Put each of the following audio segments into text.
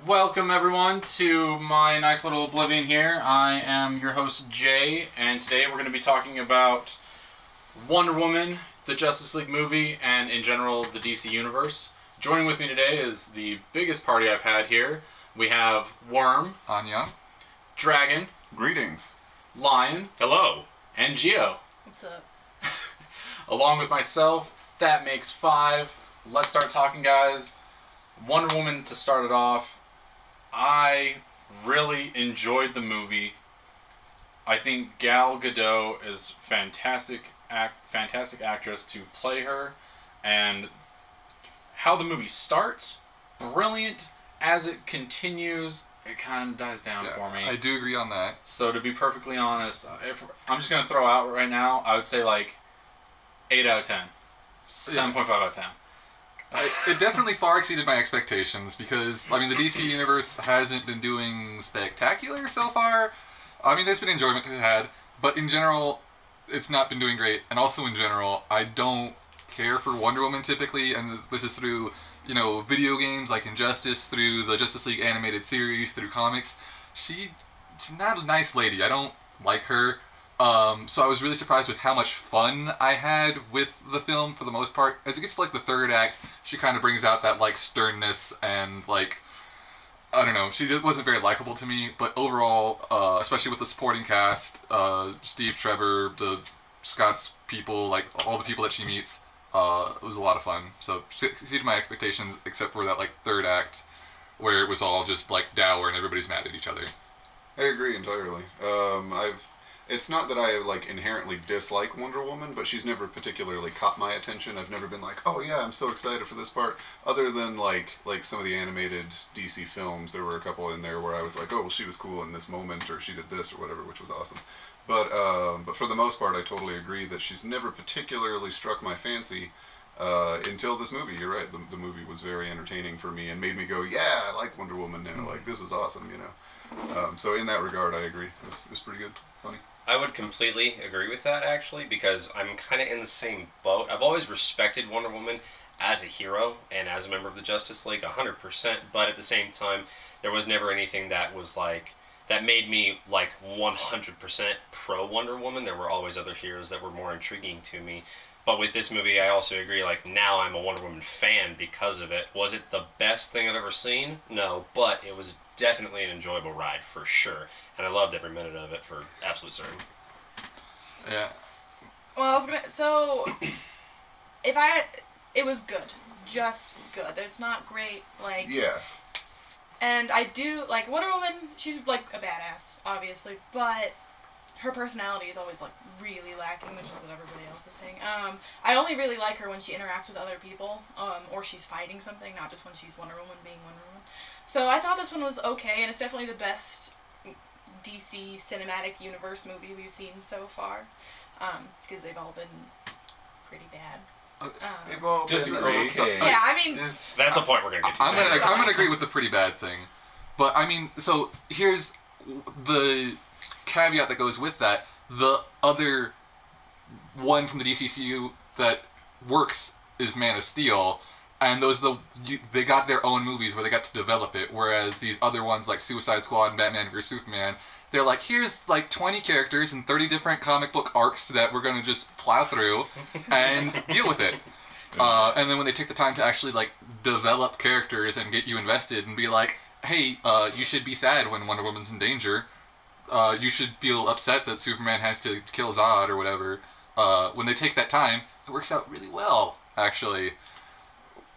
Welcome everyone to my nice little oblivion here. I am your host Jay, and today we're going to be talking about Wonder Woman, the Justice League movie, and in general the DC Universe. Joining with me today is the biggest party I've had here. We have Worm, Anya. Dragon, Greetings. Lion, Hello. and Geo. What's up? Along with myself, that makes 5. Let's start talking, guys. Wonder Woman, to start it off, I really enjoyed the movie. I think Gal Gadot is fantastic actress to play her, and how the movie starts, brilliant. As it continues, it kind of dies down for me. I do agree on that. So to be perfectly honest, I'm just going to throw out right now, I would say like 8 out of 10. 7.5 out of 10. It definitely far exceeded my expectations because, I mean, the DC Universe hasn't been doing spectacular so far. I mean, there's been enjoyment to be had, but in general, it's not been doing great. And also in general, I don't care for Wonder Woman typically, and this is through, video games like Injustice, through the Justice League animated series, through comics. She's not a nice lady. I don't like her. So I was really surprised with how much fun I had with the film for the most part. As it gets to, the third act, she kind of brings out that, sternness and, I don't know, she just wasn't very likable to me. But overall, especially with the supporting cast, Steve Trevor, the Scott's people, all the people that she meets, it was a lot of fun. So, exceeded my expectations, except for that, third act, where it was all just, dour and everybody's mad at each other. I agree entirely. It's not that I inherently dislike Wonder Woman, but she's never particularly caught my attention. I've never been like, oh yeah, I'm so excited for this part. Other than like some of the animated DC films, there were a couple in there where I was like, oh well, she was cool in this moment, or she did this or whatever, which was awesome. But for the most part, I totally agree that she's never particularly struck my fancy until this movie. You're right. The movie was very entertaining for me and made me go, yeah, I like Wonder Woman now. Like this is awesome, So in that regard, I agree. It was pretty good, funny. I would completely agree with that, actually, because I'm kind of in the same boat. I've always respected Wonder Woman as a hero and as a member of the Justice League, 100%, but at the same time, there was never anything that was that made me 100% pro Wonder Woman. There were always other heroes that were more intriguing to me. But with this movie, I also agree, now I'm a Wonder Woman fan because of it. Was it the best thing I've ever seen? No, but it was definitely an enjoyable ride, for sure. And I loved every minute of it, for absolute certain. Yeah. Well, it was good. Just good. It's not great, Yeah. And I do, Wonder Woman, she's, a badass, obviously, but her personality is always, really lacking, which is what everybody else is saying. I only really like her when she interacts with other people, or she's fighting something, not just when she's Wonder Woman being Wonder Woman. So I thought this one was okay, and it's definitely the best DC Cinematic Universe movie we've seen so far, because they've all been pretty bad. They've all been Disagree. okay. Yeah, I mean... That's a point we're going to get to. I'm gonna agree with the pretty bad thing. But, I mean, so here's the caveat that goes with that. The other one from the DCCU that works is Man of Steel, and they got their own movies where they got to develop it, whereas these other ones like Suicide Squad and Batman vs Superman, they're like, here's 20 characters and 30 different comic book arcs that we're gonna just plow through and deal with it. And then when they take the time to actually develop characters and get you invested and be like, hey, you should be sad when Wonder Woman's in danger. You should feel upset that Superman has to kill Zod or whatever. When they take that time, it works out really well, actually.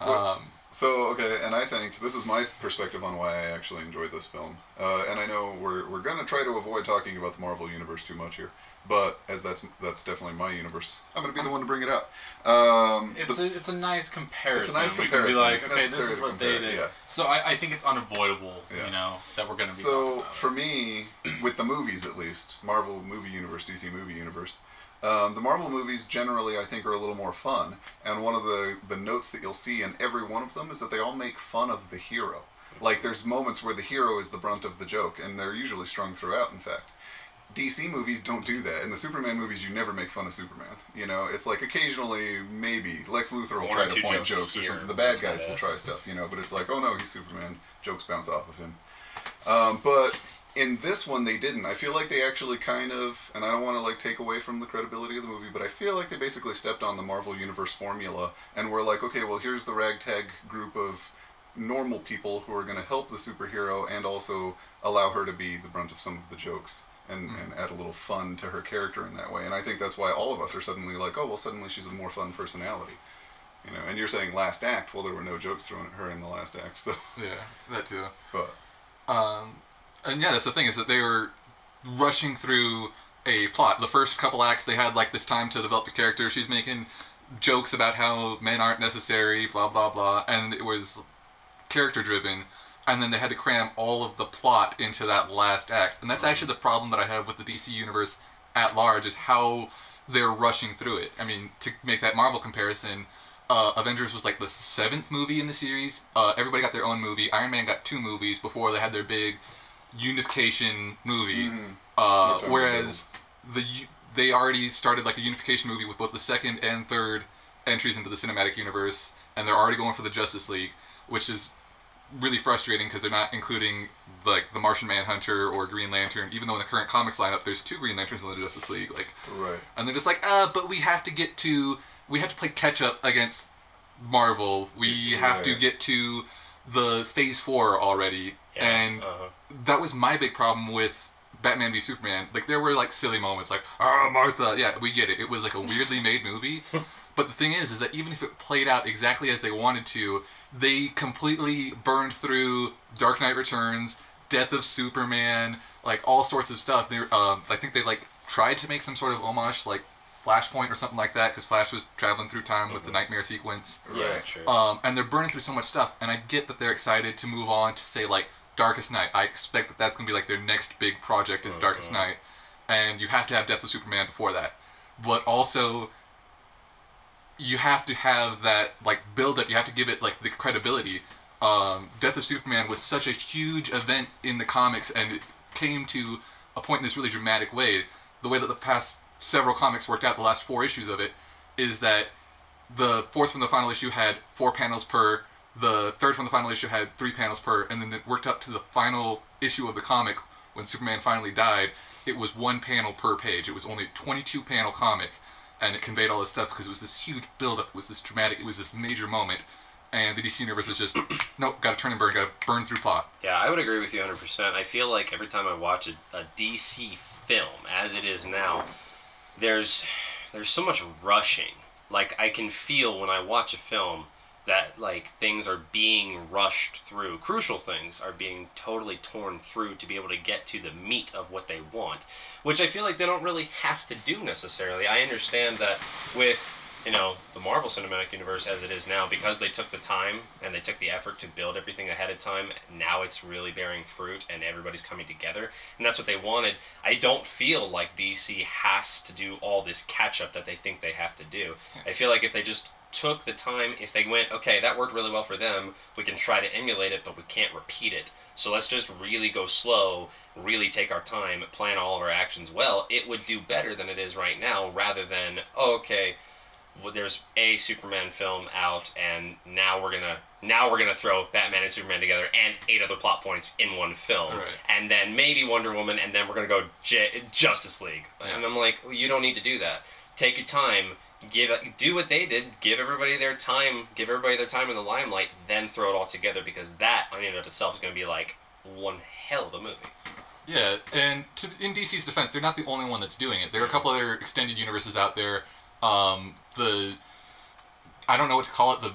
Okay, and I think this is my perspective on why I actually enjoyed this film. And I know we're going to try to avoid talking about the Marvel Universe too much here, but as that's definitely my universe, I'm going to be the one to bring it up. It's a nice comparison. It's a nice We comparison. can be like, It's okay, this necessary is to what compare, they did. yeah. So I think it's unavoidable, Yeah. that we're going to be talking So about for it. me, with the movies at least, Marvel movie universe, DC movie universe, the Marvel movies generally, I think, are a little more fun, and one of the notes that you'll see in every one of them is that they all make fun of the hero. There's moments where the hero is the brunt of the joke, and they're usually strung throughout, in fact. DC movies don't do that. In the Superman movies, you never make fun of Superman. You know, it's like occasionally, maybe, Lex Luthor will One try or to two point jokes jokes or here, something. The bad that's guys about will it. try stuff, you know, but it's like, oh no, he's Superman. Jokes bounce off of him. But in this one, they didn't. I feel like they actually kind of, and I don't want to like take away from the credibility of the movie, but I feel like they basically stepped on the Marvel Universe formula and were like, okay, well, here's the ragtag group of normal people who are going to help the superhero and also allow her to be the brunt of some of the jokes and add a little fun to her character in that way. And I think that's why all of us are suddenly like, oh, well, suddenly she's a more fun personality. You know, and you're saying last act. Well, there were no jokes thrown at her in the last act, so. Yeah, that too. But. And yeah, that's the thing, is that they were rushing through a plot. The first couple acts, they had like this time to develop the character. She's making jokes about how men aren't necessary, blah, blah, blah. And it was character driven. And then they had to cram all of the plot into that last act. And that's actually the problem that I have with the DC universe at large, is how they're rushing through it. I mean, to make that Marvel comparison, Avengers was like the 7th movie in the series. Everybody got their own movie. Iron Man got 2 movies before they had their big unification movie. Whereas they already started like a unification movie with both the 2nd and 3rd entries into the cinematic universe, and they're already going for the Justice League, which is really frustrating because they're not including like the Martian Manhunter or Green Lantern, even though in the current comics lineup there's 2 Green Lanterns in the Justice League. Like, Right. and they're just like, but we have to play catch up against Marvel. We have to get to the Phase 4 already. Yeah, and that was my big problem with Batman v Superman. Like, there were like silly moments like, Martha. Yeah, we get it. It was like a weirdly made movie. But the thing is that even if it played out exactly as they wanted to, they completely burned through Dark Knight Returns, Death of Superman, like all sorts of stuff. They, I think they like tried to make some sort of homage, like Flashpoint or something like that, because Flash was traveling through time with the nightmare sequence. Yeah, true. And they're burning through so much stuff, and I get that they're excited to move on to, say, like, Darkest Night. I expect that that's going to be, like, their next big project is Darkest Night, and you have to have Death of Superman before that. But also, you have to have that, like, build-up, you have to give it, like, the credibility. Death of Superman was such a huge event in the comics, and it came to a point in this really dramatic way. The way that the past several comics worked out, the last 4 issues of it, is that the 4th from the final issue had 4 panels per, the 3rd from the final issue had 3 panels per, and then it worked up to the final issue of the comic, when Superman finally died, it was 1 panel per page. It was only a 22-panel comic, and it conveyed all this stuff because it was this huge build-up, it was this dramatic, it was this major moment, and the DC Universe is just, nope, gotta turn and burn, gotta burn through plot. Yeah, I would agree with you 100%. I feel like every time I watch a DC film, as it is now, there's so much rushing. Like, I can feel when I watch a film that, like, things are being rushed through. Crucial things are being totally torn through to be able to get to the meat of what they want, which I feel like they don't really have to do necessarily. I understand that with, you know, the Marvel Cinematic Universe as it is now, because they took the time and they took the effort to build everything ahead of time, now it's really bearing fruit and everybody's coming together, and that's what they wanted. I don't feel like DC has to do all this catch-up that they think they have to do. I feel like if they just took the time, if they went, okay, that worked really well for them, we can try to emulate it, but we can't repeat it. So let's just really go slow, really take our time, plan all of our actions well, it would do better than it is right now, rather than, oh, okay, well, there's a Superman film out, and now we're gonna throw Batman and Superman together and 8 other plot points in one film, Right. and then maybe Wonder Woman, and then we're gonna go Justice League. Yeah. And I'm like, well, you don't need to do that. Take your time, do what they did, give everybody their time in the limelight, then throw it all together, because that on and of itself is gonna be like one hell of a movie. Yeah, and in DC's defense, they're not the only one that's doing it. There are a couple other extended universes out there. I don't know what to call it, the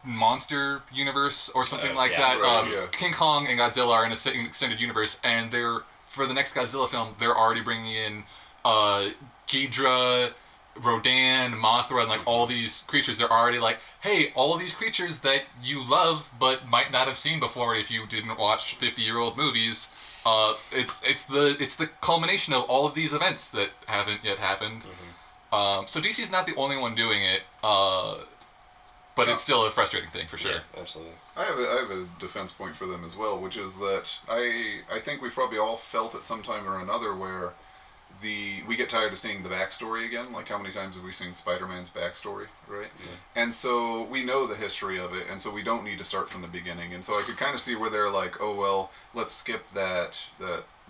monster universe or something like yeah, that. right, yeah. King Kong and Godzilla are in an extended universe, and for the next Godzilla film, they're already bringing in Ghidra, Rodan, Mothra, and like all these creatures. They're already like, hey, all of these creatures that you love but might not have seen before if you didn't watch 50-year-old movies. It's the culmination of all of these events that haven't yet happened. So DC's not the only one doing it, but it's still a frustrating thing for sure. Yeah, absolutely. I have a defense point for them as well, which is that I think we've probably all felt at some time or another where we get tired of seeing the backstory again. Like, how many times have we seen Spider-Man's backstory, right? Yeah. And so we know the history of it, and so we don't need to start from the beginning. And so I could kind of see where they're like, oh well, let's skip the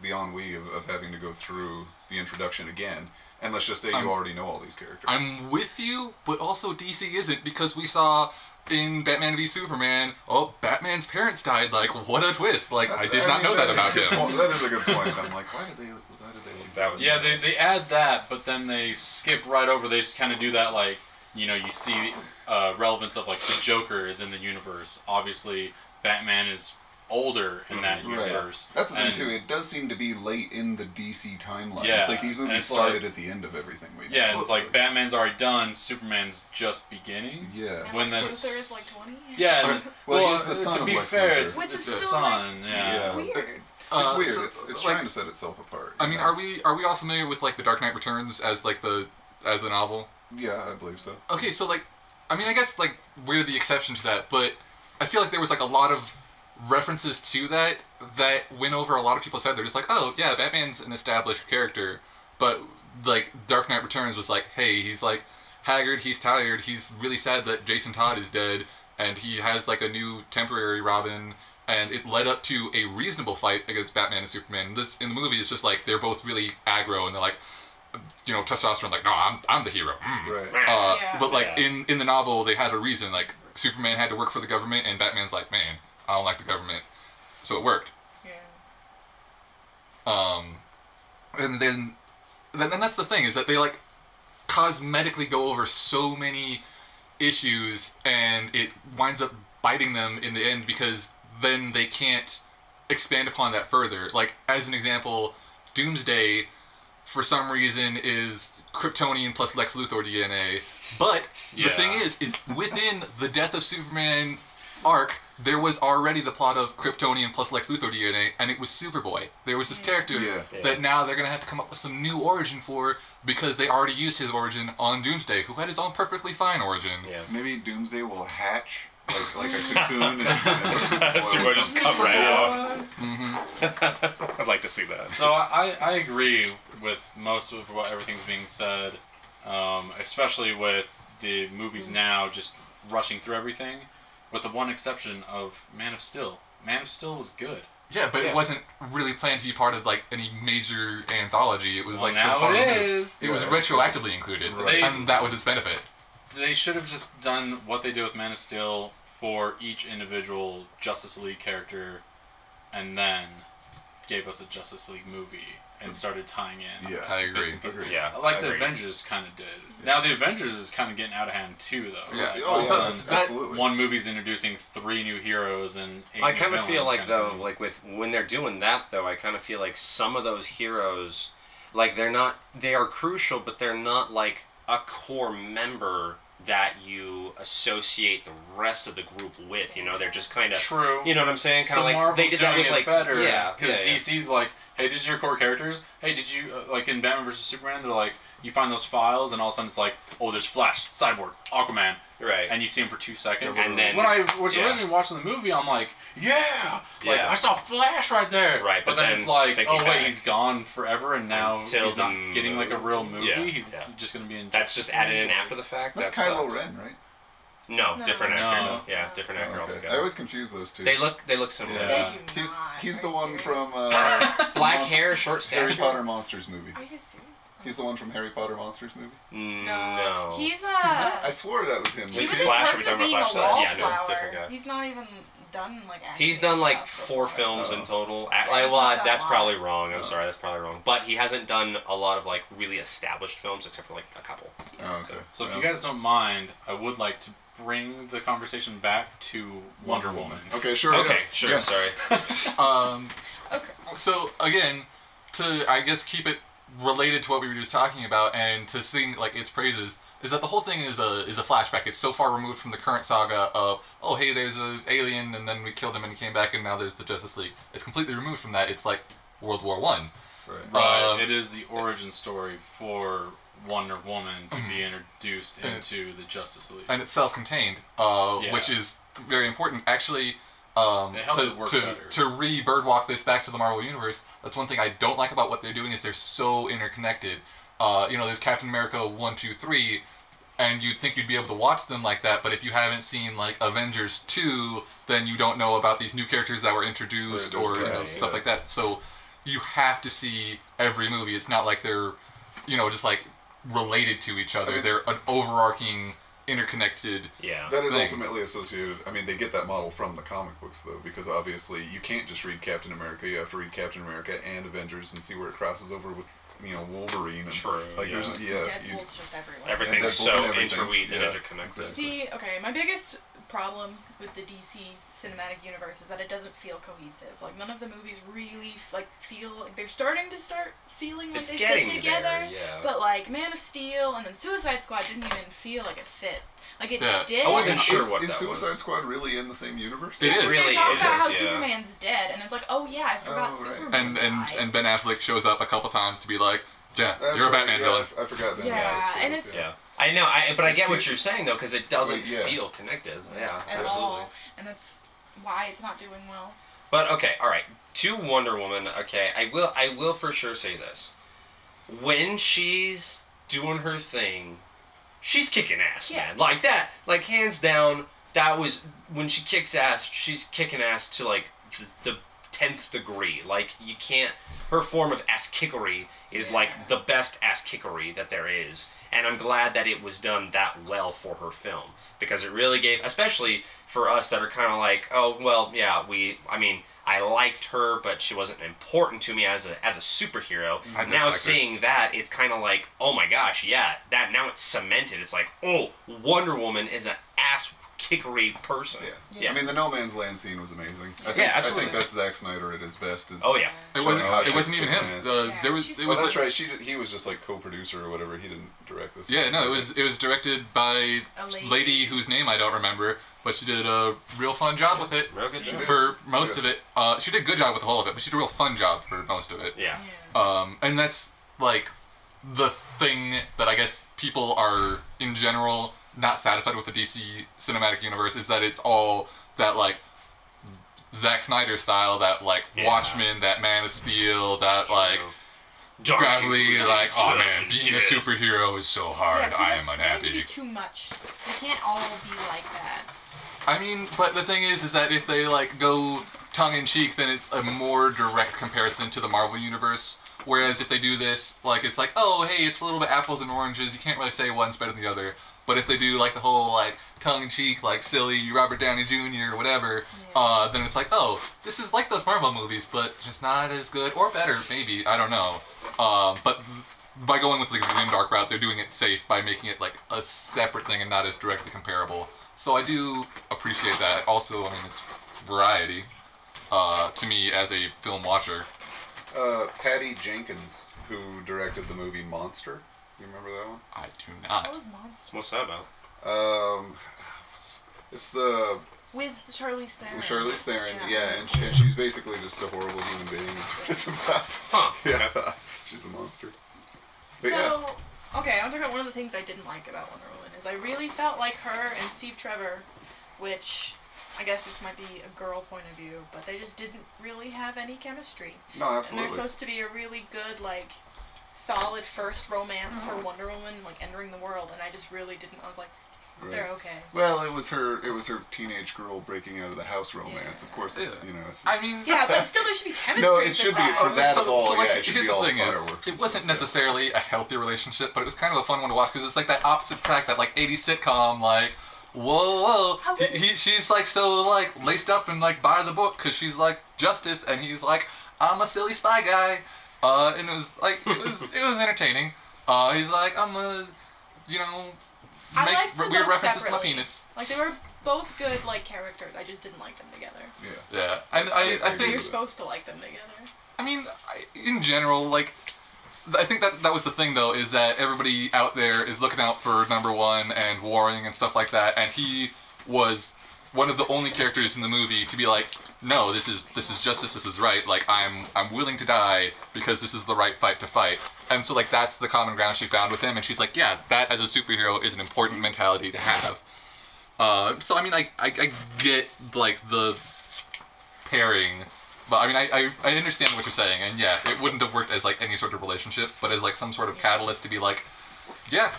ennui of having to go through the introduction again. And let's just say you already know all these characters. I'm with you, but also DC isn't, because we saw in Batman v Superman, Batman's parents died. Like, what a twist! Like, I did not know that about him. That is a good point. I'm like, why did they leave that? Was they add that, but then they skip right over. They just kind of do that, like, you see relevance of, like, the Joker is in the universe. Obviously, Batman is older in that universe. Right. That's the thing too. It does seem to be late in the DC timeline. Yeah. It's like these movies started at the end of everything we know. Yeah, and it's like Batman's already done, Superman's just beginning. Yeah. And when Lex Luthor is like 20. Yeah. Well, he's the son to of be Lex fair, Luthor. it's the son. Yeah. Weird. It's weird. So, it's trying to set itself apart. I mean, are we all familiar with, like, The Dark Knight Returns as, like, as a novel? Yeah, I believe so. Okay, so, like, I mean, I guess, like, we're the exception to that, but I feel like there was, like, a lot of references to that went over a lot of people's head. They're just like, oh yeah, Batman's an established character, but like Dark Knight Returns was like, hey, he's like haggard, he's tired, he's really sad that Jason Todd is dead, and he has like a new temporary Robin, and it led up to a reasonable fight against Batman and Superman. This in the movie is just like they're both really aggro, and they're like, testosterone, like, no, I'm the hero. Right. But like in the novel, they had a reason. Like, Superman had to work for the government, and Batman's like, man, I don't like the government, so it worked. Yeah. And then that's the thing, is that they like cosmetically go over so many issues, and it winds up biting them in the end, because then they can't expand upon that further. Like, as an example, Doomsday, for some reason, is Kryptonian plus Lex Luthor DNA, but the thing is within the Death of Superman arc, there was already the plot of Kryptonian plus Lex Luthor DNA, and it was Superboy. There was this character that now they're going to have to come up with some new origin for, because they already used his origin on Doomsday, who had his own perfectly fine origin. Yeah. Maybe Doomsday will hatch like a cocoon, and Superboy just come right out. Mm-hmm. I'd like to see that. So I agree with most of what everything's being said, especially with the movies now just rushing through everything. With the one exception of Man of Steel. Man of Steel was good. Yeah, but it wasn't really planned to be part of like any major anthology. It was like now so far it removed. is. It was retroactively included, and that was its benefit. They should have just done what they did with Man of Steel for each individual Justice League character, and then gave us a Justice League movie and started tying in. Yeah, I agree. Yeah, like the Avengers kind of did. Yeah. Now the Avengers is kind of getting out of hand too, though. Yeah, Like, absolutely. One movie's introducing 3 new heroes and 8 I new kind of feel villains, like kind though, of like with when they're doing that though, I kind of feel like some of those heroes, like they are crucial, but they're not like a core member that you associate the rest of the group with. They're just kind of true. You know what I'm saying? Kind of like Marvel's they did that doing with it like better, because DC's like, hey, these are your core characters. Hey, did you like in Batman vs Superman? They're like, you find those files, and all of a sudden it's like, oh, there's Flash, Cyborg, Aquaman, right, and you see him for 2 seconds. And then when I was originally watching the movie, I'm like, I saw Flash right there. Right, but then it's like, oh wait, back. he's gone forever, and now Until he's not the getting like a real movie. Yeah, He's just gonna be in. That's just added in after the fact. That's that Kylo sucks. Ren, right? No, different actor. No. Yeah, different actor altogether. I always confuse those two. They look similar. Yeah. They do not. He's Are the you one serious? from Black hair, short Harry stature. Potter Monsters movie. Are you serious? He's the one from Harry Potter Monsters movie. No. He's I swore that was him. He Wait, was Wait, in Flash, are we Perks talking of about Being a Flash? Yeah, no, Wallflower. different guy. He's not even done like acting. He's done like stuff 4 before. films in total. That's that probably long. wrong. I'm sorry, that's probably wrong. But he hasn't done a lot of like really established films, except for like a couple. Oh, okay. So if you guys don't mind, I would like to bring the conversation back to Wonder Woman. Okay, sure. Okay, yeah. sure. Yeah. Sorry. Okay. So again, to I guess keep it related to what we were just talking about, and to sing like its praises, is that the whole thing is a flashback. It's so far removed from the current saga of, oh hey, there's an alien and then we killed him and he came back and now there's the Justice League. It's completely removed from that. It's like World War One. Right. It is the origin story for Wonder Woman to be introduced And into the Justice League. And it's self-contained, which is very important. Actually, It helped it work to better. to re-birdwalk this back to the Marvel Universe, that's one thing I don't like about what they're doing is they're so interconnected. There's Captain America 1, 2, 3, and you'd think you'd be able to watch them like that, but if you haven't seen like Avengers 2, then you don't know about these new characters that were introduced or stuff like that. So you have to see every movie. It's not like they're just like related to each other. They're an overarching, interconnected That is thing. ultimately associated. I mean, they get that model from the comic books, though, because obviously you can't just read Captain America. You have to read Captain America and Avengers and see where it crosses over with, Wolverine. And, True. Deadpool's just everywhere. Everything's Deadpool so and everything. interweaved and Yeah. interconnected. Exactly. See, okay, my biggest problem with the DC cinematic universe is that it doesn't feel cohesive. Like, none of the movies really, feel like they're starting to feeling like It's they getting fit together. there, yeah. But, like, Man of Steel and then Suicide Squad didn't even feel like it fit. Like, it did. I wasn't Is- sure is, what is that Suicide was. Squad really in the same universe? It is. They really talk about is, how yeah. Superman's dead, and it's like, oh yeah, I forgot Oh, right. Superman and died. and Ben Affleck shows up a couple times to be like, yeah, That's you're a right, Batman yeah, villain. I forgot that. Yeah, and it's- Yeah. I know, but I get what you're saying though, because it doesn't Yeah. feel connected. Yeah, at absolutely. all, and that's why it's not doing well. But okay, all right. To Wonder Woman, okay, I will for sure say this: when she's doing her thing, she's kicking ass, Yeah. man. Like that, like hands down. That was when she kicks ass. She's kicking ass to like the 10th degree. Like you can't. Her form of ass kickery is like the best ass kickery that there is. And I'm glad that it was done that well for her film, because it really gave, especially for us that are kind of like, oh well, yeah, I liked her, but she wasn't important to me as a superhero. I just Now liked her. seeing that, it's kind of like, oh my gosh, yeah, that now it's cemented. It's like, oh, Wonder Woman is an ass kickery person. Yeah. I mean, the No Man's Land scene was amazing. Yeah, I absolutely. think that's Zack Snyder at his best. Is Oh yeah. It showing how wasn't she's even kicking him. ass. There was she's- it Oh, was that's right. He was just like co-producer or whatever. He didn't direct this. Yeah, no, it was directed by A lady whose name I don't remember, but she did a real fun job with it Real good job. for most of it. She did a good job with the whole of it, but she did a real fun job for most of it. Yeah. And that's like the thing that I guess people are in general not satisfied with the DC cinematic universe is that it's all that like Zack Snyder style, that like Yeah. Watchmen, that Man of Steel, that like Dark gravelly, humor, like, oh tough man, and being a death. superhero is so hard. see, I am that's starting to be unhappy. too much. They can't all be like that. I mean, but the thing is that if they like go tongue in cheek, then it's a more direct comparison to the Marvel universe. Whereas if they do this, like it's like, oh hey, it's a little bit apples and oranges. You can't really say one's better than the other. But if they do like the whole like tongue in cheek, like silly Robert Downey Jr. or whatever, then it's like, oh, this is like those Marvel movies, but just not as good or better, maybe. I don't know. But by going with like the grimdark route, they're doing it safe by making it like a separate thing and not as directly comparable. So I do appreciate that. Also, I mean, it's variety to me as a film watcher. Patty Jenkins, who directed the movie Monster. You remember that one? I do What not. was Monster? What's that about? It's the With Charlize Theron. Charlize Theron, Yeah. and she's basically just a horrible human being. That's what it's about. Huh. Yeah, Okay. she's a monster. So, But yeah, okay, I want to talk about one of the things I didn't like about Wonder Woman is I really felt like her and Steve Trevor, which I guess this might be a girl point of view, but they just didn't really have any chemistry. no, And they're absolutely. supposed to be a really good, like, solid first romance for Wonder Woman, like, entering the world, and I just really didn't. I was like, they're okay. Well, it was her teenage girl breaking out of the house romance. Yeah. Of course, it's, Yeah. it's, I mean, Yeah, but still there should be chemistry. No, it with should be that. for that of all. like, Yeah, it should here's be the all thing is, fireworks. it and wasn't stuff, yeah. necessarily a healthy relationship, but it was kind of a fun one to watch because it's like that opposite track, that like 80s sitcom, like, whoa, How whoa. good- She's like so like laced up and like by the book because she's like justice, and he's like, I'm a silly spy guy, and it was like it was entertaining. He's like, I'm a, I make liked them weird both references to my separately. penis. Like, they were both good, like, characters. I just didn't like them together. Yeah. Yeah, and I I You're think, with supposed to like them together. I mean, in general, like, I think that was the thing, though, is that everybody out there is looking out for number one and warring and stuff like that, and he was one of the only characters in the movie to be like, no, this is justice, this is right, like, I'm willing to die because this is the right fight to fight. And so, like, that's the common ground she found with him, and she's like, yeah, that as a superhero is an important mentality to have. So, I mean, I get, like, the pairing. But I mean, I understand what you're saying, and yeah, it wouldn't have worked as like any sort of relationship, but as like some sort of catalyst to be like, yeah,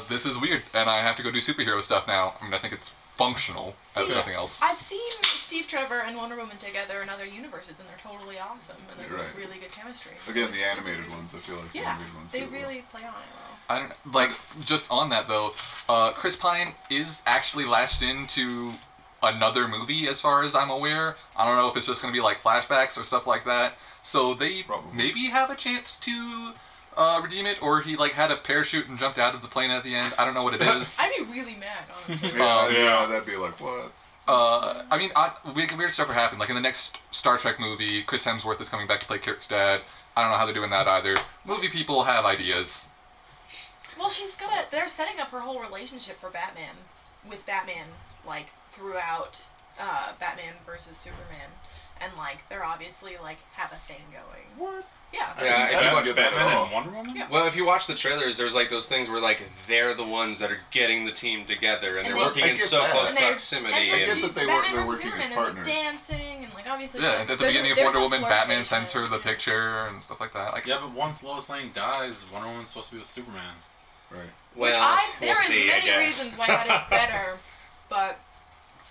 this is weird, and I have to go do superhero stuff now. I mean, I think it's functional, if nothing else. I've seen Steve Trevor and Wonder Woman together in other universes, and they're totally awesome, and they have really good chemistry. Again, the animated ones, I feel like the animated ones they do it well. really play on it well. I don't like just on that though. Chris Pine is actually latched into another movie, as far as I'm aware. I don't know if it's just going to be like flashbacks or stuff like that. So they maybe have a chance to redeem it, or he like had a parachute and jumped out of the plane at the end. I don't know what it is. I'd be really mad, honestly. Yeah, that'd be like, what? I mean, weird stuff happened. Like in the next Star Trek movie, Chris Hemsworth is coming back to play Kirk's dad. I don't know how they're doing that either. Movie people have ideas. Well, they're setting up her whole relationship for Batman, with Batman, like, throughout Batman versus Superman. And, like, they're obviously, like, have a thing going. What? Yeah. Yeah, if you watch Batman and Wonder Woman? Yeah. Well, if you watch the trailers, there's like those things where like they're the ones that are getting the team together, and they're working in so close proximity. I get that they're working as partners. Dancing and like obviously. Yeah, and at the beginning of Wonder Woman, Batman sends her the picture and stuff like that. Like, yeah, but once Lois Lane dies, Wonder Woman's supposed to be with Superman. Right. Well, there is many reasons why that is better, but.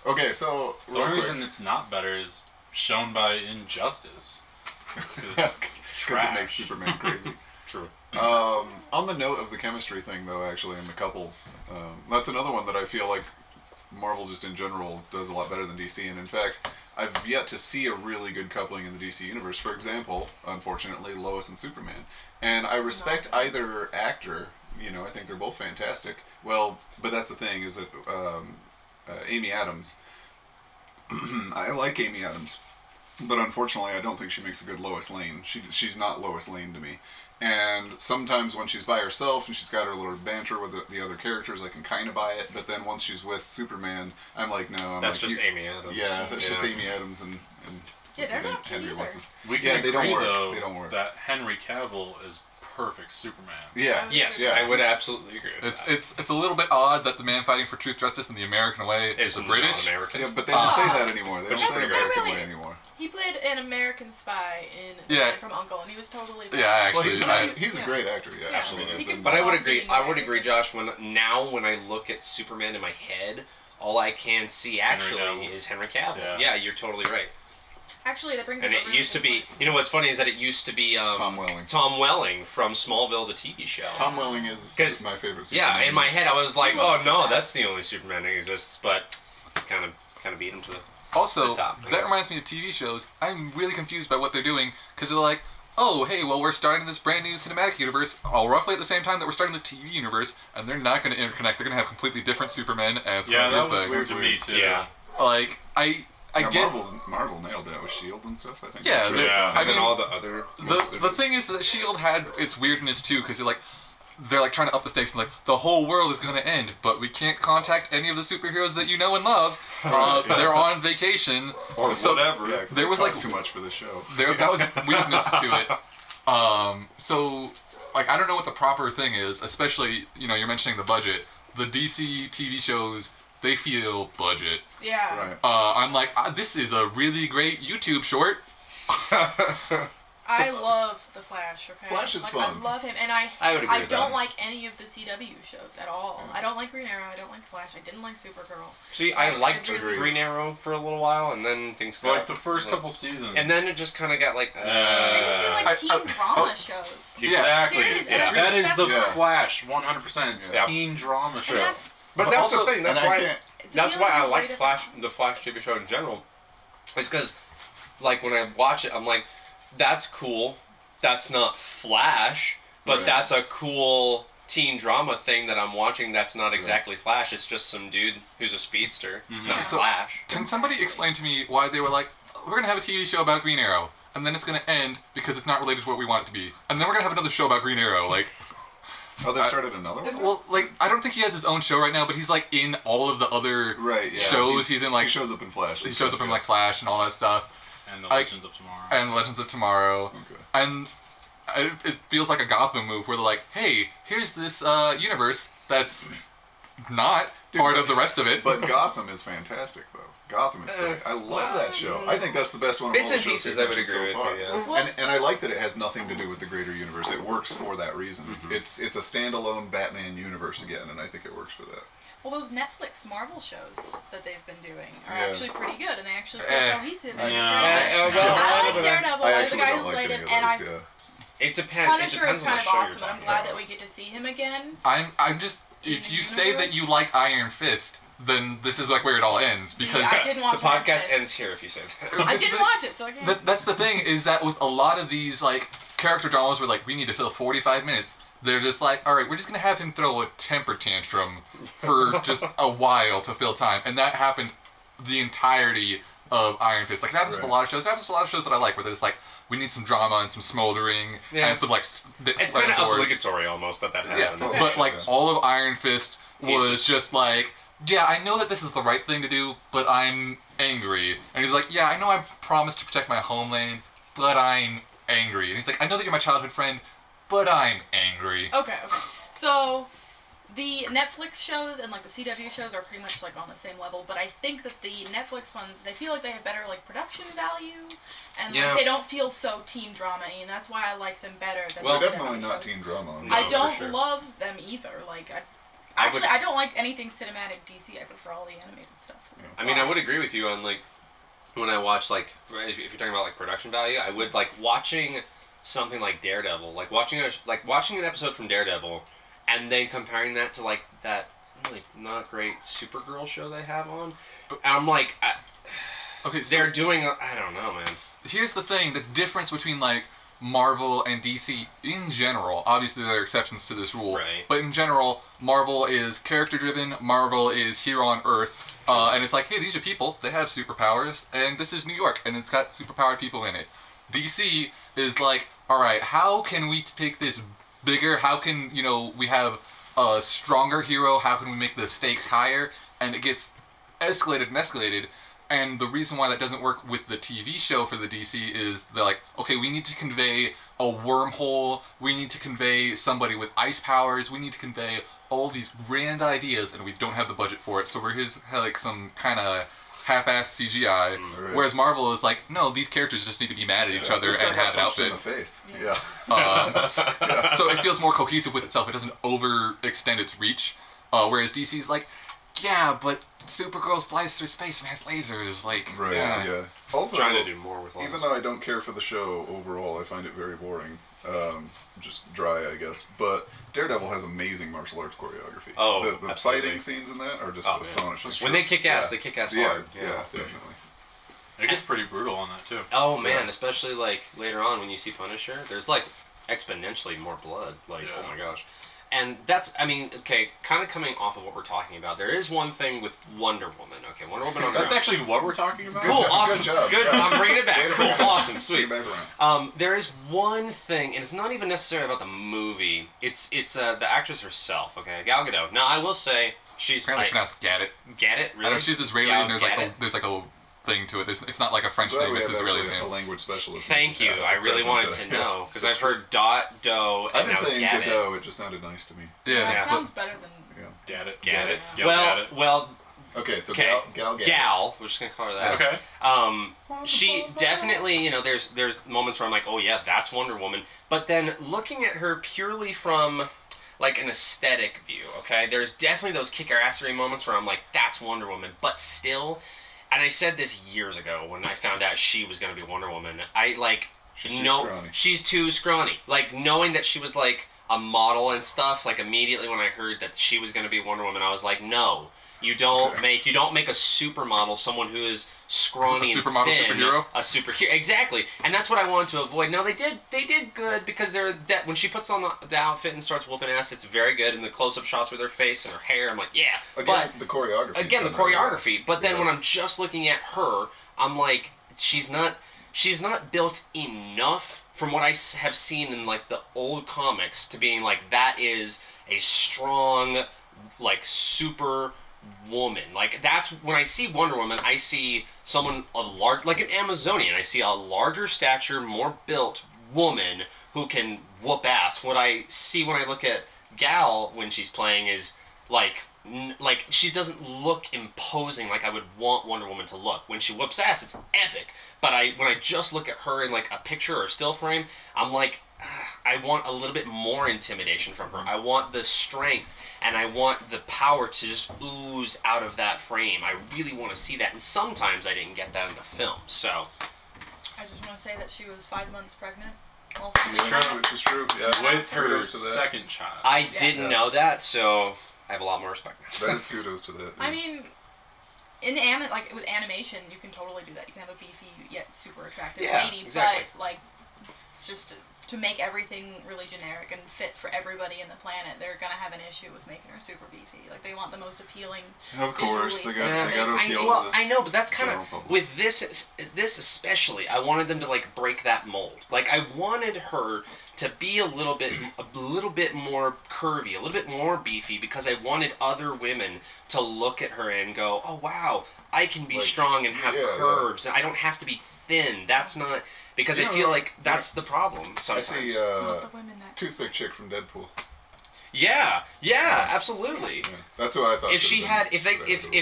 Okay, so the only reason it's not better is shown by Injustice. Because it makes Superman crazy. True. On the note of the chemistry thing, though, actually, and the couples, that's another one that I feel like Marvel just in general does a lot better than DC. And in fact, I've yet to see a really good coupling in the DC universe. For example, unfortunately, Lois and Superman. And I respect either actor. You know, I think they're both fantastic. Well, but that's the thing, is that Amy Adams. I like Amy Adams. But unfortunately, I don't think she makes a good Lois Lane. She's not Lois Lane to me. And sometimes when she's by herself and she's got her little banter with the other characters, I can kind of buy it. But then once she's with Superman, I'm like, no. That's just Amy Adams. Yeah, that's just Amy Adams and they're not Henry. We can agree, they don't work. though, they don't work. that Henry Cavill is perfect Superman. Yeah. Yes, I would absolutely agree with that. It's a little bit odd that the man fighting for truth, justice in the American way is a British. American. Yeah, but they don't say that anymore. They don't say American way anymore. He played an American spy in The Man from U.N.C.L.E., and he was totally fine. Yeah, actually. Well, he's a great actor, yeah, absolutely. But I would agree, Josh, when I look at Superman in my head, all I can see actually is Henry Cavill. Yeah, you're totally right. Actually, that brings and it used to be, you know what's funny is that it used to be Tom Welling. Tom Welling from Smallville, the TV show. Tom Welling is my favorite Superman. Yeah, in my head I was like, oh no, that's the only Superman that exists, but kind of beat him to the top. That reminds me of TV shows. I'm really confused by what they're doing, because they're like, oh, hey, well, we're starting this brand new cinematic universe all roughly at the same time that we're starting the TV universe, and they're not going to interconnect. They're going to have completely different Supermen. And that was weird to me, too. Yeah. Like, I get Marvel nailed that with S.H.I.E.L.D. and stuff, I think. Yeah, I mean, all the other... The thing is that S.H.I.E.L.D. had its weirdness, too, because they're like trying to up the stakes and like, the whole world is going to end, but we can't contact any of the superheroes that you know and love. They're on vacation. Or whatever. Yeah, there was like too much for the show. That was weakness to it. So, like, I don't know what the proper thing is, especially, you're mentioning the budget. The DC TV shows, they feel budget. Yeah. Right. I'm like, this is a really great YouTube short. I love The Flash, okay? Flash is fun. I love him, and I would agree I with don't that. like any of the CW shows at all. I don't like Green Arrow, I don't like Flash, I didn't like Supergirl. See, I liked Green Arrow for a little while, and then things got... Like the first couple seasons. And then it just kind of got like... They just feel like teen drama shows. Exactly. Seriously, That is the Yeah. Flash, 100%. It's teen drama show. But that's the thing, that's why I like the Flash TV show in general. It's because, like, when I watch it, I'm like, that's cool. That's not Flash, but that's a cool teen drama thing that I'm watching that's not exactly Flash. It's just some dude who's a speedster. It's not Flash. Can somebody explain to me why they were like, we're going to have a TV show about Green Arrow, and then it's going to end because it's not related to what we want it to be. And then we're going to have another show about Green Arrow, like... Oh, they started another one? Well, like, I don't think he has his own show right now, but he's, like, in all of the other shows. He's in, like... He shows up in Flash. He shows up in, like, Flash and all that stuff. And the Legends of Tomorrow. And Legends of Tomorrow. Okay. And it feels like a Gotham move where they're like, hey, here's this universe that's not part of the rest of it. But Gotham is fantastic, though. Gotham is great. I love that show. I think that's the best one of all Bits the and shows pieces, we've I would mentioned agree so with far. you, yeah. Well- And I like that it has nothing to do with the greater universe. It works for that reason. Mhm. It's a standalone Batman universe again, and I think it works for that. Well, those Netflix Marvel shows that they've been doing are Yeah. actually pretty good, and they actually feel Eh. cohesive. I- And Yeah. it's pretty good. I like well, Daredevil. I I was the actually guy don't who like played any him, of and those. I Yeah. It depends. Punisher is on kind the of show you're awesome, and I'm talking glad about. that we get to see him again. I'm just, if you say that you liked Iron Fist, then this is like where it all ends, because I didn't watch the podcast Iron Fist. ends here if you say that. I didn't watch it, so I can't. that's the thing, is that with a lot of these like character dramas where like we need to fill 45 minutes, they're just like, all right, we're just gonna have him throw a temper tantrum for just a while to fill time, and that happened the entirety of Iron Fist. Like it happens with a lot of shows. It happens with a lot of shows that I like, where they're just like, we need some drama and some smoldering Yeah. and some like It's kind of obligatory almost that Yeah, happens. but like Yeah. all of Iron Fist He's was just like, yeah, I know that this is the right thing to do, but I'm angry. And he's like, yeah, I know I promised to protect my homeland, but I'm angry. And he's like, I know that you're my childhood friend, but I'm angry. Okay. So, the Netflix shows and like the CW shows are pretty much like on the same level, but I think that the Netflix ones, they feel like they have better like production value, and Yeah. like they don't feel so teen drama-y, and that's why I like them better than Well, the They're definitely CW not shows. teen drama. No, I for don't sure. love them either. Like, I would- actually, I don't like anything cinematic DC. I prefer all the animated stuff. I mean, I would agree with you on like when I watch like if you're talking about like production value, I would like watching something like Daredevil, like watching an episode from Daredevil, and then comparing that to like that really not great Supergirl show they have on. And I'm like, Okay, so they're doing. I don't know, man. here's the thing, the difference between like Marvel and DC in general, obviously there are exceptions to this rule, Right. but in general, Marvel is character driven, Marvel is here on Earth, and it's like, hey, these are people, they have superpowers, and this is New York, and it's got superpowered people in it. DC is like, alright, how can we take this bigger, how can, we have a stronger hero, how can we make the stakes higher, and it gets escalated and escalated. And the reason why that doesn't work with the TV show for the DC is they're like, okay, we need to convey a wormhole, we need to convey somebody with ice powers, we need to convey all these grand ideas, and we don't have the budget for it, so we're here's like some kind of half-ass CGI. Right. Whereas Marvel is like, no, these characters just need to be mad at each other Just and got have an punched in outfit. the face. Yeah. Yeah. So it feels more cohesive with itself. It doesn't overextend its reach. Whereas DC's like, yeah, but Supergirl flies through space and has lasers. Like, Right. yeah. Yeah. Also, Trying to do more with all even this. though I don't care for the show overall, I find it very boring. Just dry, I guess. But Daredevil has amazing martial arts choreography. Oh, the absolutely. fighting scenes in that are just Oh, man. astonishing. When they kick ass, Yeah. they kick ass Yeah, hard. yeah, definitely. It gets pretty brutal on that too. Oh man, Yeah. especially like later on when you see Punisher, there's like exponentially more blood. Like, Yeah. oh my gosh. And that's, I mean, okay, kind of coming off of what we're talking about, there is one thing with Wonder Woman. Okay, Wonder Woman on That's her own. actually what we're talking about. Cool, Good awesome, job. good. Yeah. I'm bringing it Way back. to Cool, bring it awesome, Bring sweet. it back around. There is one thing, and it's not even necessarily about the movie. It's the actress herself. Okay, Gal Gadot. Now I will say she's Apparently like, it's pronounced Gadot. get it I really. know she's Israeli, Gal and there's like a thing to it. It's not like a French Glad thing. we It's have Israeli actually a thing. language specialist. Thank you. I really wanted to know because I've heard dot, doe, I've and been now saying get it. Godot. It just sounded nice to me. Yeah, Yeah. It sounds better than. Get it. Get it. Yeah, Well, get well, Okay, so okay. Gal Gadot. Gal. We're just gonna call her that. it. Okay. She definitely, there's moments where I'm like, oh yeah, that's Wonder Woman. But then looking at her purely from like an aesthetic view, okay, there's definitely those kick-assery moments where I'm like, that's Wonder Woman. But still, and I said this years ago when I found out she was gonna be Wonder Woman. I like She's too no, scrawny. she's too scrawny. Like knowing that she was like a model and stuff. Like immediately when I heard that she was gonna be Wonder Woman, I was like, no. You don't make a supermodel someone who is scrawny A and supermodel thin. superhero? A superhero, exactly, and that's what I wanted to avoid. Now they did good because that when she puts on the outfit and starts whooping ass, it's very good. And the close-up shots with her face and her hair, I'm like, yeah. Again, the choreography. Again, the choreography. But then when I'm just looking at her, I'm like, she's not built enough from what I have seen in like the old comics to being like that is a strong, like super woman. Like that's when I see Wonder Woman, I see someone like an Amazonian. I see a larger stature, more built woman who can whoop ass. What I see when I look at Gal when she's playing is like like, she doesn't look imposing like I would want Wonder Woman to look. When she whoops ass, it's epic. But when I just look at her in, like, a picture or a still frame, I'm like, I want a little bit more intimidation from her. I want the strength, and I want the power to just ooze out of that frame. I really want to see that, and sometimes I didn't get that in the film, so... I just want to say that she was 5 months pregnant. Well, It's true. It's true. Yeah. With her Kudos to that. second child. I Yeah. didn't know that, so I have a lot more respect now. That is kudos to that. I mean, like with animation, you can totally do that. You can have a beefy yet super attractive Yeah, lady, exactly. but like just to make everything really generic and fit for everybody in the planet, they're gonna have an issue with making her super beefy. Like they want the most appealing. Of course, visually. they got to appeal well, to the I know, but that's kind of general public. with this especially. I wanted them to like break that mold. Like I wanted her to be a little bit more curvy, a little bit more beefy, because I wanted other women to look at her and go, "Oh wow, I can be Like, strong and have yeah, curves, and I don't have to be thin." That's not because I feel like that's the problem I sometimes. see It's not the women that. Toothpick Chick from Deadpool. Yeah, absolutely. Yeah, that's who I thought. If she should've had, been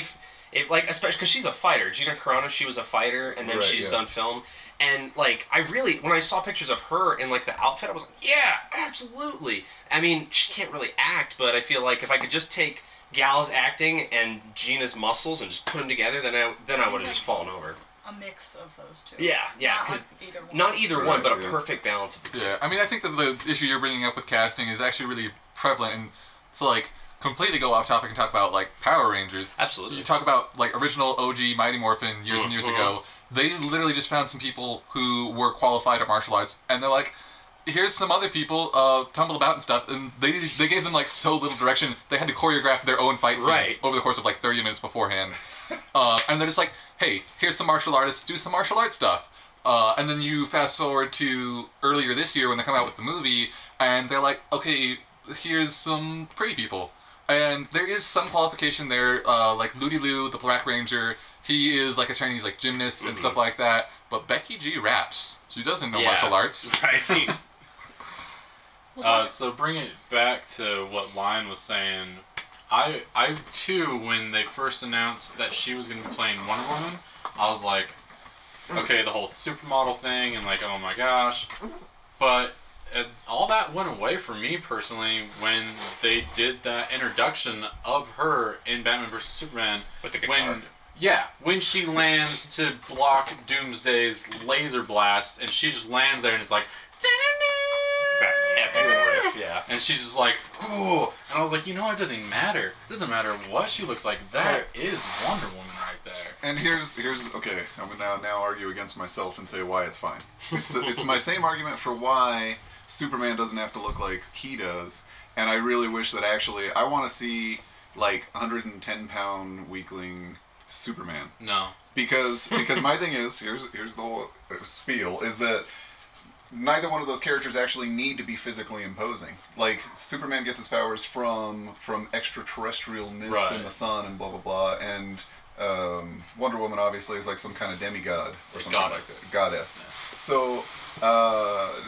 if like, especially because she's a fighter, Gina Carano, she was a fighter, and then Right, she's yeah. done film, and like, I really, when I saw pictures of her in like the outfit, I was like, yeah, absolutely. I mean, she can't really act, but I feel like if I could just take Gal's acting and Gina's muscles and just put them together, then I would have just fallen over. A mix of those two. Yeah, Not because like either one. not either one, Right, but a yeah. perfect balance of the two. Yeah, I mean, I think that the issue you're bringing up with casting is actually really prevalent, and so like completely go off topic and talk about like Power Rangers. Absolutely. You talk about like original OG Mighty Morphin years and years Mhm. ago. They literally just found some people who were qualified at martial arts, and they're like, "Here's some other people tumble about and stuff," and they gave them like so little direction. They had to choreograph their own fight scenes Right. over the course of like 30 minutes beforehand, and they're just like, "Hey, here's some martial artists, do some martial arts stuff." And then you fast forward to earlier this year when they come out with the movie, and they're like, "Okay, here's some pretty people." And there is some qualification there, like Ludi Liu, the Black Ranger. He is like a Chinese like gymnast and stuff like that. But Becky G raps. She doesn't know Yeah. martial arts. Right. So bring it back to what Lion was saying. I too, when they first announced that she was going to be playing Wonder Woman, I was like, okay, the whole supermodel thing, and like, oh my gosh. But all that went away for me personally when they did that introduction of her in Batman vs Superman. With the guitar. When she lands to block Doomsday's laser blast, and she just lands there, and it's like, That epic riff, yeah. and she's just like, ooh, and I was like, you know, it doesn't even matter. It doesn't matter what she looks like. That is Wonder Woman right there. And here's okay. I'm gonna now argue against myself and say why it's fine. It's my same argument for why Superman doesn't have to look like he does. And I really wish that actually I want to see like 110-pound weakling Superman. No. Because my thing is here's the whole spiel is that neither one of those characters actually need to be physically imposing. Like Superman gets his powers from extraterrestrialness Right. in the sun and blah blah blah, and Wonder Woman obviously is like some kind of demigod or something like Goddess. that. Goddess. So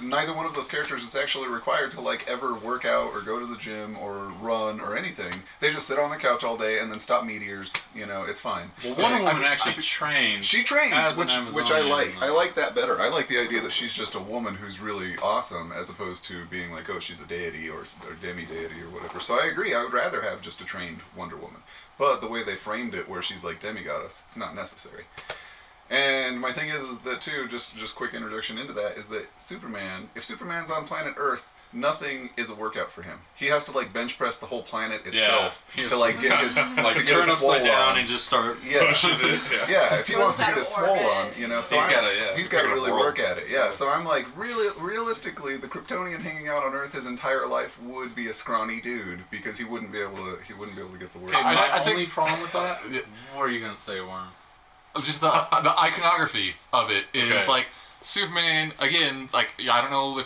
neither one of those characters is actually required to like ever work out or go to the gym or run or anything. They just sit on the couch all day and then stop meteors. You know, it's fine. Well, Wonder And Woman actually trains. she trains, as an which I like. Amazonian. I like that better. I like the idea that she's just a woman who's really awesome, as opposed to being like, oh, she's a deity or demi-deity or whatever. So I agree. I would rather have just a trained Wonder Woman. But the way they framed it, where she's like demigoddess, it's not necessary. And my thing is that too, just quick introduction into that, is that Superman, if Superman's on planet Earth, nothing is a workout for him. He has to like bench press the whole planet itself he has to like get his like to get turn his swole upside down on. and just start Yeah. pushing it. Yeah, if he Throws wants to out get of his swole orbit. on, you know, so He's I'm- gotta, he's got to gotta really worlds. work at it. Yeah, so I'm like, realistically, the Kryptonian hanging out on Earth his entire life would be a scrawny dude because he wouldn't be able to get the work. Okay, my I think- only problem with that. Yeah. What are you gonna say, Worm? Just the iconography of it is Okay. like Superman again. Like I don't know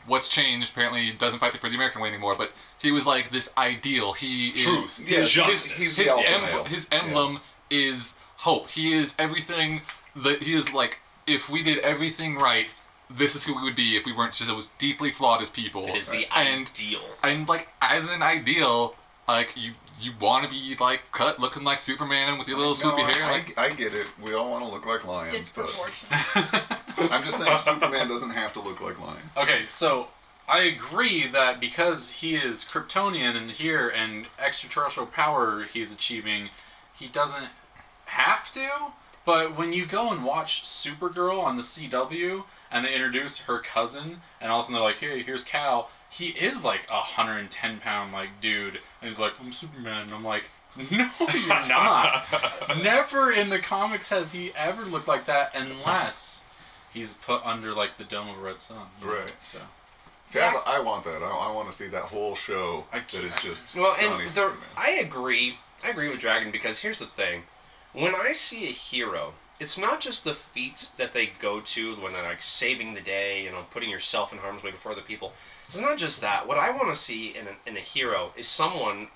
what's changed. Apparently, he doesn't fight for the American way anymore. But he was like this ideal. He is Truth. Yeah, Justice. he's his, the alpha emblem, male. his emblem is hope. He is everything that he is like. If we did everything right, this is who we would be if we weren't just as deeply flawed as people. It is the and ideal. and like as an ideal, like you want to be like cut looking like Superman with your little swoopy hair. Like I get it. We all want to look like lions, but Disproportionate. I'm just saying Superman doesn't have to look like lion. Okay, so I agree that because he is Kryptonian and here and extraterrestrial power he's achieving, he doesn't have to. But when you go and watch Supergirl on the CW and they introduce her cousin, and all of a sudden they're like, "Hey, here's Cal." He is like 110-pound like dude, and he's like, "I'm Superman." And I'm like, "No, you're not." Never in the comics has he ever looked like that, unless he's put under like the dome of a red sun. Right. So. See, I want that. I want to see that whole show that is just Well, Johnny and Superman. I agree with Dragon, because here's the thing. When I see a hero, it's not just the feats that they go to when they're like saving the day, putting yourself in harm's way before other people. It's not just that. What I want to see in a hero is someone,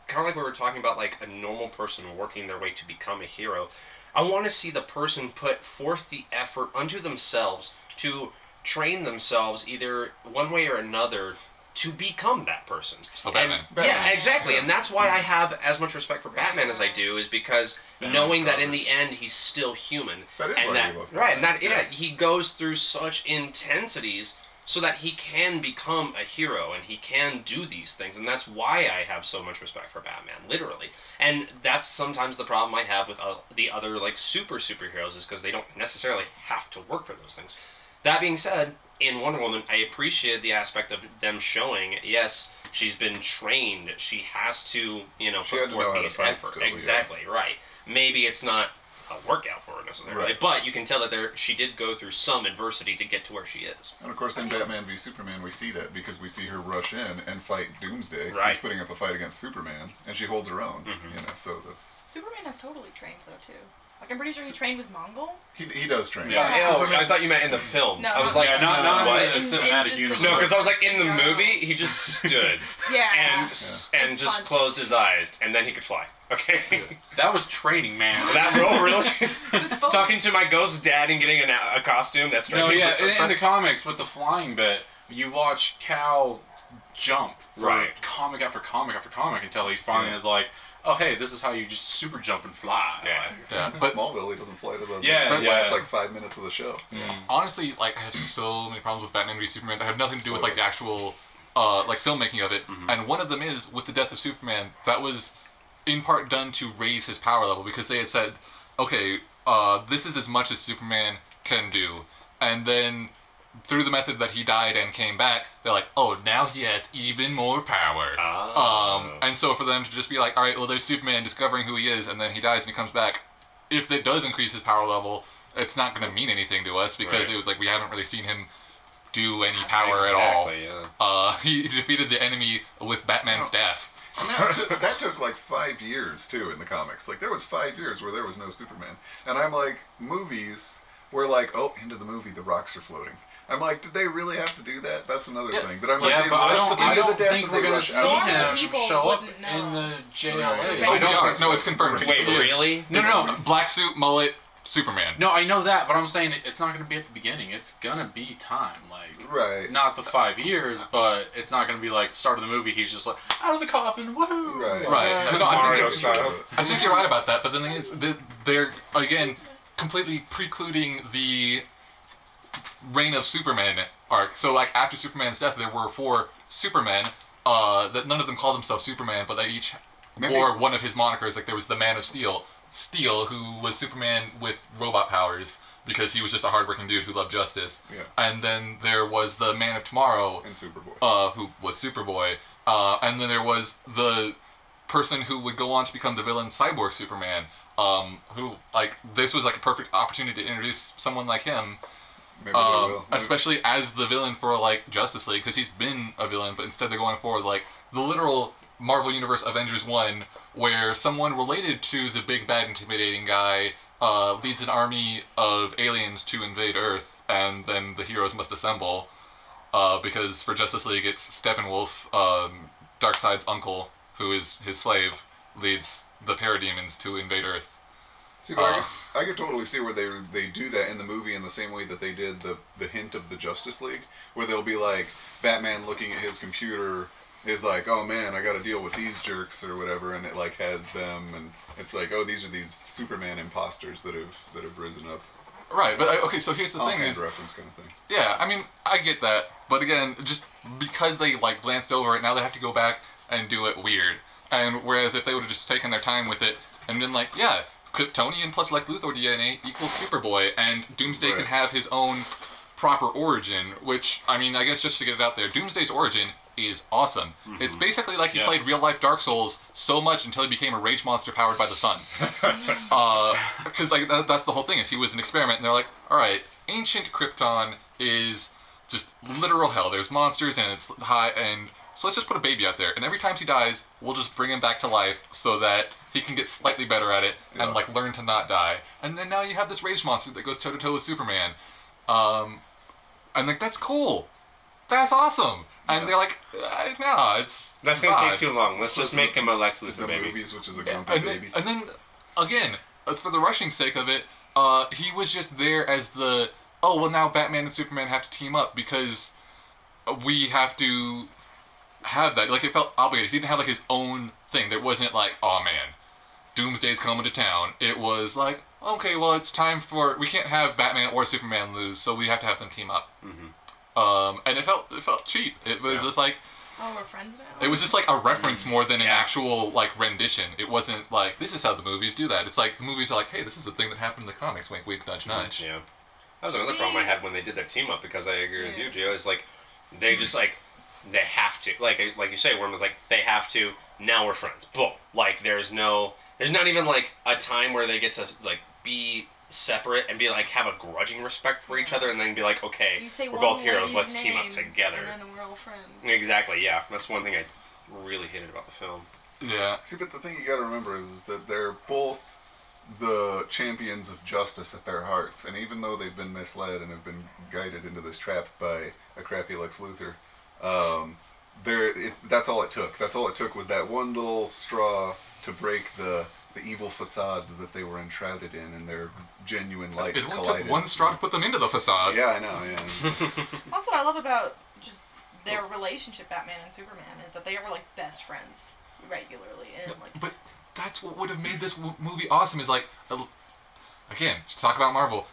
kind of like we were talking about, like a normal person working their way to become a hero. I want to see the person put forth the effort unto themselves to train themselves either one way or another to become that person. So Batman. Yeah, exactly. And that's why I have as much respect for Batman as I do, is because knowing that in the end he's still human. That is and why that, you love right, and Batman. that he goes through such intensities so that he can become a hero and he can do these things. And that's why I have so much respect for Batman, literally. And that's sometimes the problem I have with the other like superheroes, is because they don't necessarily have to work for those things. That being said, in Wonder Woman, I appreciated the aspect of them showing, yes, she's been trained. She has to, put forth these effort. Exactly, right. Maybe it's not a workout for her necessarily, Right. but you can tell that she did go through some adversity to get to where she is. And of course, in Batman v Superman, we see that because we see her rush in and fight Doomsday. Right. She's putting up a fight against Superman, and she holds her own. Mhm. So that's Superman has totally trained though too. Like I'm pretty sure he trained with Mongol. he does train. Yeah. I thought you meant in the film. No, I was not- like, Yeah, not what? in the cinematic just the- universe. No, because I was like, in the No. movie, he just stood Yeah. and just Punched. closed his eyes, and then he could fly. Okay. That was training, man. That role, really? It was both. Talking to my ghost dad and getting a costume, that's No, right. yeah, in the comics with the flying bit, you watch Cal jump for Right. comic after comic after comic until he finally is like, "Oh, hey, this is how you just super jump and fly." Yeah. Like, Yeah, But but Smallville, he doesn't fly to the Yeah, last yeah. like 5 minutes of the show. honestly, like I have so many problems with Batman v Superman that have nothing to do with like the actual like filmmaking of it. And one of them is with the death of Superman. That was in part done to raise his power level, because they had said, okay, this is as much as Superman can do, and then through the method that he died and came back, they're like, oh, now he has even more power. And so for them to just be like, all right, well, there's Superman discovering who he is, and then he dies and he comes back. If it does increase his power level, it's not going to mean anything to us, because Right. it was like we haven't really seen him do any power at all. Exactly, yeah. He defeated the enemy with Batman's staff. And that took like 5 years too in the comics. Like there was 5 years where there was no Superman, and I'm like, movies were like, oh, into the movie, the rocks are floating. I'm like, did they really have to do that? That's another Yeah. thing. That I'm like, Yeah, they but I rush don't, into I the don't death think and we're they gonna rush see out. Normal him people show up wouldn't in know. the JLA. Right. Oh, I we don't are. think No, so. it's confirmed. Wait, He is. really? No. Black suit, mullet, Superman. No, I know that, but I'm saying it's not going to be at the beginning. It's going to be time. Like, Right. not the 5 years, but it's not going to be like start of the movie. He's just like out of the coffin, woohoo! Right. Right. No, I Mario think, style. I think you're right about that, but the thing is, they're, again, completely precluding the reign of Superman arc. So, like, after Superman's death, there were 4 Supermen, that none of them called themselves Superman, but they each wore one of his monikers. Like, there was the Man of Steel, who was Superman with robot powers, because he was just a hardworking dude who loved justice. Yeah. And then there was the Man of Tomorrow, And Superboy. who was Superboy, and then there was the person who would go on to become the villain Cyborg Superman, who, like, this was like a perfect opportunity to introduce someone like him, Maybe they will. especially as the villain for, like, Justice League, because he's been a villain, but instead they're going for, like, the literal Marvel Universe Avengers 1, where someone related to the big bad intimidating guy leads an army of aliens to invade Earth, and then the heroes must assemble. Because for Justice League, it's Steppenwolf, Darkseid's uncle, who is his slave, leads the parademons to invade Earth. See, but I could totally see where they do that in the movie in the same way that they did the hint of the Justice League, where they'll be like Batman looking at his computer is like, oh man, I got to deal with these jerks or whatever, and it like has them, and it's like, oh, these are these Superman imposters that have risen up. Right, but okay, so here's the thing Offhand is, reference kind of thing. yeah, I mean, I get that, but again, just because they like glanced over it, now they have to go back and do it weird. And whereas if they would have just taken their time with it and been like, yeah, Kryptonian plus Lex Luthor DNA equals Superboy, and Doomsday can have his own proper origin, which, I mean, I guess just to get it out there, Doomsday's origin is awesome. Mm-hmm. It's basically like he played real-life Dark Souls so much until he became a rage monster powered by the sun. Because like that's the whole thing, is he was an experiment, and they're like, alright, ancient Krypton is just literal hell. There's monsters, and it's high, and so let's just put a baby out there, and every time he dies, we'll just bring him back to life so that he can get slightly better at it and like learn to not die. And then now you have this rage monster that goes toe to toe with Superman. And like, that's cool. That's awesome. And they're like, no, that's gonna take too long. Let's just make him a Lex Luthor baby. Movies, which is a grumpy baby. And then again, for the rushing sake of it, he was just there as the now Batman and Superman have to team up because we have to have that. Like, it felt obligated. He didn't have like his own thing. There wasn't like, oh man, Doomsday's coming to town. It was like, okay, well, it's time for, we can't have Batman or Superman lose, so we have to have them team up. Mm-hmm. And it felt cheap. It was just like, oh, we're friends now? It was just like a reference more than an actual like rendition. It wasn't like, this is how the movies do that. It's like the movies are like, hey, this is the thing that happened in the comics. Wink, wink, nudge, nudge. Yeah. That was another problem I had when they did their team up, because I agree with you, Gio. Is like, they just like, they have to, like you say, Worm was like, they have to, now we're friends. Boom. Like, there's not even like a time where they get to like be separate and be like, have a grudging respect for each other, and then be like, okay, we're both heroes, let's team up together. And then we're all friends. Exactly, yeah. That's one thing I really hated about the film. Yeah. See, but the thing you gotta remember is that they're both the champions of justice at their hearts, and even though they've been misled and have been guided into this trap by a crappy Lex Luthor, that's all it took. That's all it took was that one little straw to break the evil facade that they were enshrouded in, and their genuine light collided. It only took one straw to put them into the facade. Yeah, I know, yeah. That's what I love about just their relationship, Batman and Superman, is that they were like best friends regularly. And like, but that's what would have made this movie awesome, is like, again, just talk about Marvel.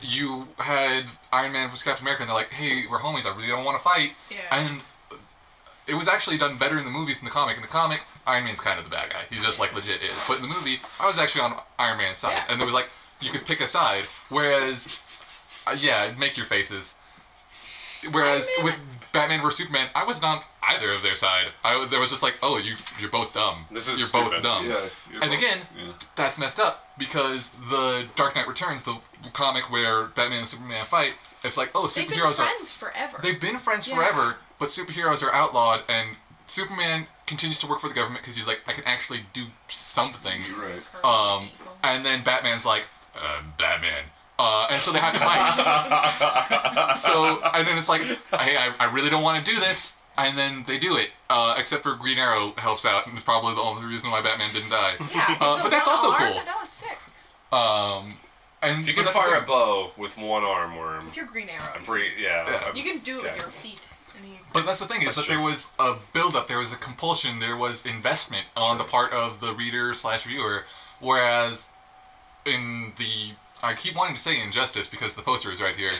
You had Iron Man vs. Captain America, and they're like, hey, we're homies, I really don't want to fight. Yeah. And it was actually done better in the movies than the comic. In the comic, Iron Man's kind of the bad guy. He's just like legit is. But in the movie, I was actually on Iron Man's side. Yeah. And there was like, you could pick a side. Whereas, make your faces. Whereas with Batman vs. Superman, I wasn't on either of their side. There was just like, oh, you're both dumb. This is You're stupid. both dumb. Yeah, and again, that's messed up, because the Dark Knight Returns, the comic where Batman and Superman fight, it's like, oh, they've superheroes been friends forever. They've been friends forever, but superheroes are outlawed, and Superman continues to work for the government because he's like, I can actually do something. Right. And then Batman's like, Batman. And so they have to fight. And then it's like, hey, I really don't want to do this. And then they do it. Except for Green Arrow helps out, and it's probably the only reason why Batman didn't die. Yeah, but that's also cool. That was sick. And if you can fire a bow with one arm, Worm. If you're Green Arrow, I'm pretty, you can do it with your feet. But that's the thing, is that there was a build-up, there was a compulsion, there was investment on the part of the reader/viewer, whereas in the, I keep wanting to say Injustice because the poster is right here,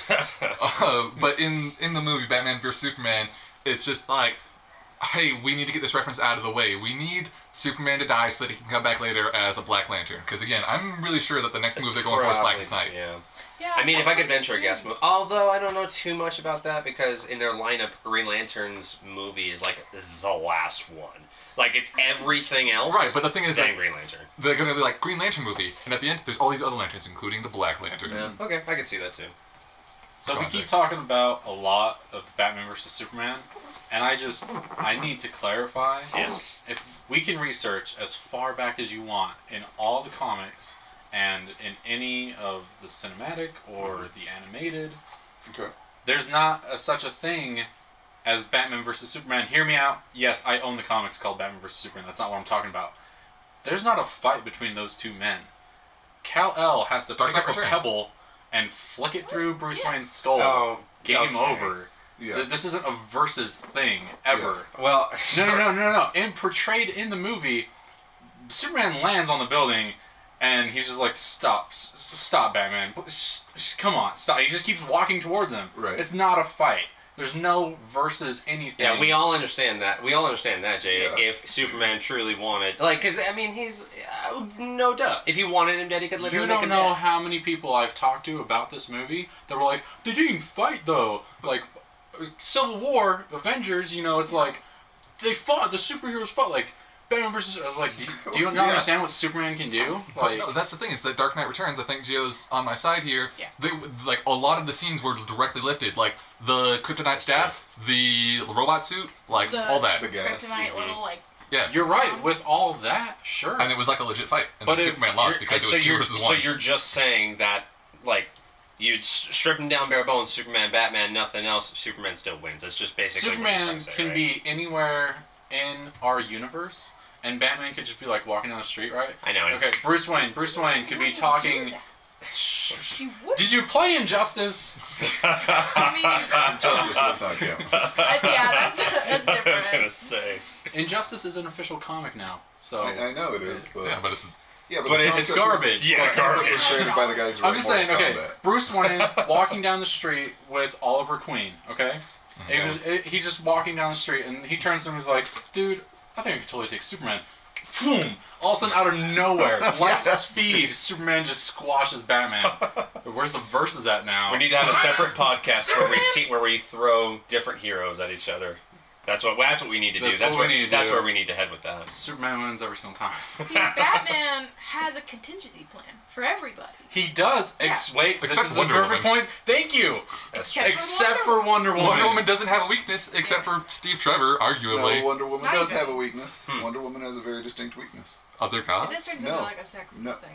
but in the movie Batman vs. Superman, it's just like, hey, we need to get this reference out of the way. We need Superman to die so that he can come back later as a Black Lantern. Because again, I'm really sure that the next move they're going for is Blackest Night. Yeah, I mean, if I could venture a guess, although I don't know too much about that, because in their lineup, Green Lantern's movie is like the last one. Like, it's everything else. Right, but the thing is that Green Lantern. They're going to be like, Green Lantern movie, and at the end, there's all these other lanterns, including the Black Lantern. Yeah. Okay, I can see that too. So we keep talking about a lot of Batman vs. Superman, and I need to clarify. Yes. If we can research as far back as you want in all the comics and in any of the cinematic or the animated, there's not such a thing as Batman vs. Superman. Hear me out. Yes, I own the comics called Batman vs. Superman. That's not what I'm talking about. There's not a fight between those two men. Kal-El has to pick up a pebble and flick it through Bruce Wayne's skull. Game over. Yeah. This isn't a versus thing ever. Well, No. And portrayed in the movie, Superman lands on the building, and he's just like, stop, Batman. Come on, stop. He just keeps walking towards him. Right. It's not a fight. There's no versus anything. Yeah, we all understand that. We all understand that, Jay. Yeah. If Superman truly wanted, like, because I mean, he's no duh. If he wanted him dead, he could literally You make don't him know dead. how many people I've talked to about this movie that were like, they didn't fight though. Like, Civil War, Avengers, you know, it's like, they fought, the superheroes fought, like, Batman versus, I was like, do you not Yeah. understand what Superman can do? But Like, no, that's the thing, is that Dark Knight Returns, I think Gio's on my side here. Yeah. They, like, a lot of the scenes were directly lifted. Like, the kryptonite staff, the robot suit, like, The- all that. The gas. Kryptonite little like. Yeah. you're right, with all that, sure. And it was like a legit fight. And But then if Superman lost you're- because So it was 2 you're versus 1. so you're just saying that, like, you'd strip him down bare bones, Superman, Batman, nothing else, Superman still wins. That's just basically what you're Superman trying to say, can right? be anywhere in our universe, and Batman could just be like walking down the street, right? I know. Okay, Bruce Wayne could be talking. She would. Did you play Injustice? Justice does not count. Yeah, that's I was different. gonna say. Injustice is an official comic now, so I know it is, but yeah, but it's... yeah, but the it's concept garbage. Was, Yeah, the concept garbage. was created by the guys who I'm wrote just saying. Mortal Okay, Kombat. Bruce Wayne walking down the street with Oliver Queen. Okay, he's just walking down the street, and he turns to him and is like, "Dude, I think I could totally take Superman." Boom! All of a sudden, out of nowhere, light speed, Superman just squashes Batman. Where's the verses at now? We need to have a separate podcast where we throw different heroes at each other. That's what we need to do. That's what we need to That's do. where we need to head with that. Superman wins every single time. See, Batman has a contingency plan for everybody. He does. Wait, this Except is the Wonder perfect Woman. point. Thank you. That's true. Except for Wonder Woman. Wonder Woman doesn't have a weakness, except for Steve Trevor, arguably. No, Wonder Woman Not does even. have a weakness. Hmm. Wonder Woman has a very distinct weakness. Other gods? This turns No. into like a sexist No. thing.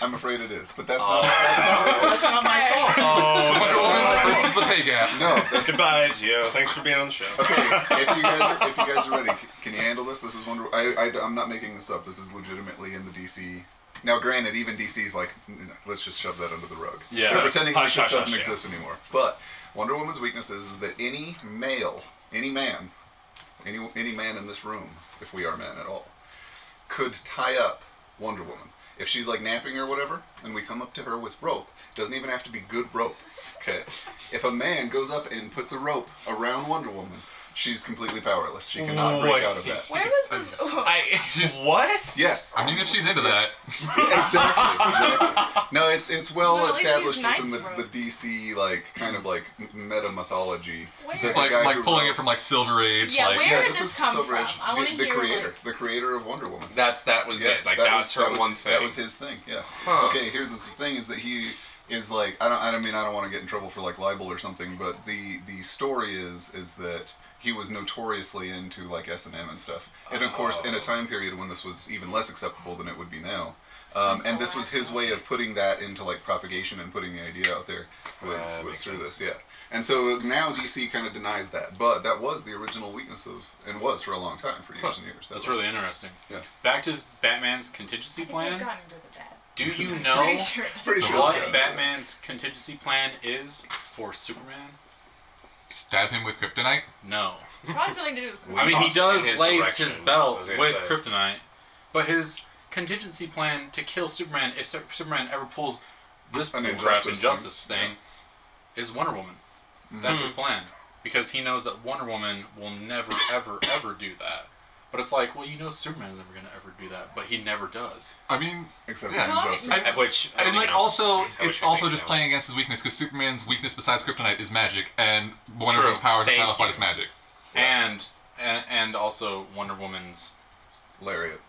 I'm afraid it is, but that's Oh. that's not my fault. Wonder Woman Oh. versus the pay gap. No, that's, Goodbye, Gio. Thanks for being on the show. okay. If you guys are ready, can you handle this? This is Wonder. I'm not making this up. This is legitimately in the DC. Now, granted, even DC's like, let's just shove that under the rug. Yeah. They're pretending like Hush, this hush, doesn't hush, exist anymore. But Wonder Woman's weakness is that any male, any man in this room, if we are men at all, could tie up Wonder Woman. If she's like napping or whatever, and we come up to her with rope, it doesn't even have to be good rope. Okay? If a man goes up and puts a rope around Wonder Woman, she's completely powerless. She cannot break out of that. Where was this? What? Yes. I mean, if she's into that. Exactly. No, it's well Well, at least established he's nice within the rope. DC like kind of like meta mythology. Where? It's The like guy like who pulling wrote- it from like Silver Age. Yeah, like, where did this this is come Silver from? Age. I wanna the hear, creator, like- the creator of Wonder Woman. That was it. Like that was her one thing. That was his thing. Yeah. Huh. Okay. Here's the thing: is that he is like I don't want to get in trouble for like libel or something, but the story is that he was notoriously into like S&M and stuff, and of course in a time period when this was even less acceptable than it would be now. And this was his way of putting that into like propagation and putting the idea out there was makes through sense. this, yeah. And so now DC kind of denies that, but that was the original weakness of, and was for a long time, for years and years. That's was- really interesting. Yeah. Back to Batman's contingency I think plan. they've gotten rid of that. Do you Pretty know sure. Pretty sure. what Yeah. Batman's contingency plan is for Superman? Stab him with kryptonite. No. Probably something to do with. I mean, he does In his lace direction, his belt I was gonna with say. kryptonite, but his contingency plan to kill Superman, if Superman ever pulls this An bullcrap injustice injustice thing, thing, is Wonder Woman. That's his plan. Because he knows that Wonder Woman will never, ever, ever do that. But it's like, well, you know Superman's never going to ever do that, but he never does. I mean, Except Yeah. for Injustice. and like also, it's also just playing. playing against his weakness because Superman's weakness besides kryptonite is magic, and Wonder True. Woman's powers are Thank amplified you. as magic. And also Wonder Woman's... Lariat.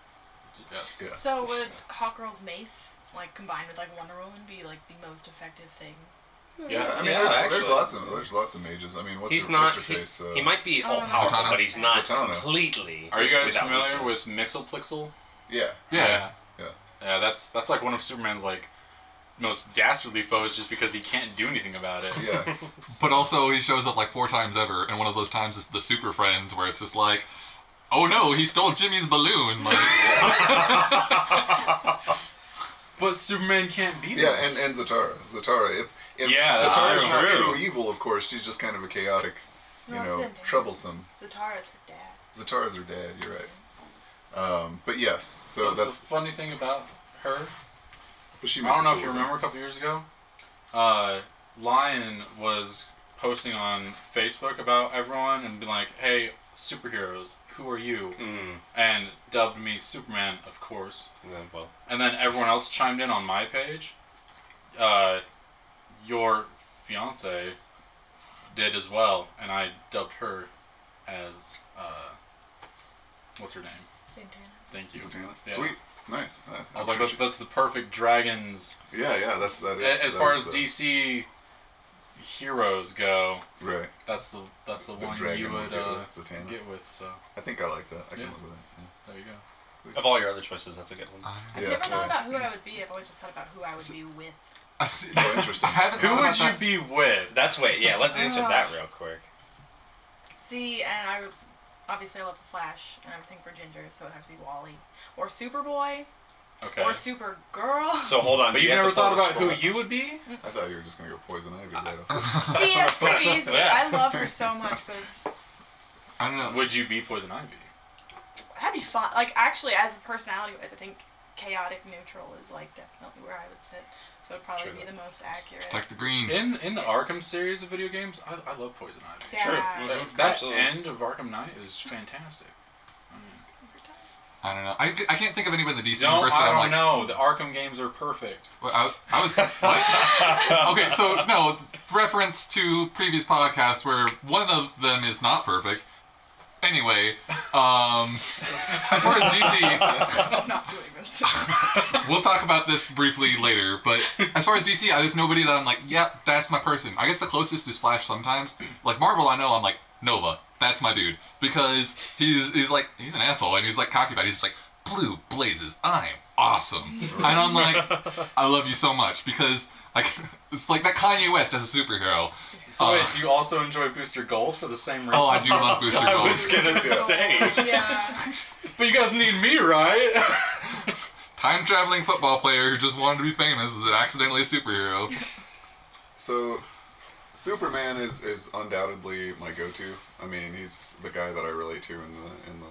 Yes. Yeah. So would Hawkgirl's mace, like combined with like Wonder Woman, be like the most effective thing? Yeah. I mean, Yeah, there's actually. lots of mages. I mean, what's He's her, not. what's her face? He might be Oh, all no. powerful, Zatanna. but he's not Zatanna. completely. Are you guys without familiar weakness. with Mixoplixel? Yeah. Yeah. Yeah, that's like one of Superman's like most dastardly foes, just because he can't do anything about it. Yeah. But also, he shows up like 4 times ever, and one of those times is the Super Friends, where it's just like, oh no, he stole Jimmy's balloon. Like, But Superman can't beat him. Yeah, and Zatara. Zatara, Yeah, that's Zatara's true. not True. true evil, of course. She's just kind of a chaotic, No, Zendaya. troublesome. Zatara's her dad. Zatara's her dad. You're right. But yes, so the that's. funny thing about her. But she I makes don't it know if cool you with remember a couple years ago. Lion was posting on Facebook about everyone and being like, "Hey, superheroes, who are you?" And dubbed me Superman, of course. Well, And then everyone else chimed in on my page. Your fiance did as well, and I dubbed her as what's her name? Santana. Thank you. Zatanna. Yeah. Sweet, nice. I was like, that's the perfect dragons. Yeah, that is. As that far is as DC heroes go, right, that's the the one dragon you would Zatanna. get with. So I think I like that. I can Yeah. live with it. there you go. of all your other choices, that's a good one. I've Yeah. never thought about who I would be. I've always just thought about who I would be with. Oh, interesting. I haven't Who thought would about you that. be with? Let's answer that real quick. See, and I would obviously I love the Flash and everything for Ginger, so it'd have to be Wally or Superboy Okay. or Supergirl. So hold on. But do you have never to pull thought the about who scroll? you would be? I thought you were just gonna go Poison Ivy right off. See, it's too easy. Yeah. I love her so much, but I don't know. Would you be Poison Ivy? that'd be fun. Like actually, as a personality-wise, I think chaotic neutral is like definitely where I would sit. So it'd probably True. be the most accurate. Like the green. In the Arkham series of video games, I love Poison Ivy. Yeah. True. That Absolutely. end of Arkham Knight is fantastic. I don't know. I can't think of anyone in the DC No, universe that I I'm don't like. know. The Arkham games are perfect. Well, I was what? Okay, so no reference to previous podcasts where one of them is not perfect. Anyway, as far as DC, I'm not doing this. we'll talk about this briefly later. But as far as DC, there's nobody that I'm like, yeah, that's my person. I guess the closest is Flash sometimes. Like Marvel, I know I'm like Nova. That's my dude because he's an asshole and he's like cocky about it. He's just like blue blazes. I'm awesome, and I'm like, I love you so much because it's like that Kanye West as a superhero. So wait, do you also enjoy Booster Gold for the same reason? Oh, I do love Booster Gold. I was gonna say. Yeah. But you guys need me, right? Time traveling football player who just wanted to be famous is accidentally a superhero. So, Superman is undoubtedly my go-to. I mean, he's the guy that I relate to in the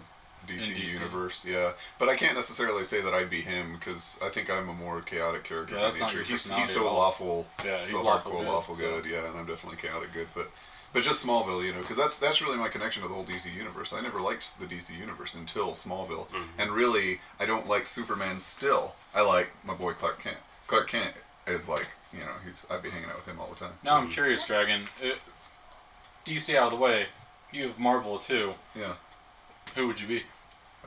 DC, In DC. universe. Yeah, but I can't necessarily say that I'd be him because I think I'm a more chaotic character. Yeah, by that's not nature. your He's personality so at all. lawful. Yeah, he's so lawful hardcore, good, lawful so. good. Yeah, and I'm definitely chaotic good. But just Smallville, because that's really my connection to the whole DC universe. I never liked the DC universe until Smallville, and really I don't like Superman still. I like my boy Clark Kent. Clark Kent is like I'd be hanging out with him all the time. Now I'm curious, Dragon. DC out of the way. You have Marvel too. Yeah. Who would you be?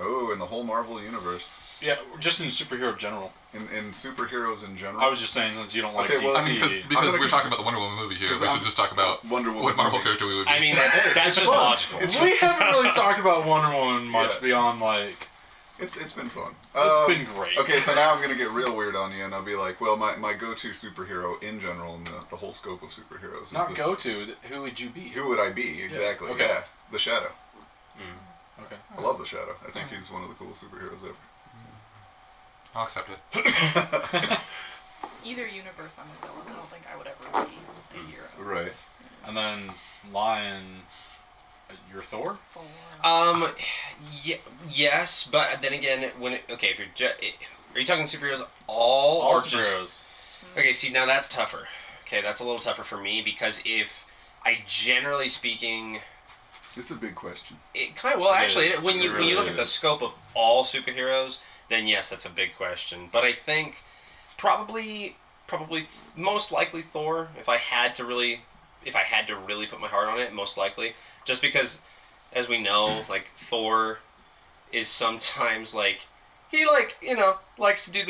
Oh, in the whole Marvel universe, Yeah, just in superhero general. in superheroes in general. I was just saying since you don't like Okay, well, DC. I mean, because we're talking about the Wonder Woman movie here, we 'Cause should just talk about Wonder Woman what Marvel movie. character we would be. I mean, that's just logical. we haven't really talked about Wonder Woman much Yeah. beyond like. It's been fun. It's been great. Okay, so now I'm gonna get real weird on you, and I'll be like, well, my go-to superhero in general, in the whole scope of superheroes, is Not this. go to. Who would you be? Who would I be exactly? Okay. Yeah, the Shadow. Okay. I love the Shadow. I think he's one of the coolest superheroes ever. I'll accept it. Either universe, I'm a villain. I don't think I would ever be a hero. Right. And then Lion. You're Thor. Thor. Yes, but then again, if you're are you talking superheroes all All or just superheroes. okay? See, now that's tougher. Okay, that's a little tougher for me because if I generally speaking, It's a big question. it kind of well It actually is. when you It really look at the is. scope of all superheroes, then yes, that's a big question. But I think probably most likely Thor. If I had to really put my heart on it, most likely, just because, as we know, like Thor is sometimes like he likes to do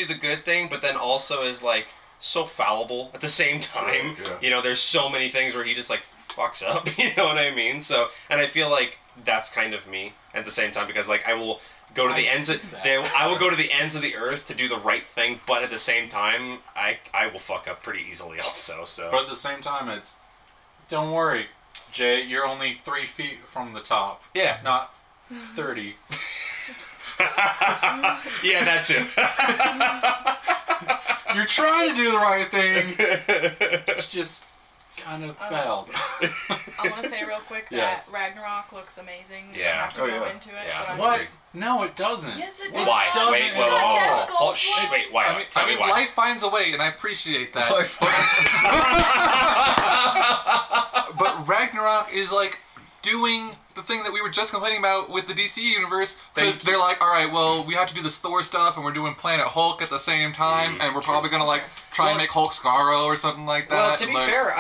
the good thing, but then also is like so fallible at the same time. Yeah. There's so many things where he just like fucks up. You know what I mean? So, and I feel like that's kind of me at the same time because like I will go to the ends of I will go to the ends of the earth to do the right thing, but at the same time I will fuck up pretty easily also. So, But at the same time, it's don't worry, Jay. You're only 3 feet from the top. yeah. Not 30. Yeah, that too. You're trying to do the right thing. It's just kind of failed. I want to say real quick that Yes. Ragnarok looks amazing. We Yeah. don't have to Oh, go yeah. into it. Yeah. but I'm What? sure- No, it doesn't. Yes, it It does. Why? doesn't Wait, at whoa, got Jeff all. Goldblum. Wait, why? Tell me why. Life finds a way, and I appreciate that. But Ragnarok is like doing the thing that we were just complaining about with the DC universe, because Thank you. they're like, all right, well, we have to do this Thor stuff, and we're doing Planet Hulk at the same time, and we're probably gonna like try and make Hulk Scarro or something like that. Well, to be like, fair,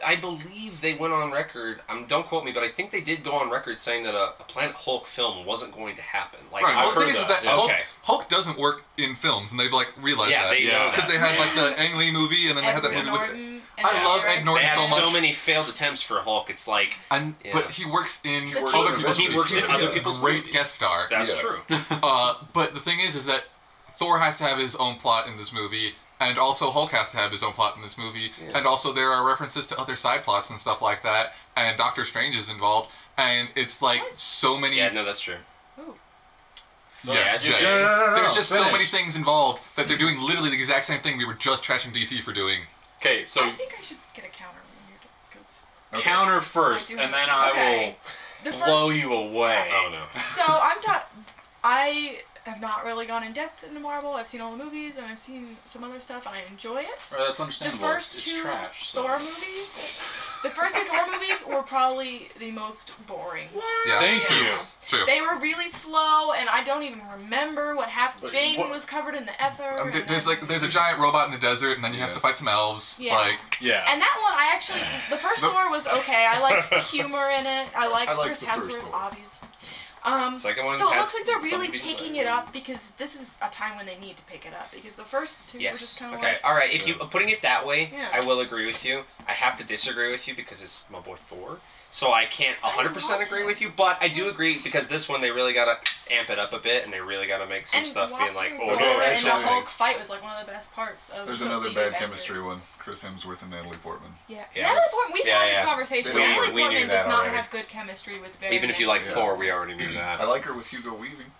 I believe they went on record. Don't quote me, but I think they did go on record saying that a Planet Hulk film wasn't going to happen. Like, right. I've Well, the heard thing is that. that Okay. Hulk doesn't work in films, and they've like realized Yeah, that. they know Because that. they had like the Ang Lee movie, and then they had that Edward movie with. Norton. and I then love Eric- Ed Norton They have so much. so many failed attempts for Hulk. It's like And Yeah. but he works in He works other in people's he works in movies. other Yeah. people's Great movies. guest star. That's Yeah. true. But the thing is that Thor has to have his own plot in this movie, and also Hulk has to have his own plot in this movie, Yeah. and also there are references to other side plots and stuff like that, and Doctor Strange is involved, and it's like so many. Yeah, no, that's true. Ooh. Yes, Yeah, yeah. no, There's just so finish. many things involved that they're doing literally the exact same thing we were just trashing DC for doing. Okay, so I think I should get a counter when you're because Okay. counter first, I do- and then I okay. The will first- blow you away. Oh no. So I have not really gone in depth into Marvel. I've seen all the movies and I've seen some other stuff and I enjoy it. Well, that's The understandable. first It's two trash. So. Thor movies, the first two Thor movies were probably the most boring. Yeah. Thank you. True. They were really slow, and I don't even remember what happened. But Bane what- was covered in the ether. and There's a giant robot in the desert, and then you have Yeah. to fight some elves. Yeah. Like, Yeah. And that one, I actually, the first The- Thor was okay. I liked the humor in it. I liked I liked Chris the first Hemsworth, Thor. obviously. Second one. So it had looks like they're some really movies picking that it were- up because this is a time when they need to pick it up because the first two were Yes. just kind of Okay. like. All right. If you putting it that way, Yeah. I will agree with you. I have to disagree with you because it's my boy Thor. So I can't 100% love agree him. with you, but I do agree because this one they really gotta amp it up a bit and they really gotta make some And stuff being like, watching oh Thor no, in actually- the Hulk fight was like one of the best parts of There's the another the bad Avengers. chemistry one. Chris Hemsworth and Natalie Portman. Yeah, Yeah, Natalie this- Portman. We've yeah, had this yeah. conversation. We Natalie knew Portman that does not already. have good chemistry with very even if many you like people. Thor, we already knew I that. like her with Hugo Weaving.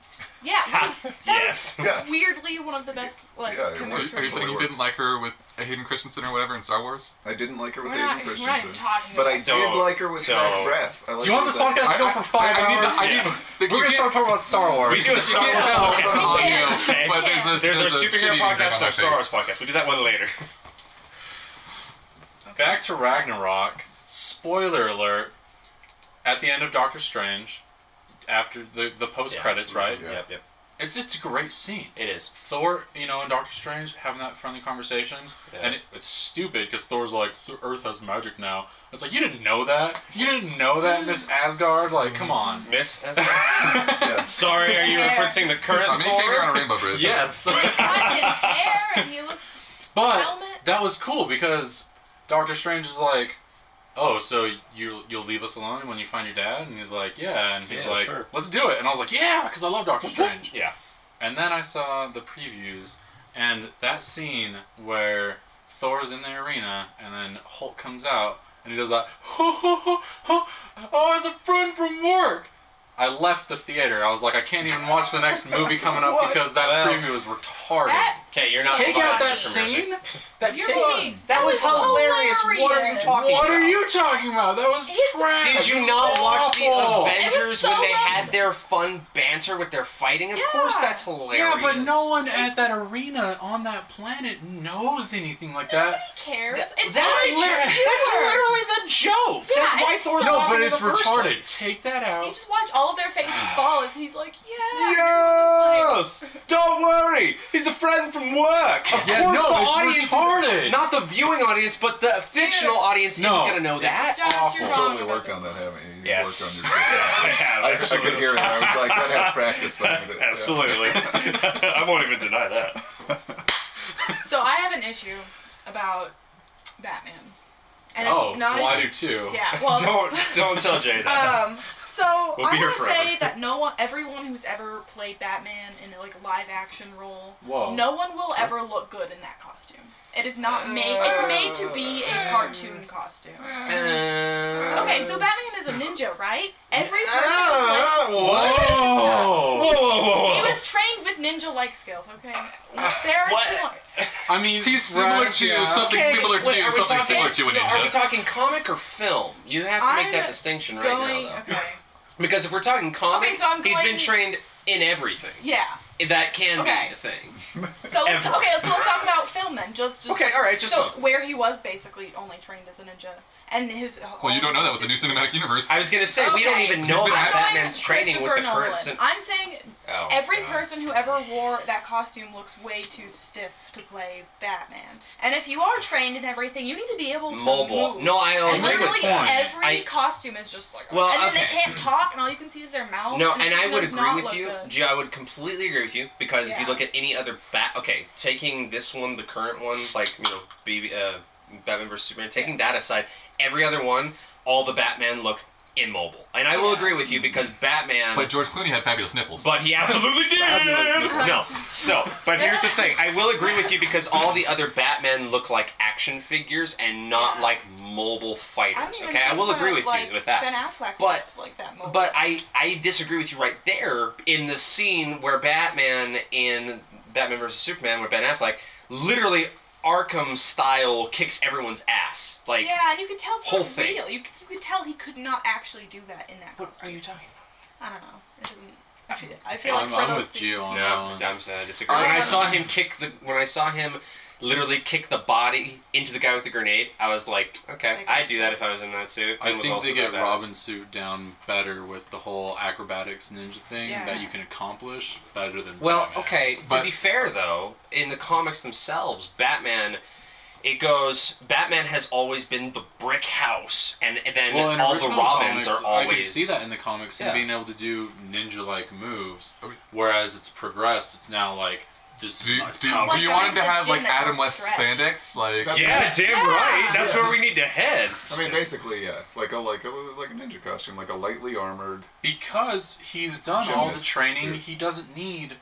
Yeah, that Yes. is Yeah. weirdly one of the best like Yeah, it are you chemistry. saying you didn't like her with Hayden Christensen or whatever in Star Wars? I didn't like her with We're not, Hayden we're not Christensen. even talking But about I that. did Don't. like her with So- Zach Braff. Do you want this podcast to go for 5 hours? We're gonna start talking about Star Wars. We do a Star You Wars can't tell podcast. on audio, Okay. but There's our a superhero shitty podcast on and my our Star Wars face. podcast. We do that one later. Back to Ragnarok. Spoiler alert. At the end of Doctor Strange, after the post credits, right? Yeah. Yep. It's a great scene. It is. Thor, and Doctor Strange having that friendly conversation, Yeah. and it's stupid because Thor's like, Earth has magic now. It's like, you didn't know that? You didn't know that, Miss Asgard? Like, come on. Miss. Yeah. Sorry, are you referencing the current I mean, he came here on a Thor? rainbow bridge. Yes. They cut his hair and he looks But helmet. that was cool because Doctor Strange is like, oh, so you'll leave us alone when you find your dad? And he's like, yeah. And he's Yeah, like, sure. let's do it. And I was like, yeah, because I love Doctor Strange. Yeah. And then I saw the previews, and that scene where Thor's in the arena, and then Hulk comes out, and he does that, oh, it's a friend from work. I left the theater. I was like, I can't even watch the next movie coming up What? because that Well, preview was retarded. That Okay, you're not. Take out buying that this from Rick. scene. That You're scene. being- That was hilarious. What are you talking What about? are you talking about? That was It's- trash. Did you It was not watch the awful. Avengers so when they bad. had their fun banter with their fighting? Of Yeah. course, that's hilarious. Yeah, but no one at that arena on that planet knows anything like that. Nobody cares. That- It's that's, like literally, humor. that's literally the joke. Yeah, that's why it's Thor's so- No, laughing but in it's the first retarded. place. Take that You out. just watch all of their faces fall as he's like, yeah. Yes! Don't worry! He's a friend from work! Of Yeah, course no, the it's audience retarded. not the viewing audience, but the fictional audience No. isn't gonna know that. Josh, awful. you're You've wrong totally about worked this on that, one. haven't you? You've Yes. worked on your I have, I could hear it. I was like, that has practice behind it. Yeah. Absolutely. I won't even deny that. So I have an issue about Batman. And Oh, it's not well, I even- do too. Yeah, well, Don't tell Jay that. So We'll I be here want to forever. say that everyone who's ever played Batman in a live action role, Whoa. no one will ever look good in that costume. It is not made. It's made to be a cartoon costume. Okay, so Batman is a ninja, right? Every person who plays... Whoa! He was trained with ninja-like skills, okay? They're similar. I mean, He's similar to something similar to are we something similar to a no, Are we ninja. talking comic or film? You have to make that distinction right now, though. Okay. Because if we're talking comic, Okay, so I'm he's been going- trained in everything. Yeah. That can Okay. be a thing. So let's Ever. talk about film then. Just Okay, all right, just so film. where he was basically only trained as a ninja, and his. Well, you don't know that with the new cinematic universe. I was gonna say we don't Okay. even know He's been about acting. Batman's training with the Christopher current. Nolan. I'm saying Oh, every God. person who ever wore that costume looks way too stiff to play Batman. And if you are trained and everything, you need to be able to Mobile. move. No, I And agree with literally point. every costume is just like, Well, and then they okay. can't talk, and all you can see is their mouth. No, it and I just would does agree not with look you. good. Gee, I would completely agree with you because if you Yeah. look at any other taking this one, the current one, like Batman vs Superman, taking that aside, every other one, all the Batman look immobile, and I will Yeah. agree with you because Batman. But George Clooney had fabulous nipples. But he absolutely did. No. So, but here's the thing. I will agree with you because all the other Batmen look like action figures and not Yeah. like mobile I fighters. don't even Okay, I think will agree that, with like, you with that. Ben Affleck But- looks like that mobile. But I disagree with you right there in the scene where Batman in Batman vs Superman, where Ben Affleck literally Arkham style kicks everyone's ass. Like, yeah, and you could tell it's whole not thing. real. You could tell he could not actually do that in that what costume. are you talking I don't know. It doesn't. I feel like I'm for those with scenes, you on about? that No, one. I disagree. When I saw him literally kick the body into the guy with the grenade, I was like, okay, I'd do that if I was in that suit. I It was think also they get badass. Robin's suit down better with the whole acrobatics ninja thing Yeah. that you can accomplish better than Well, Batman's. okay, to But- be fair though, in the comics themselves, Batman has always been the brick house, and then Well, in all the original Robins comics, are always... I could see that in the comics, him Yeah. being able to do ninja-like moves, Okay. whereas it's progressed. It's now like just. Do you like, do like you want him to the have gym like that Adam don't West stretch. spandex? Like That's- Yeah, damn Yeah. right. That's Yeah. where we need to head. I mean, basically, yeah, like a ninja costume, like a lightly armored. because he's done all the Gymnast training, suit. he doesn't need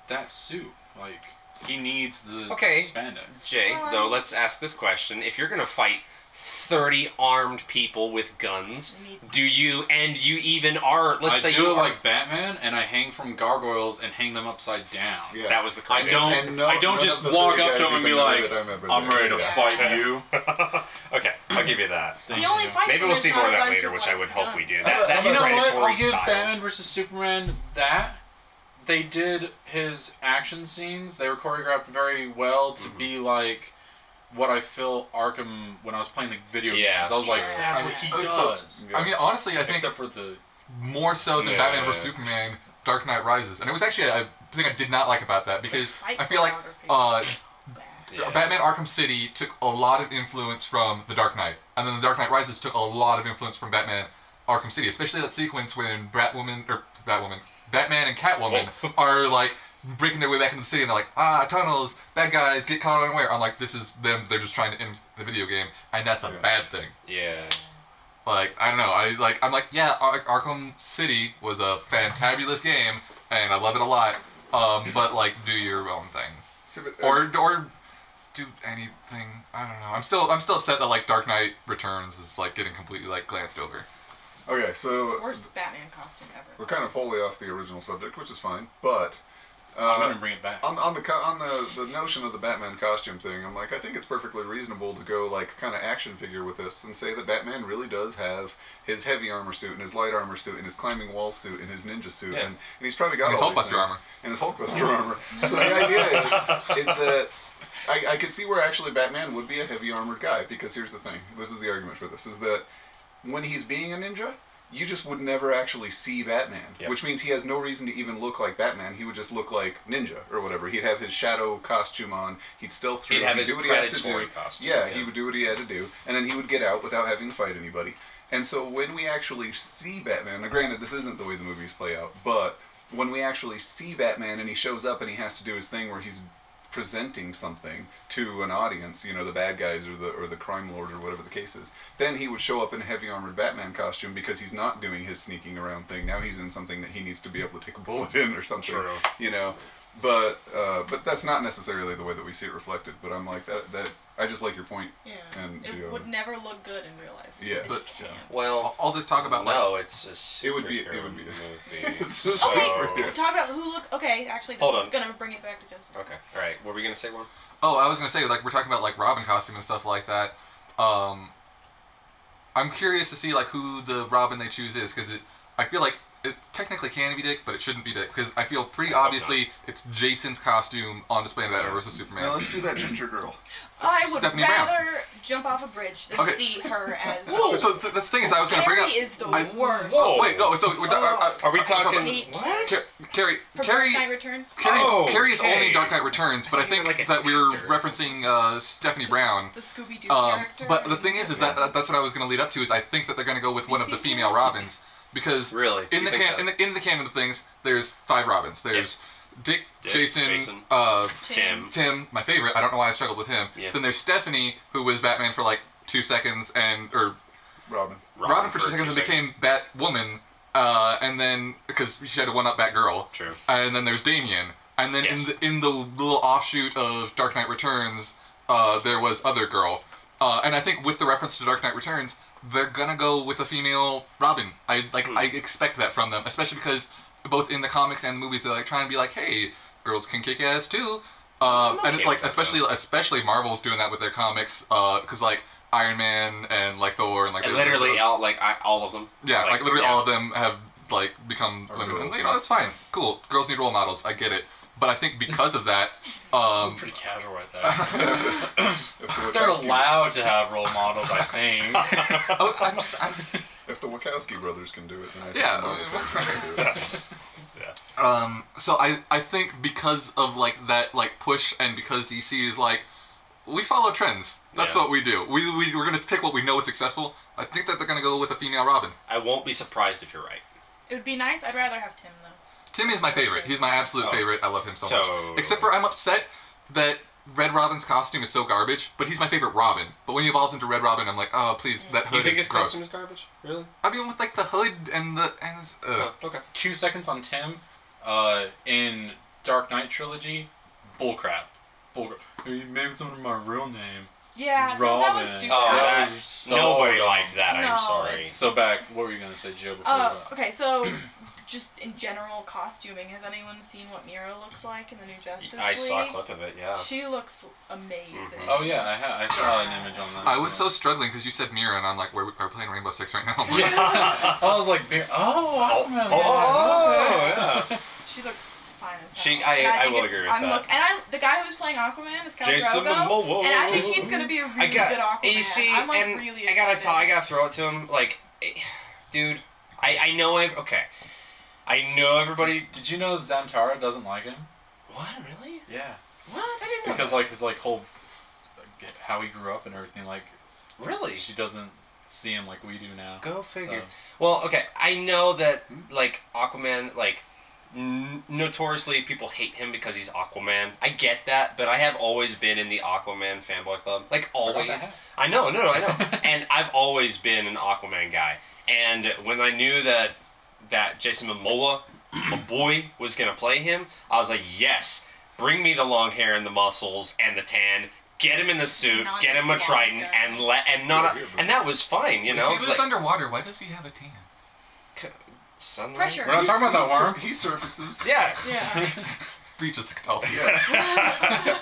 that suit. Like he needs the Okay. spandex. Jay, though, let's ask this question: if you're gonna fight 30 armed people with guns, do you even are? Let's I say do you it are. like Batman, and I hang from gargoyles and hang them upside down. Yeah. That was the I correct don't. answer. And I don't none just of the walk three up to guys him and be even know like, that I'm ever "I'm there." ready to Yeah. fight you." Okay, I'll give you that. Thank He only you. fights Maybe when we'll there's see more of not a that bunch later, of, which like, I would hope we do. guns. That You know what? predatory I'll give style. Batman vs Superman that. They did his action scenes. They were choreographed very well to be like what I feel Arkham when I was playing the video Yeah, games. I was like, sure. that's what he So- does. I mean, honestly, I think Except for the more so than Yeah. Batman vs Superman, Dark Knight Rises, and it was actually a thing I did not like about that because Fight I feel like choreography. Bad. Yeah. Batman Arkham City took a lot of influence from The Dark Knight, and then The Dark Knight Rises took a lot of influence from Batman Arkham City, especially that sequence when Batman and Catwoman are like breaking their way back into the city, and they're like, tunnels, bad guys, get caught unaware. I'm like, this is them. They're just trying to end the video game, and that's a Yeah. bad thing. Yeah. Like, I don't know. I'm like, yeah, Arkham City was a fantabulous game, and I love it a lot. But like, do your own thing, See, but, or do anything. I don't know. I'm still upset that like Dark Knight Returns is like getting completely like glanced over. okay, so Worst Batman costume ever. we're kind of wholly off the original subject, which is fine. But I'm gonna bring it back. on the notion of the Batman costume thing, I'm like, I think it's perfectly reasonable to go like kind of action figure with this and say that Batman really does have his heavy armor suit and his light armor suit and his climbing wall suit and his ninja suit, Yeah. and he's probably got And his all these Hulkbuster things. armor. And his Hulkbuster armor. So the idea is that I could see where actually Batman would be a heavy armored guy, because here's the thing. This is the argument for this, is that when he's being a ninja, you just would never actually see Batman, Yep. which means he has no reason to even look like Batman. He would just look like Ninja or whatever. He'd have his shadow costume on. He'd stealth through. He'd have He'd his do what he had to predatory do. costume. Yeah, he would do what he had to do, and then he would get out without having to fight anybody. And so when we actually see Batman, now granted this isn't the way the movies play out, but when we actually see Batman and he shows up and he has to do his thing where he's presenting something to an audience, you know, the bad guys or the crime lord or whatever the case is, then he would show up in a heavy armored Batman costume because he's not doing his sneaking around thing. Now he's in something that he needs to be able to take a bullet in or something. True. You know. But that's not necessarily the way that we see it reflected. But I'm like that I just like your point. Yeah. And It would never look good in real life. Yeah, It just but- can't. Well, All this talk about no, it's a It would be- superhero movie. It's a so... superhero. Talk about who look. Okay, actually, this Hold is on. gonna bring it back to Justice. Okay, all right. What were we gonna say, one? Oh, I was gonna say, like, we're talking about, like, Robin costume and stuff like that. I'm curious to see, like, who the Robin they choose is, because I feel like it technically can be Dick, but it shouldn't be Dick, because I feel pretty obviously it's Jason's costume on display in Batman vs. Superman. Now let's do that ginger girl. I would Stephanie Brown. rather jump off a bridge than Okay. see her as. So the thing is, I was gonna bring up. Carrie is the I- worst. Whoa. Wait, no. So Are we talking? hate What? Carrie? For Carrie? Dark Knight Returns. Carrie is okay. only in Dark Knight Returns, but I think Like an that we were actor. referencing Stephanie Brown. The Scooby Doo character. But the thing is that that's what I was going to lead up to. Is I think that they're going to go with one of the seen female her? Robins, because Really? in You the think in the canon of things, there's 5 Robins. There's Dick, Dick, Jason, Jason. Tim. Tim, my favorite. I don't know why I struggled with him. Yeah. Then there's Stephanie, who was Batman for like 2 seconds, or Robin. Robin for 2 seconds, and became Batwoman. And then because she had to one-up Batgirl. True. And then there's Damien. And then Yes. in the little offshoot of Dark Knight Returns, there was Other Girl. And I think with the reference to Dark Knight Returns, they're gonna go with a female Robin. I expect that from them, especially because both in the comics and movies they're like trying to be like, hey, girls can kick ass too. And okay like with that, especially Marvel's doing that with their comics, because like Iron Man and like Thor and like And literally all of them. yeah, like literally yeah. all of them have like become Are women. girls, And, you know, yeah. that's fine, cool. Girls need role models. I get it. But I think because of that, Pretty casual right there. If They're allowed to have role models, I think. oh, I'm If the Wachowski brothers can do it, then I think Yeah, Marvel I mean, fans can do it. So I think because of like that like push, and because DC is like, we follow trends. That's Yeah. what we do. We're gonna pick what we know is successful. I think that they're gonna go with a female Robin. I won't be surprised if you're right. It would be nice. I'd rather have Tim though. Tim is my favorite. He's my absolute Oh. favorite. I love him so So- much. Except for I'm upset that Red Robin's costume is so garbage, but he's my favorite Robin. But when he evolves into Red Robin, I'm like, oh please, that hood You think is his gross. costume is garbage? Really? I mean, with like the hood and the Oh, okay. 2 seconds on Tim. In Dark Knight trilogy, bullcrap. Bullcrap. You made it under my real name. Yeah, no, that was Robin. stupid. Oh, That that, was so nobody dumb. liked that. No, I'm sorry. So back, what were you gonna say, Joe? Before that? Okay, so just in general costuming, has anyone seen what Mira looks like in the new Justice I League? saw a clip of it. Yeah. She looks amazing. Mhm. Oh yeah, I saw an image on that. I was so struggling because you said Mira, and I'm like, we're playing Rainbow Six right now. Yeah. I was like, oh, Aquaman. yeah. She looks fine as hell. She- And I think will it's- agree with I'm that. The guy who's playing Aquaman is Khal Jason Drogo, Momoa. and I think he's gonna be a really good Aquaman. You see, I'm like and really I excited. gotta throw it to him. Like, dude, I know okay. I know everybody. Did you know Xantara doesn't like him? What, really? Yeah. What? I didn't know. Because that. like his like whole how he grew up and everything, like Really? she doesn't see him like we do now. Go figure. So- Well, okay, I know that like Aquaman, like notoriously people hate him because he's Aquaman. I get that, but I have always been in the Aquaman fanboy club. Like always. I know, I know. And I've always been an Aquaman guy. And when I knew that Jason Momoa, my boy, was gonna play him, I was like, yes, bring me the long hair and the muscles and the tan. Get him in the suit, Not get him a a trident, blonde and that was fine, you know. He lives like, underwater. Why does he have a tan? sunlight. Pressure. We're not talking about that worm. He surfaces. Yeah. Yeah. Breaches the oh. Yeah.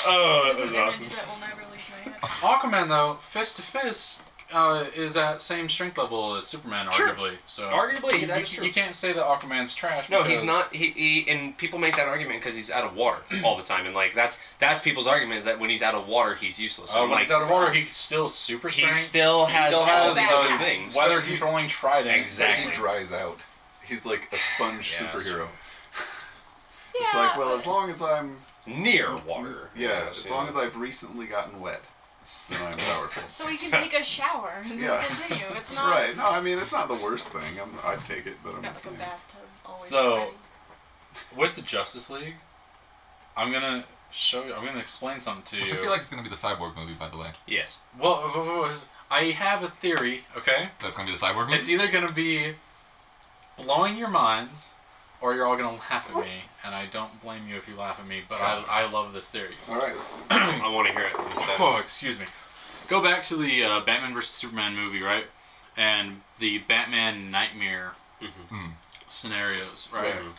Oh, It's that an was image awesome. that will never leave my head. Aquaman though, fist to fist, is at same strength level as Superman, Sure. arguably. So Arguably, you, that's you, true. you can't say that Aquaman's trash. No, he's because- not. He and people make that argument because he's out of water all the time, and like that's people's argument is that when he's out of water, he's useless. Oh, And, when like, he's out of water, he's still super he strength. still has still all has these his other own things. weather controlling trident. Exactly. He dries out. He's like a sponge Yeah, that's superhero. true. It's Yeah. like, well, as long as I'm Near water. yeah, Yes, as long as I've recently gotten wet, then I'm powerful. So he can take a shower and Yeah. then continue. It's not. Right. No, I mean it's not the worst thing. I'd take it, but He's I'm got just like a saying. bathtub always So- ready. With the Justice League, I'm gonna show you. I'm gonna explain something to Which you. I feel like it's gonna be the Cyborg movie, by the way. Yes. Well, I have a theory. Okay. That's gonna be the Cyborg movie. It's either gonna be blowing your minds, or you're all gonna laugh at me, and I don't blame you if you laugh at me, but I love this theory. All right. I want to hear it. I'm excited. Oh, excuse me. Go back to the Batman vs Superman movie, right? And the Batman nightmare scenarios, right? Mhm.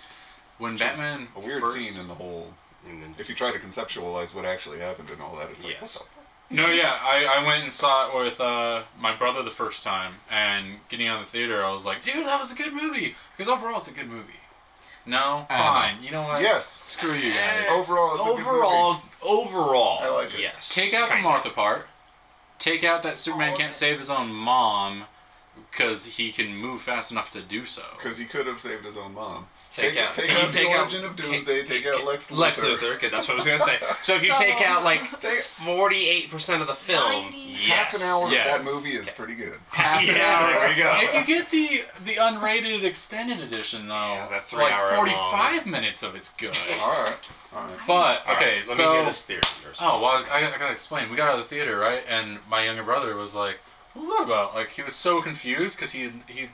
When Which Batman a weird first... scene in the whole. And then- If you try to conceptualize what actually happened and all that, it's like, Yes. what No, yeah, I went and saw it with my brother the first time, and getting out of the theater, I was like, dude, that was a good movie. Because overall, it's a good movie. No? Fine. You know what? Yes. Screw you guys. the? Overall, it's a good overall, I like it. yes. Take out the Kinda. Martha part. Take out that Superman can't save his own mom because he can move fast enough to do so. Because he could have saved his own mom. Take out the origin of Doomsday. Take out Lex Luthor. Lex Luthor, okay, that's what I was gonna say. So if you take out like Take 48% of the film, 90. yes. half an hour Yes. of that movie is pretty good. Half an Yeah, hour. there we go. If you get the unrated extended edition, though, Yeah, that 3 like hour 45 minutes of it's good. All right. But All okay, right, let so me hear this theory first. oh well, I gotta explain. We got out of the theater, right? And my younger brother was like, "What was that about?" Like he was so confused because he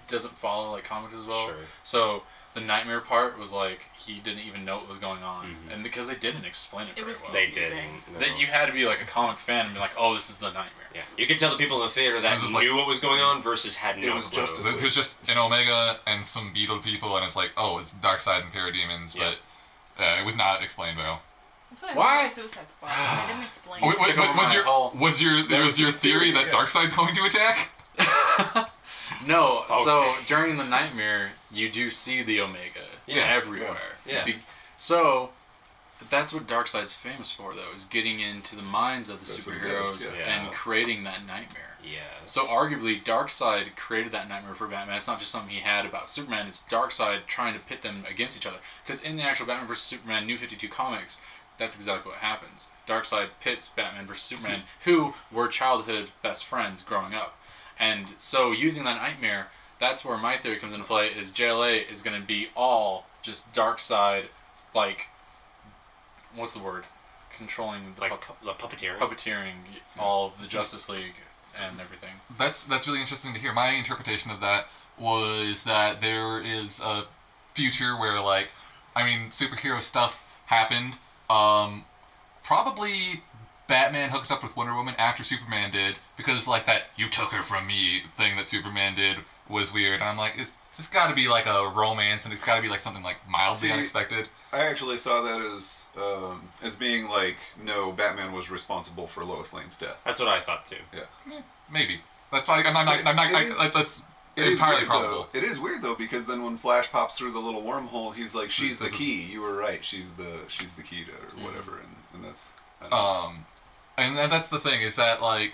doesn't follow like comics as well. Sure. So the nightmare part was like he didn't even know what was going on, Mhm. and because they didn't explain it It very was well, They confusing. didn't. that you had to be like a comic fan and be like, "Oh, this is the nightmare." Yeah, you could tell the people in the theater that This is like- knew what was going on versus had no was clue. Justice It was just an Omega and some Beetle people, and it's like, oh, it's Darkseid and Parademons, Yeah. but it was not explained well. That's what I Why? heard about Suicide Squad. They didn't explain. Oh, took over my whole- was your theory that yes. Darkseid's going to attack? No, so Okay. during the nightmare, you do see the Omega Yeah, everywhere. yeah. So that's what Darkseid's famous for, though, is getting into the minds of the That's what he superheroes does, yeah. and creating that nightmare. Yes. So arguably, Darkseid created that nightmare for Batman. It's not just something he had about Superman. It's Darkseid trying to pit them against each other. Because in the actual Batman vs Superman New 52 comics, that's exactly what happens. Darkseid pits Batman vs Superman, who were childhood best friends growing up. And so using that nightmare, that's where my theory comes into play, is JLA is going to be all just Darkseid, like, what's the word? Controlling the like the puppeteering. puppeteering all of the Justice League and everything. That's really interesting to hear. My interpretation of that was that there is a future where, like, I mean, superhero stuff happened. Probably Batman hooked up with Wonder Woman after Superman did, because like that "you took her from me" thing that Superman did was weird. And I'm like, it's got to be like a romance, and it's got to be like something like mildly See, unexpected. I actually saw that as being like, no, Batman was responsible for Lois Lane's death. That's what I thought too. Maybe that's like I'm not. That's It is entirely weird, probable. though. It is weird though, because then when Flash pops through the little wormhole, he's like, "She's the This is- key. You were right. She's the key to or whatever." And that's I don't know. And that's the thing, is that like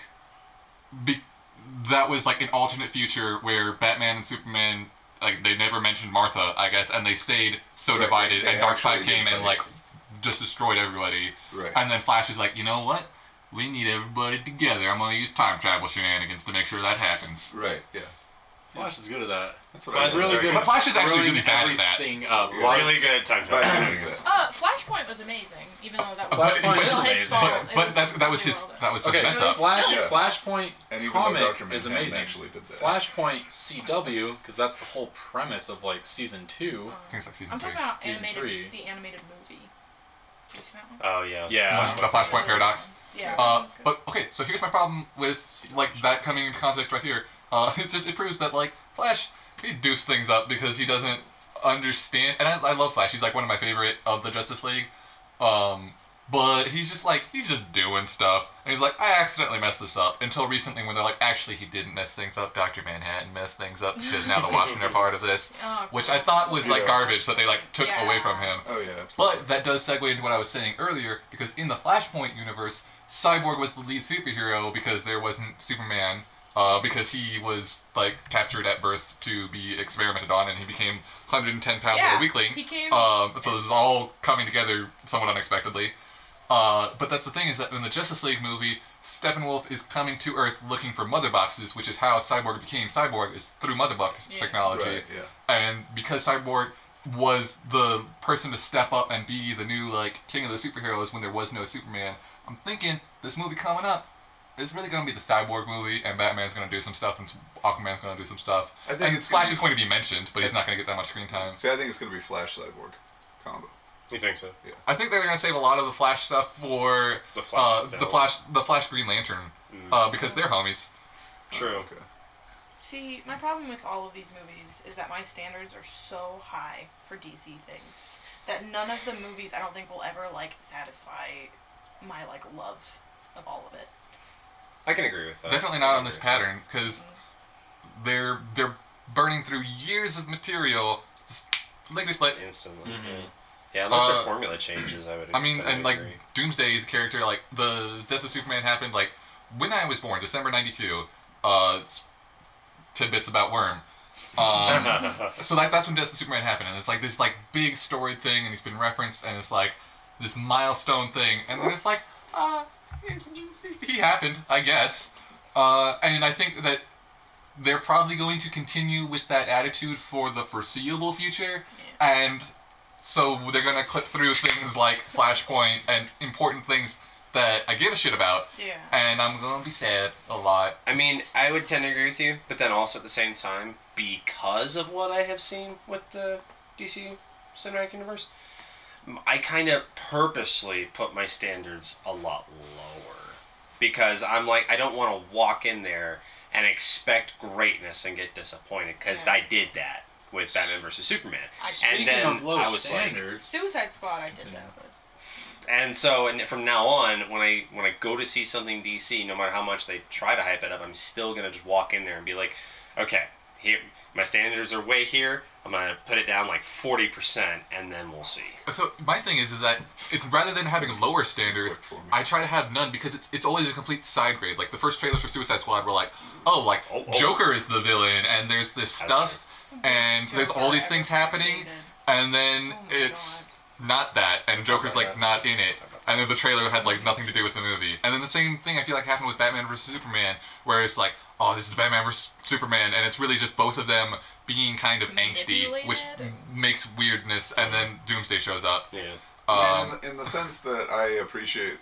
that was like an alternate future where Batman and Superman, like, they never mentioned Martha, I guess, and they stayed so Right, divided, they and Darkseid actually did came and fight. like just destroyed everybody. Right. And then Flash is like, you know what? We need everybody together. I'm gonna use time travel shenanigans to make sure that happens. Right. Yeah. Flash is good at that. That's what Flash I is was Really very good. But at Flash is actually screwing really bad at that. everything up. Yeah. Like, Really good at time By travel. doing it. Flashpoint was amazing, even though that was Flashpoint is still his amazing. fault. But It that was his really well done. that was his Okay, mess up. Flash, Yeah. Flashpoint And even comic though Dr. is Manhattan amazing. actually did that. Flashpoint CW, because that's the whole premise of like season 2. I think it's like season I'm 3. talking about Season animated, 3. the animated movie. Did you see that one? Oh yeah. Yeah. The Flashpoint Paradox. Yeah. that one's good. But okay, so here's my problem with like that coming into context right here. It proves that like Flash, he deuce things up because he doesn't understand. And I love Flash. He's like one of my favorite of the Justice League. But he's just doing stuff, and he's like, I accidentally messed this up. Until recently, when they're like, actually, he didn't mess things up. Dr. Manhattan messed things up because now the Watchmen are part of this, Oh, which cool. I thought was like Yeah. garbage that they like took Yeah. away from him. Oh yeah. Absolutely. But that does segue into what I was saying earlier, because in the Flashpoint universe, Cyborg was the lead superhero because there wasn't Superman, because he was like captured at birth to be experimented on, and he became 110 pounds Yeah, of a weakling. he came. So this is all coming together somewhat unexpectedly. But that's the thing, is that in the Justice League movie, Steppenwolf is coming to Earth looking for mother boxes, which is how Cyborg became Cyborg, is through mother box Yeah. technology. Right. Yeah. And because Cyborg was the person to step up and be the new like king of the superheroes when there was no Superman, I'm thinking this movie coming up, it's really going to be the Cyborg movie, and Batman's going to do some stuff, and Aquaman's going to do some stuff. I think And it's Flash gonna is going to be mentioned, but he's not going to get that much screen time. See, I think it's going to be Flash Cyborg combo. You think so? Yeah. I think they're going to save a lot of the Flash stuff for The Flash film. the Flash Green Lantern, because they're homies. True. Oh, okay. See, my problem with all of these movies is that my standards are so high for DC things that none of the movies I don't think will ever like satisfy my like love of all of it. I can agree with that. Definitely not on this pattern, because they're burning through years of material. Just make this play. Instantly. Mhm. Yeah, unless their formula changes, I would. I mean, totally and like agree. Doomsday's character, like the death of Superman happened like when I was born, December '92. Tidbits about Worm. So that's when Death of Superman happened, and it's like this like big story thing, and he's been referenced, and it's like this milestone thing, and then it's like, he happened, I guess. And I think that they're probably going to continue with that attitude for the foreseeable future, and so they're gonna clip through things like Flashpoint and important things that I give a shit about, Yeah. and I'm gonna be sad a lot. I mean, I would tend to agree with you, but then also at the same time, because of what I have seen with the DC Cinematic Universe, I kind of purposely put my standards a lot lower. Because I'm like, I don't want to walk in there and expect greatness and get disappointed, because I did that with Batman vs. Superman. Speaking of low standards, Suicide Squad, I did that with. And so, and from now on, when I go to see something DC, no matter how much they try to hype it up, I'm still gonna just walk in there and be like, okay, here my standards are way here. I'm gonna put it down like 40%, and then we'll see. So my thing is that it's rather than having lower standards, I try to have none, because it's always a complete side grade. Like the first trailers for Suicide Squad were like, Joker is the villain, and there's this stuff, and there's all these things happening, and then it's not that, and Joker's like not in it, and then the trailer had like nothing to do with the movie. And then the same thing I feel like happened with Batman vs. Superman, where it's like, oh, this is Batman vs. Superman, and it's really just both of them being kind of angsty, which makes weirdness, and then Doomsday shows up. Yeah. In the sense that I appreciate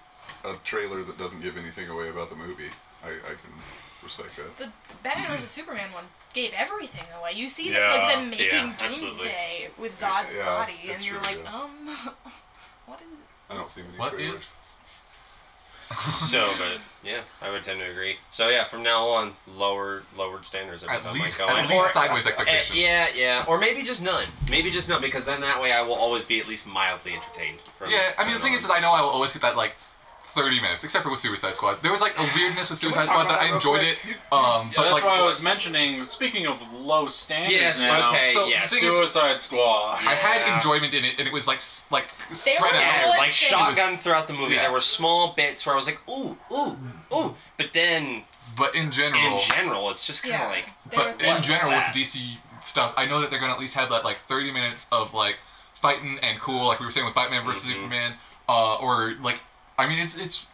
a trailer that doesn't give anything away about the movie, I can respect that. The Batman vs. Superman one gave everything away. You see them Yeah, making absolutely. Doomsday with Zod's body, and that's you're true, like, yeah. what is? I don't see many What trailers. is? So, but yeah, I would tend to agree. So yeah, from now on, lowered standards every time I go in. At least sideways expectations. Yeah, or maybe just none. Maybe just none, because then that way I will always be at least mildly entertained. Yeah, I mean, the thing is that I know I will always get that, like, 30 minutes, except for with Suicide Squad. There was, like, a weirdness with Can we Suicide talk Squad that about I that enjoyed real it. quick? But, that's like, why I was mentioning, speaking of low standards Yes, now, okay, So, yes. the thing is, Suicide Squad. I had Yeah. enjoyment in it, and it was, like They spread were out. Yeah, good like things. shotgun throughout the movie. Yeah. There were small bits where I was like, ooh, but then But in general, it's just kind of like, but They were in general that? with DC stuff, I know that they're gonna at least have that, like, 30 minutes of, like, fighting and cool, like we were saying with Batman vs. Superman, or, like, I mean, it's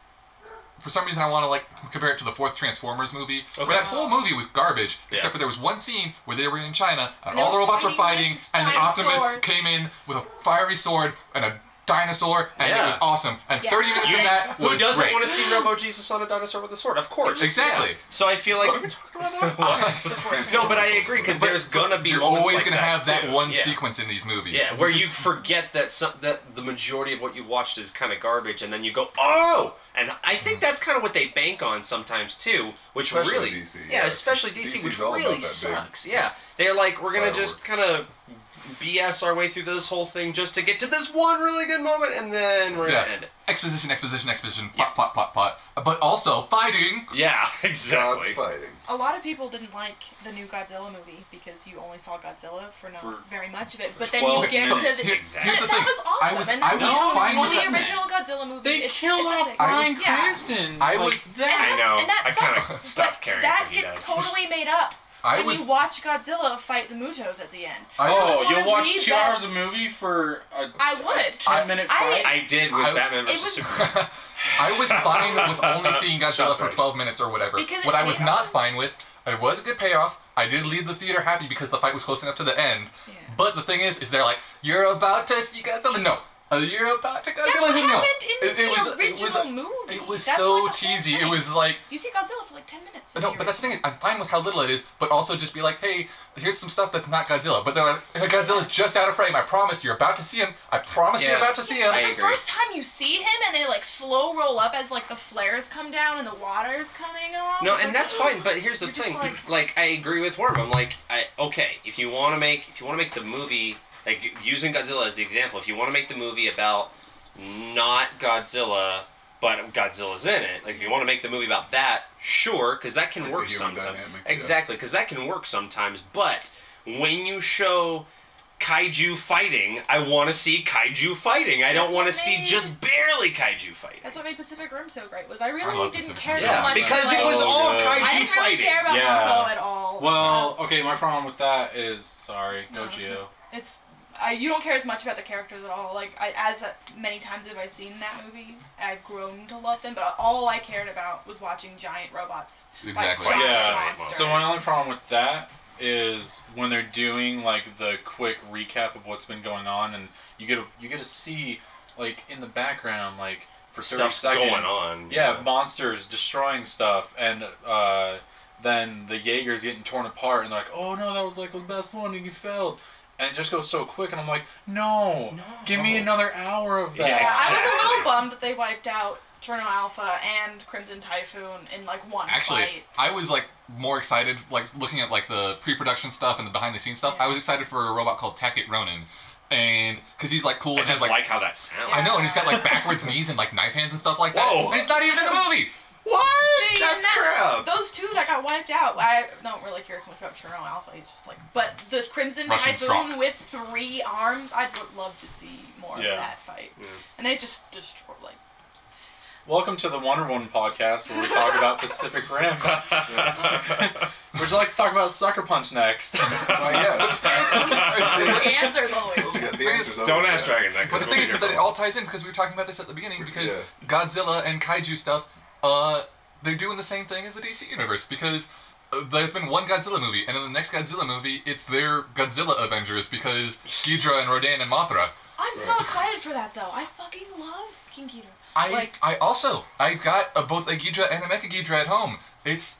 for some reason I want to, like, compare it to the fourth Transformers movie, where that whole movie was garbage, except for there was one scene where they were in China, and They all the were robots were fighting fighting, with and then Optimus dinosaurs. came in with a fiery sword and a dinosaur, and it Yeah. was awesome. And 30 minutes of that who was doesn't great. want to see Robo Jesus on a dinosaur with a sword? Of course. Exactly. Yeah. So I feel like... No, but I agree, because there's gonna be You're moments always like gonna that have that too. one Yeah. sequence in these movies. Yeah, where you forget that that the majority of what you watched is kind of garbage, and then you go, oh! And I think that's kind of what they bank on sometimes too, which Especially really, DC, yeah, yeah. especially DC, DC's which all about really that big sucks. Yeah, they're like, we're gonna just firework. kind of BS our way through this whole thing just to get to this one really good moment, and then we're gonna end it. Exposition, plot. But also fighting. Yeah, God's exactly. fighting. A lot of people didn't like the new Godzilla movie because you only saw Godzilla for not very much of it. But then you 12 get to minutes. the Exactly. Here's the that thing. was awesome. I was fine to with the that. original Godzilla movie. They killed off epic. Bryan Yeah. Cranston. I like was- that. I know. And that I kind sucks, of stopped but caring that after he gets died. totally made up I when was. you watch Godzilla fight the Mutos at the end. I Oh, That was one you'll of watch the 2 hours of best- movie for a I would. 10-minute fight? I did with I- Batman it vs. was- Superman. I was fine with only seeing Godzilla Shots for fired. 12 minutes or whatever. Because What it I was paid not off. fine with, it was a good payoff. I did leave the theater happy because the fight was close enough to the end. Yeah. But the thing is they're like, you're about to see Godzilla. No. You're about to That's Godzilla. what No. happened in the It was original movie. It was That's so like the whole cheesy. thing. It was like. You see Godzilla for like 10 minutes. in No, the but that's the thing original. is, I'm fine with how little it is, but also just be like, hey, here's some stuff that's not Godzilla. But they're like, hey, Godzilla's just out of frame. I promise you're about to see him. I promise you're Yeah. about to see him. I The agree. first time you see him and they like slow roll up as like the flares come down and the water's coming on. No, it's and like, that's fine. But here's the You're just thing. like- I agree with Worm. I'm like, okay, if you want to make the movie, like using Godzilla as the example, if you want to make the movie about not Godzilla, but Godzilla's in it, like if you want to make the movie about that, sure, because that can Like work the human sometimes. dynamic, yeah. Exactly, because that can work sometimes. But when you show kaiju fighting, I want to see kaiju fighting. I don't That's want to what see made- just barely kaiju fighting. That's what made Pacific Rim so great. Was I I really love didn't Pacific care Rim. so Yeah, much. because like, it was all good. kaiju I didn't really fighting. care about Yeah. Mako at all. Well, okay, my problem with that is, sorry, go No. Gio. It's you don't care as much about the characters at all. Like as many times as I've seen that movie, I've grown to love them. But all I cared about was watching giant robots. Exactly. Fight Yeah, giant monsters. So my only problem with that is when they're doing like the quick recap of what's been going on, and you get to see like in the background like for 30 Stuff's seconds, going on, yeah, yeah. monsters destroying stuff, and then the Jaegers getting torn apart, and they're like, oh no, that was like the best one, and you failed. And it just goes so quick, and I'm like, no, give me another hour of that. Yeah, I was a exactly. little bummed that they wiped out Cherno Alpha and Crimson Typhoon in like one Actually, fight. I was like more excited, like looking at like the pre-production stuff and the behind-the-scenes stuff. Yeah. I was excited for a robot called Tackett Ronin, and because he's like cool I and just has like how that sounds. I know, and he's got like backwards knees and like knife hands and stuff like that. Whoa. And it's not even in the movie. What? See, That's and crap. Those two that got wiped out, I don't really care so much about Cherno Alpha. He's just like, but the Crimson Russian Typhoon strong. with 3 arms, I'd love to see more of Yeah. that fight. Yeah. And they just destroy like. Welcome to the Wonder Woman podcast, where we talk about Pacific Rim. Would you like to talk about Sucker Punch next? Why, yes. The answer's always. The answer's always Don't ask yes. Dragon that. But 'cause the we'll thing be is here that for it a all while. ties in because we were talking about this at the beginning because Yeah. Godzilla and kaiju stuff, they're doing the same thing as the DC universe because there's been one Godzilla movie, and in the next Godzilla movie, it's their Godzilla Avengers because Ghidorah and Rodan and Mothra. I'm so excited for that though. I fucking love King Ghidorah. Like- I got both a Ghidorah and a Mecha Ghidorah at home. It's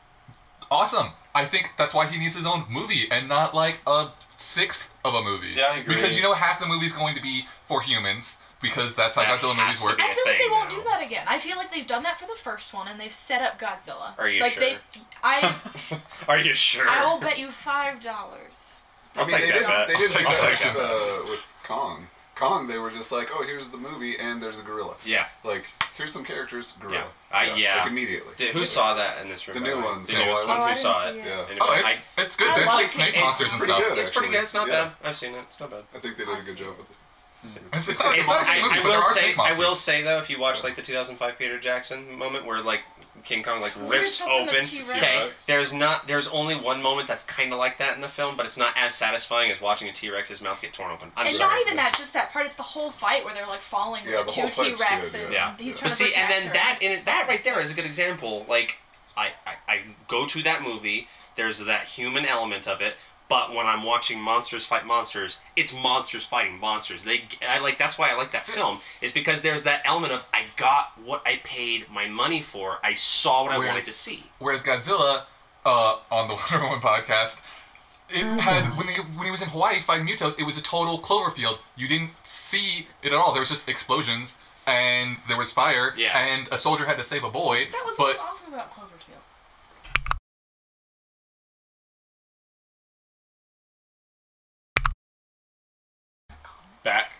awesome. I think that's why he needs his own movie and not like a sixth of a movie. See, I agree. Because you know half the movie's going to be for humans because that's how That Godzilla has movies to work. be. I feel like thing they won't now. do that again. I feel like they've done that for the first one and they've set up Godzilla. Are you like sure? Are you sure? I will bet you $5. I I'll mean, take they that did, bet. they did I'll do take that that with Kong. Kong, they were just like, oh, here's the movie, and there's a gorilla. Yeah. Like, here's some characters, gorilla. Yeah. Like, immediately. Who saw that in this room? The by new way? ones. The So newest I one. went- Who saw I it? didn't see Yeah. Anybody? Oh, it's good. I There's love like it. snake It's monsters and pretty stuff. good. It's pretty actually. good. It's not Yeah. bad. I've seen it. It's not bad. I think they did a good job with it. It's not a good movie, I but there will are say, snake monsters. I will say though, if you watch like the 2005 Peter Jackson moment where like King Kong like We're rips still in the open. T-Rex. Okay, there's only one moment that's kind of like that in the film, but it's not as satisfying as watching a T-Rex's mouth get torn open. I'm And sorry. not even that, just that part. It's the whole fight where they're like falling Yeah, with the the whole two fight's T-Rexes. good, yeah. And he's But trying to see, and protect then her. that right there is a good example. Like, I go to that movie. There's that human element of it. But when I'm watching monsters fight monsters, it's monsters fighting monsters. That's why I like that film. Is because there's that element of I got what I paid my money for. I saw what I wanted to see. Whereas Godzilla, on the Wonder Woman podcast, it had when he was in Hawaii fighting Mutos, it was a total Cloverfield. You didn't see it at all. There was just explosions and there was fire, Yeah. and a soldier had to save a boy. That was but what's awesome about Cloverfield. Back.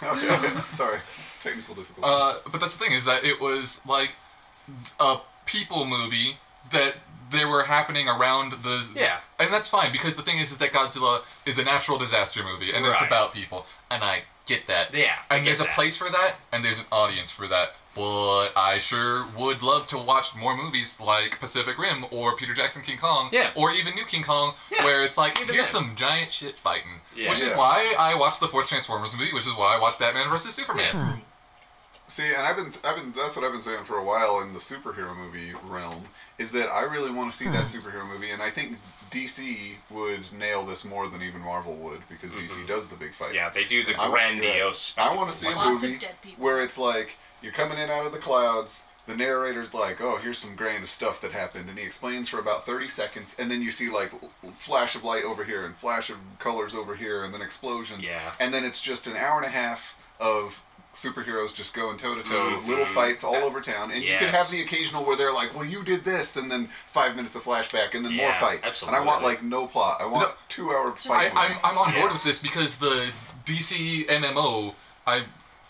Okay. Sorry. Technical difficulty. but that's the thing, is that it was like a people movie that they were happening around the... Yeah. And that's fine, because the thing is that Godzilla is a natural disaster movie, and it's Right. about people, and I get that. Yeah. I And get there's a that. place for that, and there's an audience for that. But I sure would love to watch more movies like Pacific Rim or Peter Jackson King Kong, Yeah. or even New King Kong, Yeah. where it's like, Even here's then. some giant shit fighting. Yeah. Which is Yeah. why I watched the fourth Transformers movie, which is why I watched Batman vs. Superman. See, and that's what I've been saying for a while in the superhero movie realm, is that I really want to see that superhero movie, and I think DC would nail this more than even Marvel would, because DC does the big fights. Yeah, they do the I want- grandiose. I want to see a Lots of movie dead people. where it's like, you're coming in out of the clouds, the narrator's like, oh, here's some grand stuff that happened, and he explains for about 30 seconds, and then you see like flash of light over here, and flash of colors over here, and then explosion, Yeah. and then it's just an hour and a half of superheroes just going toe to toe, little fights all over town, and you can have the occasional where they're like, well, you did this, and then 5 minutes of flashback, and then more fight. Absolutely. And I want like no plot. I want 2 hour fight. I'm on board with Yes. this because the DC MMO,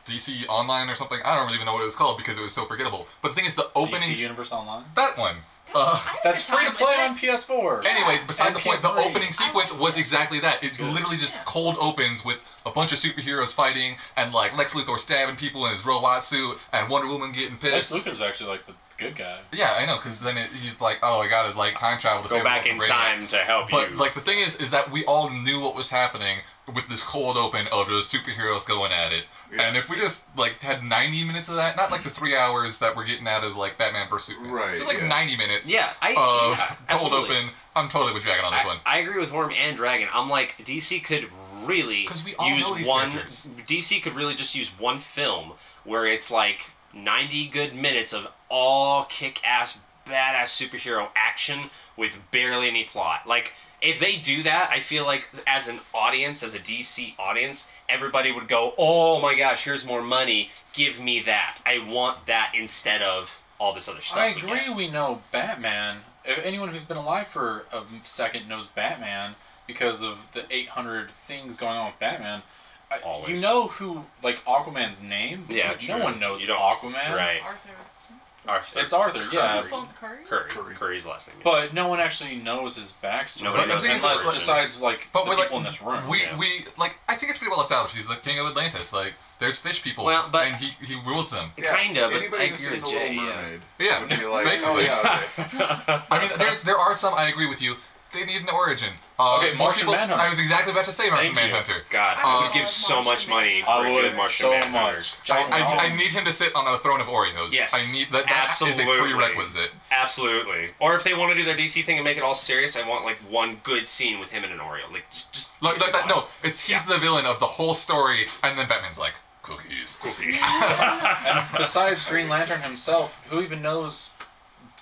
DC Online or something, I don't even know what it was called because it was so forgettable. But the thing is, the opening DC Universe Online. that one. I had a That's good time free to play with on it. PS4. Anyway, beside And the point, the PS3. opening sequence like was it. exactly that. It good. literally just Yeah. cold opens with a bunch of superheroes fighting, and like Lex Luthor stabbing people in his robot suit, and Wonder Woman getting Lex pissed. Luthor's actually like the good guy. Yeah, I know, because then he's like, oh, I gotta like time travel to Go save back the in world from Brainiac. time to help But you. like the thing is that we all knew what was happening with this cold open of those superheroes going at it. Yeah. And if we just like had 90 minutes of that, not like the 3 hours that we're getting out of like Batman vs Superman, Right, just like yeah. 90 minutes Yeah, of cold absolutely. open. I'm totally with Dragon on this one. I agree with Worm and Dragon. I'm like, DC could really 'Cause we all use know these one. characters. DC could really just use one film where it's like 90 good minutes of all kick-ass, badass superhero action with barely any plot. Like, if they do that, I feel like as an audience, as a DC audience, everybody would go, oh my gosh, here's more money, give me that. I want that instead of all this other stuff. I we agree. get. We know Batman. If anyone who's been alive for a second knows Batman because of the 800 things going on with Batman. Always. You know who, like, Aquaman's name? Yeah, no true. one knows You don't- Aquaman. Right. Arthur. Arthur. It's Arthur, yeah. What's his phone? Curry? Curry's last name. Yeah. But no one actually knows his backstory. Nobody knows his unless, origin. besides, like, But the we're people like, in this room. we Yeah. like I think it's pretty well established. He's the king of Atlantis. Like there's fish people, Well, but- and he rules them. Kind of, but Anybody I who's agree seen with The Little Jay, yeah. Mermaid Yeah, would be like, basically. oh yeah, okay. I mean, there are some. I agree with you. They need an origin. Okay, more Martian people, Manhunter. I was exactly about to say Martian Thank you. Manhunter. God, I I would love give so Martian much money Manhunter. for I a would good Martian so Manhunter. much. I need him to sit on a throne of Oreos. Yes, I need that. That is a absolutely. prerequisite. Absolutely. Or if they want to do their DC thing and make it all serious, I want like one good scene with him and an Oreo. Like just Like that. No, he's Yeah. the villain of the whole story, and then Batman's like cookies. Cookie. And besides Green Lantern himself, who even knows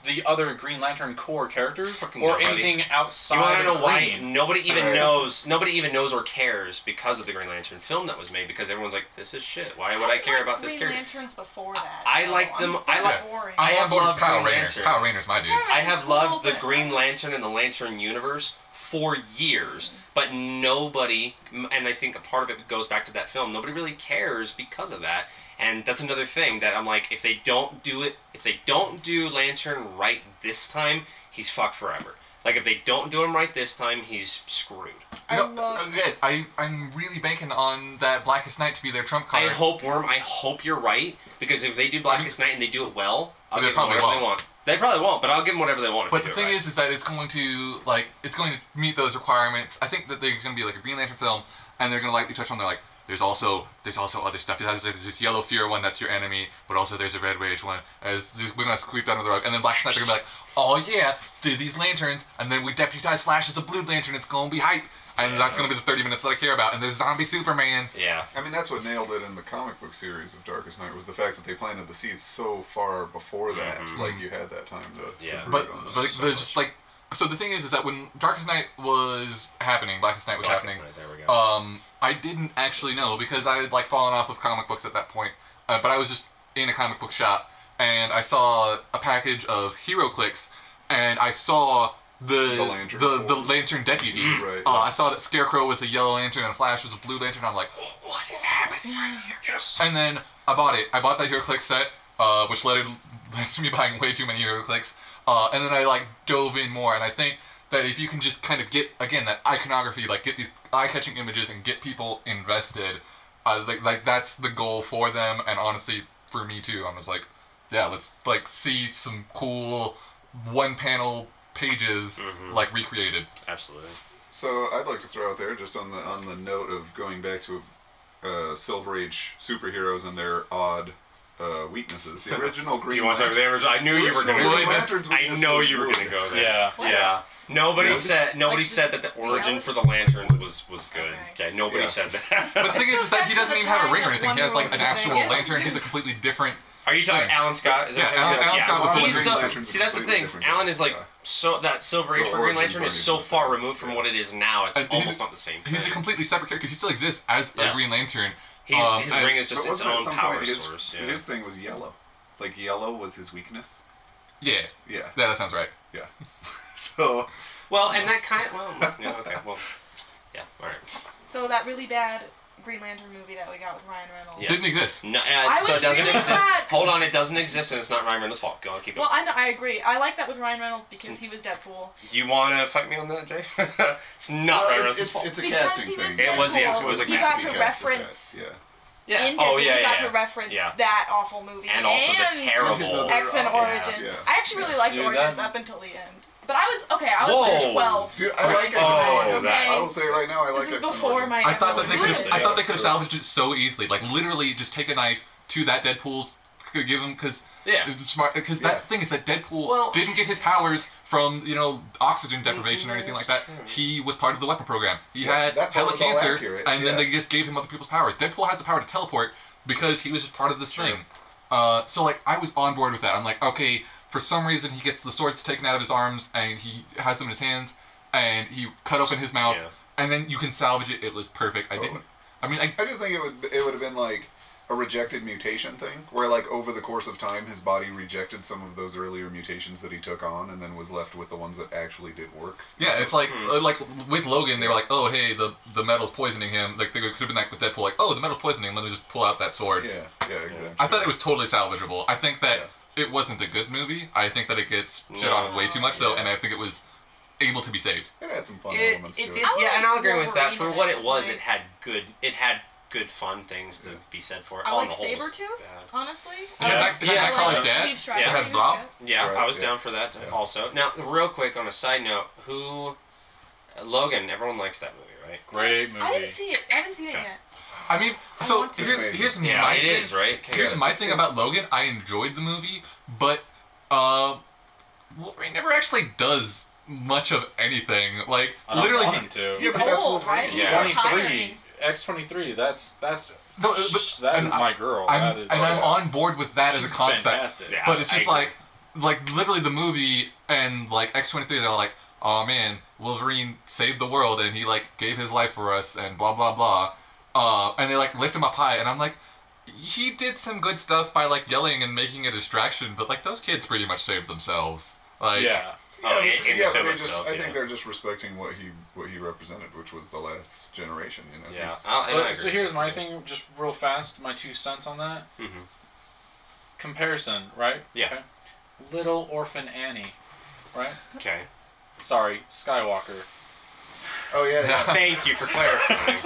the other Green Lantern core characters Fucking or nobody. anything outside You want to know of why Green? nobody even knows? Nobody even knows or cares because of the Green Lantern film that was made. Because everyone's like, "This is shit. Why would I care about this Green character?" Lanterns before that. I though. like them- They're I like- boring. I I'm have on board with loved Kyle Green Rayner. Lantern. Kyle Rayner's my dude. I have loved the Cool, Green but- Lantern and the Lantern universe for years, but nobody, and I think a part of it goes back to that film, nobody really cares because of that. And that's another thing that I'm like, if they don't do Lantern right this time, he's fucked forever. Like, if they don't do him right this time, he's screwed. You know, love- again, I'm really banking on that Blackest Night to be their trump card. I hope you're right, because if they do Blackest Night and they do it well, I'll They give them probably whatever won't. they want. They probably won't, but I'll give them whatever they want. If But they the do it thing right. is that it's going to meet those requirements. I think that there's going to be like a Green Lantern film, and they're going to lightly touch on there's also other stuff. There's this Yellow Fear one that's your enemy, but also there's a Red Rage one. We're going to sweep that under the rug, and then Black Knight, they're going to be like, oh yeah, do these lanterns, and then we deputize Flash as a Blue Lantern. It's going to be hype, and that's going to be the 30 minutes that I care about. And there's Zombie Superman. Yeah. I mean, that's what nailed it in the comic book series of Darkest Night, was the fact that they planted the seeds so far before that. Mhm. Like, you had that time to Yeah. brood But on this but so there's much. just like, so the thing is that when Darkest Night was happening, Blackest Night was Blackest happening. Night, there we go. I didn't actually know because I had like fallen off of comic books at that point. But I was just in a comic book shop and I saw a package of Hero Clicks, and I saw the Lantern the Corps. Lantern deputies. Right. I saw that Scarecrow was a Yellow Lantern and Flash was a Blue Lantern. I'm like, what is happening right here? Yes. And then I bought it. I bought that Hero Click set, which led to me buying way too many Hero Clicks. And then I like dove in more, and I think that if you can just kind of get, again, that iconography, like get these eye-catching images and get people invested, like that's the goal for them, and honestly for me too. I'm just like, yeah, let's like see some cool one-panel pages like recreated. Absolutely. So I'd like to throw out there, just on the note of going back to Silver Age superheroes and their odd weaknesses. The original Green Do you want to talk Lantern. about the original? I knew you were going to Green go there. Lantern's I weakness know was you were blue. going to go there. Yeah. Yeah. Nobody Yeah. said that the origin Yeah. for the lanterns was good. Okay. Okay, nobody Yeah. said that. But the thing is that he doesn't even have a ring or anything. He has like an Wonder actual Woman. lantern. He's a completely different. Are you talking Alan Scott? Is that Yeah, what you're Alan talking Scott was about? the He's Green so, Lantern's see, that's the completely thing. different Alan guy. is like Yeah. so that Silver Age The for Green origins Lantern aren't is even so the far same. removed from Yeah. what it is now. It's And he's- almost not the same thing. He's a completely separate character. He still exists as Yeah. a Green Lantern. His and- ring is just But its wasn't at own some power point his, source. Yeah. his thing was yellow. Like yellow was his weakness. Yeah, Yeah. that sounds right. Yeah. So Well, and that kind yeah, okay, well, yeah, all right. So that really bad Green Lantern movie that we got with Ryan Reynolds. Yes. Didn't exist. No, I so was it doesn't really exist. sad 'cause- Hold on, it doesn't exist, and it's not Ryan Reynolds' fault. Go on, keep going. Well, I agree. I like that with Ryan Reynolds because he was Deadpool. You want to fight me on that, Jay? It's not Well, Ryan Reynolds' fault. it's a Because casting he was thing. It was, yes, it Deadpool, was a he casting. got to Cast of that, reference Yeah. Yeah. in Deadpool. Oh yeah, he got yeah. to reference Yeah. that awful movie And also the terrible. X-Men Oh, Origins. yeah. I actually really liked Dude, Origins that- up until the end. But I was I was like Whoa. 12. Dude, I like Oh, X-Men. that- I will say right now, I like This is X-Men before Origins. my- I thought that they could have. Really? I thought they could have salvaged it so easily. Like literally, just take a knife to that Deadpool's. Could give him because Yeah. smart. Because that's the thing is that Deadpool Well- didn't get his powers from oxygen deprivation or anything like that. He was part of the weapon program. He Yeah, had that part hella was all cancer, accurate, and then yeah. they just gave him other people's powers. Deadpool has the power to teleport because he was just part of this Sure. thing. So like I was on board with that. I'm like, okay, for some reason he gets the swords taken out of his arms and he has them in his hands, and he cut open his mouth, Yeah. and then you can salvage it. It was perfect. I Totally. didn't. I mean, I just think it would have been like a rejected mutation thing, where like over the course of time his body rejected some of those earlier mutations that he took on, and then was left with the ones that actually did work. yeah, it's like Hmm. like with Logan, they were like, oh hey, the metal's poisoning him. Like they could have been like with Deadpool, like, oh the metal's poisoning him. Let me just pull out that sword. Yeah, exactly. I thought it was totally salvageable. I think that Yeah. it wasn't a good movie. I think that it gets shit on way too much though, Yeah. and I think it was able to be saved. It had some fun It elements did, to it. I yeah, and I'll liked agree with that. For Wolverine what in it it, was, like- it had good fun things to be said for it. I On like the whole, it was Sabretooth, bad. honestly. Yeah, I yeah, Nightcrawler's like dad. Liev Schreiber, Yeah. It had he was Rob. good. Yeah, Right, I was yeah. down for that Yeah. also. Now, real quick on a side note, Logan, everyone likes that movie, right? Great movie. I didn't see it. I haven't seen it Okay. yet. I mean, I so want to. here's Yeah, my it thing. is, right? Okay, Here's yeah. my thing about Logan. I enjoyed the movie, but Wolverine never actually does much of anything. Like I don't literally, want him to. He's but that's old, Wolverine. right? He's Yeah. retiring. X-23. That's no, that and is my girl. I'm, That is. and I'm on board with that as She's a concept. fantastic. Yeah. But it's just I like literally the movie and like X-23, they're like, oh man, Wolverine saved the world and he like gave his life for us and blah blah blah. And they like lift him up high, and I'm like, he did some good stuff by like yelling and making a distraction, but like those kids pretty much saved themselves. Like, Yeah. Oh, in the yeah, but film they just, itself, I yeah. think they're just respecting what he represented, which was the last generation. You know. Yeah. He's- I So, agree so with here's that, my too. thing, just real fast, my 2 cents on that. Mhm. Comparison, right? Yeah. Okay. Little Orphan Annie, right? Okay. Sorry, Skywalker. Oh yeah. Thank you for clarifying.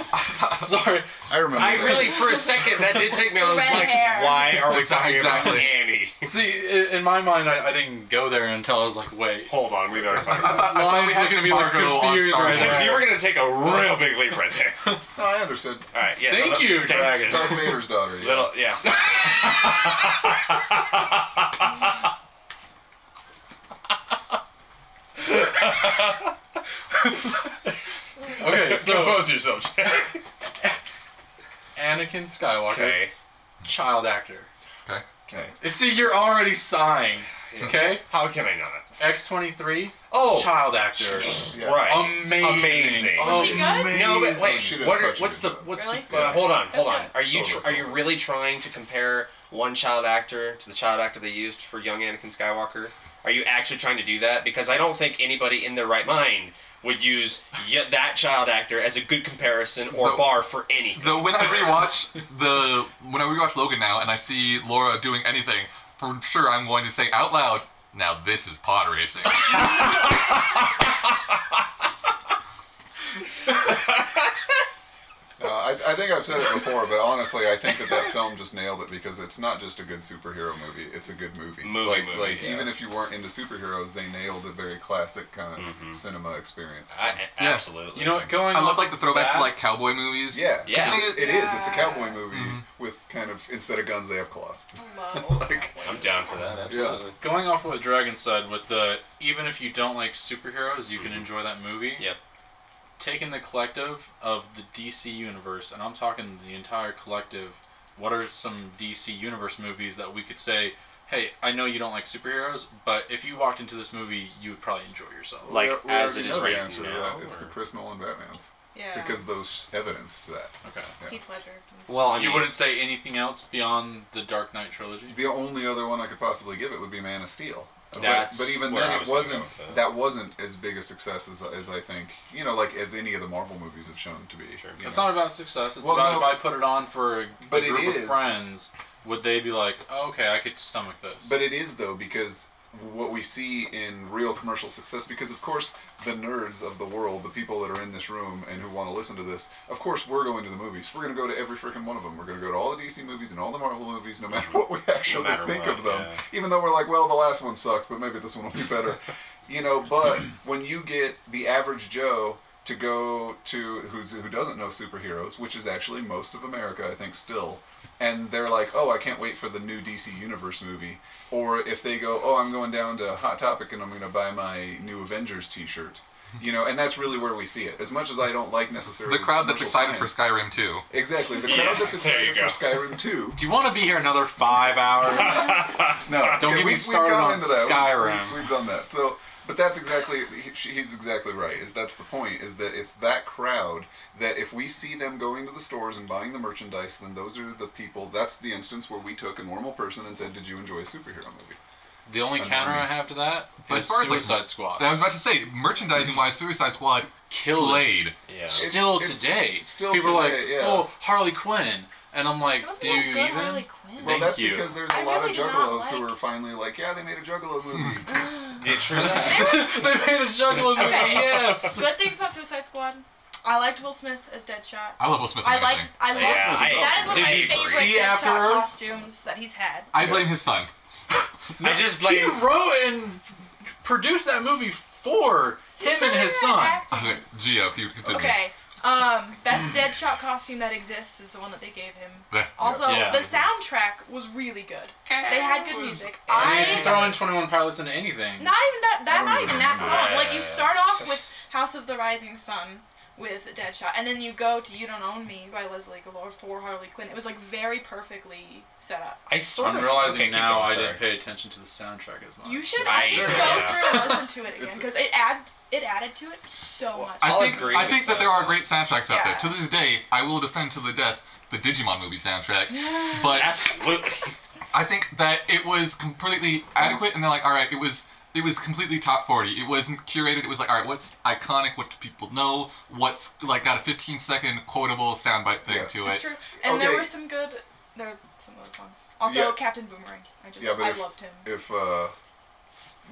Sorry. I remember. I that. really, for a second, that did take me. I was Red like, hair. why are we talking Exactly. about Annie? See, in my mind, I didn't go there until I was like, wait. Hold on, we better find I out. thought we Lions had looking at me like Margot on confused Star right Wars. Because now. you were going to take a real big leap right there. No, I understood. All right, yeah. Thank you, okay. Dragon. Darth Vader's daughter. Yeah. Little, yeah. Okay, so Compose yourself, Jay. Anakin Skywalker, Okay. child actor. Okay. See, you're already sighing. Okay? How can I not? X-23, Oh, child actor. Yeah. right. Amazing. Amazing. Was she good? No, but wait. She did What such a what's the good job. what's Really? the? Hold on, hold That's on. good. Are you Totally, are you totally. really trying to compare one child actor to the child actor they used for young Anakin Skywalker? Are you actually trying to do that? Because I don't think anybody in their right mind would use that child actor as a good comparison or The- bar for anything. when I rewatch Logan now and I see Laura doing anything, for sure I'm going to say out loud, now this is pod racing. I I think I've said it before, but honestly, I think that film just nailed it because it's not just a good superhero movie; it's a good movie. Like yeah. even if you weren't into superheroes, they nailed a very classic kind of cinema experience. Absolutely. You know what? Going I love off like the throwbacks that- to like cowboy movies. Yeah, Yeah. it is. It's a cowboy movie Mhm. with kind of instead of guns, they have claws. I love Like, I'm down for that. Absolutely. Going off what Dragon said, with the even if you don't like superheroes, you can enjoy that movie. Yep. Taking the collective of the DC universe, and I'm talking the entire collective. What are some DC universe movies that we could say, hey, I know you don't like superheroes, but if you walked into this movie, you would probably enjoy yourself. Like, we as already it is know the right answer to now, that. It's or- the Chris Nolan Batmans Yeah. because those evidence to that. Okay. Yeah. Heath Ledger. Well, I mean, You wouldn't say anything else beyond the Dark Knight trilogy? The only other one I could possibly give it would be Man of Steel. That's But even where then, I it was gonna wasn't. go with that. That wasn't as big a success as I think. You know, like as any of the Marvel movies have shown to be. Sure. you It's know. not about success. It's Well, about no. if I put it on for a But it group of is. friends, would they be like, oh, okay, I could stomach this? But it is though because what we see in real commercial success, because of course the nerds of the world, the people that are in this room and who want to listen to this, of course we're going to the movies. We're going to go to every freaking one of them. We're going to go to all the DC movies and all the Marvel movies, no matter what we actually matter think what, of them. yeah. Even though we're like, well, the last one sucked, but maybe this one will be better. You know, but when you get the average Joe to go to who doesn't know superheroes, which is actually most of America, I think, still, and they're like, oh, I can't wait for the new DC Universe movie, or if they go, oh, I'm going down to Hot Topic and I'm going to buy my new Avengers T-shirt, you know, and that's really where we see it. As much as I don't like necessarily The crowd that's commercial excited for science- Skyrim 2. exactly, the Yeah, crowd that's there you excited for go. Skyrim 2. Do you want to be here another 5 hours? No, Don't get me we've started gone on into that. Skyrim. We've done that. So, but that's exactly he's exactly right. That's the point. Is that it's that crowd that if we see them going to the stores and buying the merchandise, then those are the people. That's the instance where we took a normal person and said, "Did you enjoy a superhero movie?" The only counter I have to that But is as far as, like, Suicide Squad. I was about to say, merchandising-wise, Suicide Squad Killed it. slayed. Yeah. Still It's today. still People are like, today, yeah. oh, Harley Quinn. And I'm like, There was do no you good even? Harley Quinn. Well, Thank that's you. because there's I a lot really of do not juggalos who like- are finally like, yeah, they made a juggalo movie. Yeah, true that. They made a Juggalo movie, Okay. yes! Good things about Suicide Squad. I liked Will Smith as Deadshot. I love Will Smith in I everything. liked. I loved. Yeah, that is one of Did my you favorite see Deadshot afterward? costumes that he's had. I blame his son. I just He blame. wrote and produced that movie for him and his son. Okay, Gio, you continue. Okay. Best Deadshot costume that exists is the one that they gave him. Yeah. Also, Yeah. the soundtrack was really good. They had good music. I mean, if you I throw in 21 Pilots into anything. not even that. Not even that song. Like you Yeah. start off with House of the Rising Sun with Deadshot, and then you go to You Don't Own Me by Leslie Galore for Harley Quinn. It was like very perfectly set up. I sort I'm of realizing okay, keep now going, I sorry. didn't pay attention to the soundtrack as much. You should I- actually go yeah. through and listen to it again It's- because it added to it so much. I'll I agree think with that there that. are great soundtracks out there. Yeah. To this day, I will defend to the death the Digimon movie soundtrack. But Absolutely. I think that it was completely adequate, and they're like, all right, it was completely top 40. It wasn't curated. It was like, all right, what's iconic? What do people know? What's like got a 15-second quotable soundbite thing Yeah. to It's it? true. And there Okay. were some good. There were some of those songs. Also, Yeah. Captain Boomerang. Yeah, but I if- loved him. If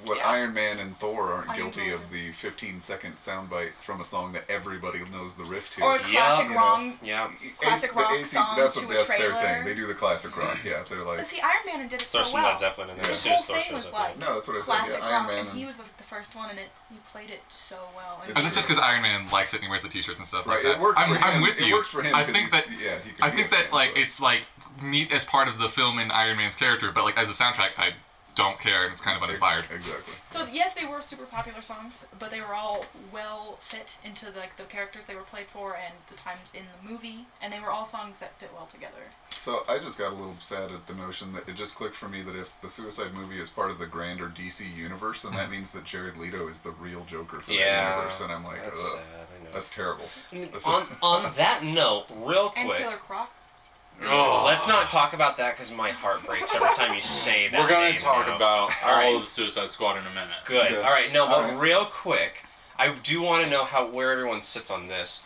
what Yeah. Iron Man and Thor aren't I guilty enjoyed of the 15-second soundbite from a song that everybody knows the riff to. Or Yeah, classic you know. wrong. Yeah. Classic the rock songs that's to a that's their trailer. thing. They do the classic rock. Yeah, they're But like, see, Iron Man did it Throw so some well. Led Zeppelin in there Yeah. as His soon whole as Thor thing shows was up. like no, that's what I said. classic Yeah, rock, Iron Man. and he was the first one, and he played it so well. It's And it's just because Iron Man likes it and he wears the T-shirts and stuff Right, like that. it works for him. I'm with you. It works for him. I 'cause think he's- that yeah, he can I be think a that fan, like but- it's like neat as part of the film and Iron Man's character, but like as a soundtrack, I don't care, and it's kind of uninspired. Exactly. So yes, they were super popular songs, but they were all well fit into the characters they were played for and the times in the movie, and they were all songs that fit well together. So I just got a little sad at the notion that it just clicked for me that if the Suicide movie is part of the grander DC universe, then that means that Jared Leto is the real Joker for that Yeah. universe, and I'm like, That's ugh, sad. I know. that's terrible. That's On that note, real And quick. Killer Croc. Oh. Let's not talk about that because my heart breaks every time you say that. We're going name to talk now. about All right. all of the Suicide Squad in a minute. Good. Yeah. All right. No, but All right. real quick, I do want to know where everyone sits on this.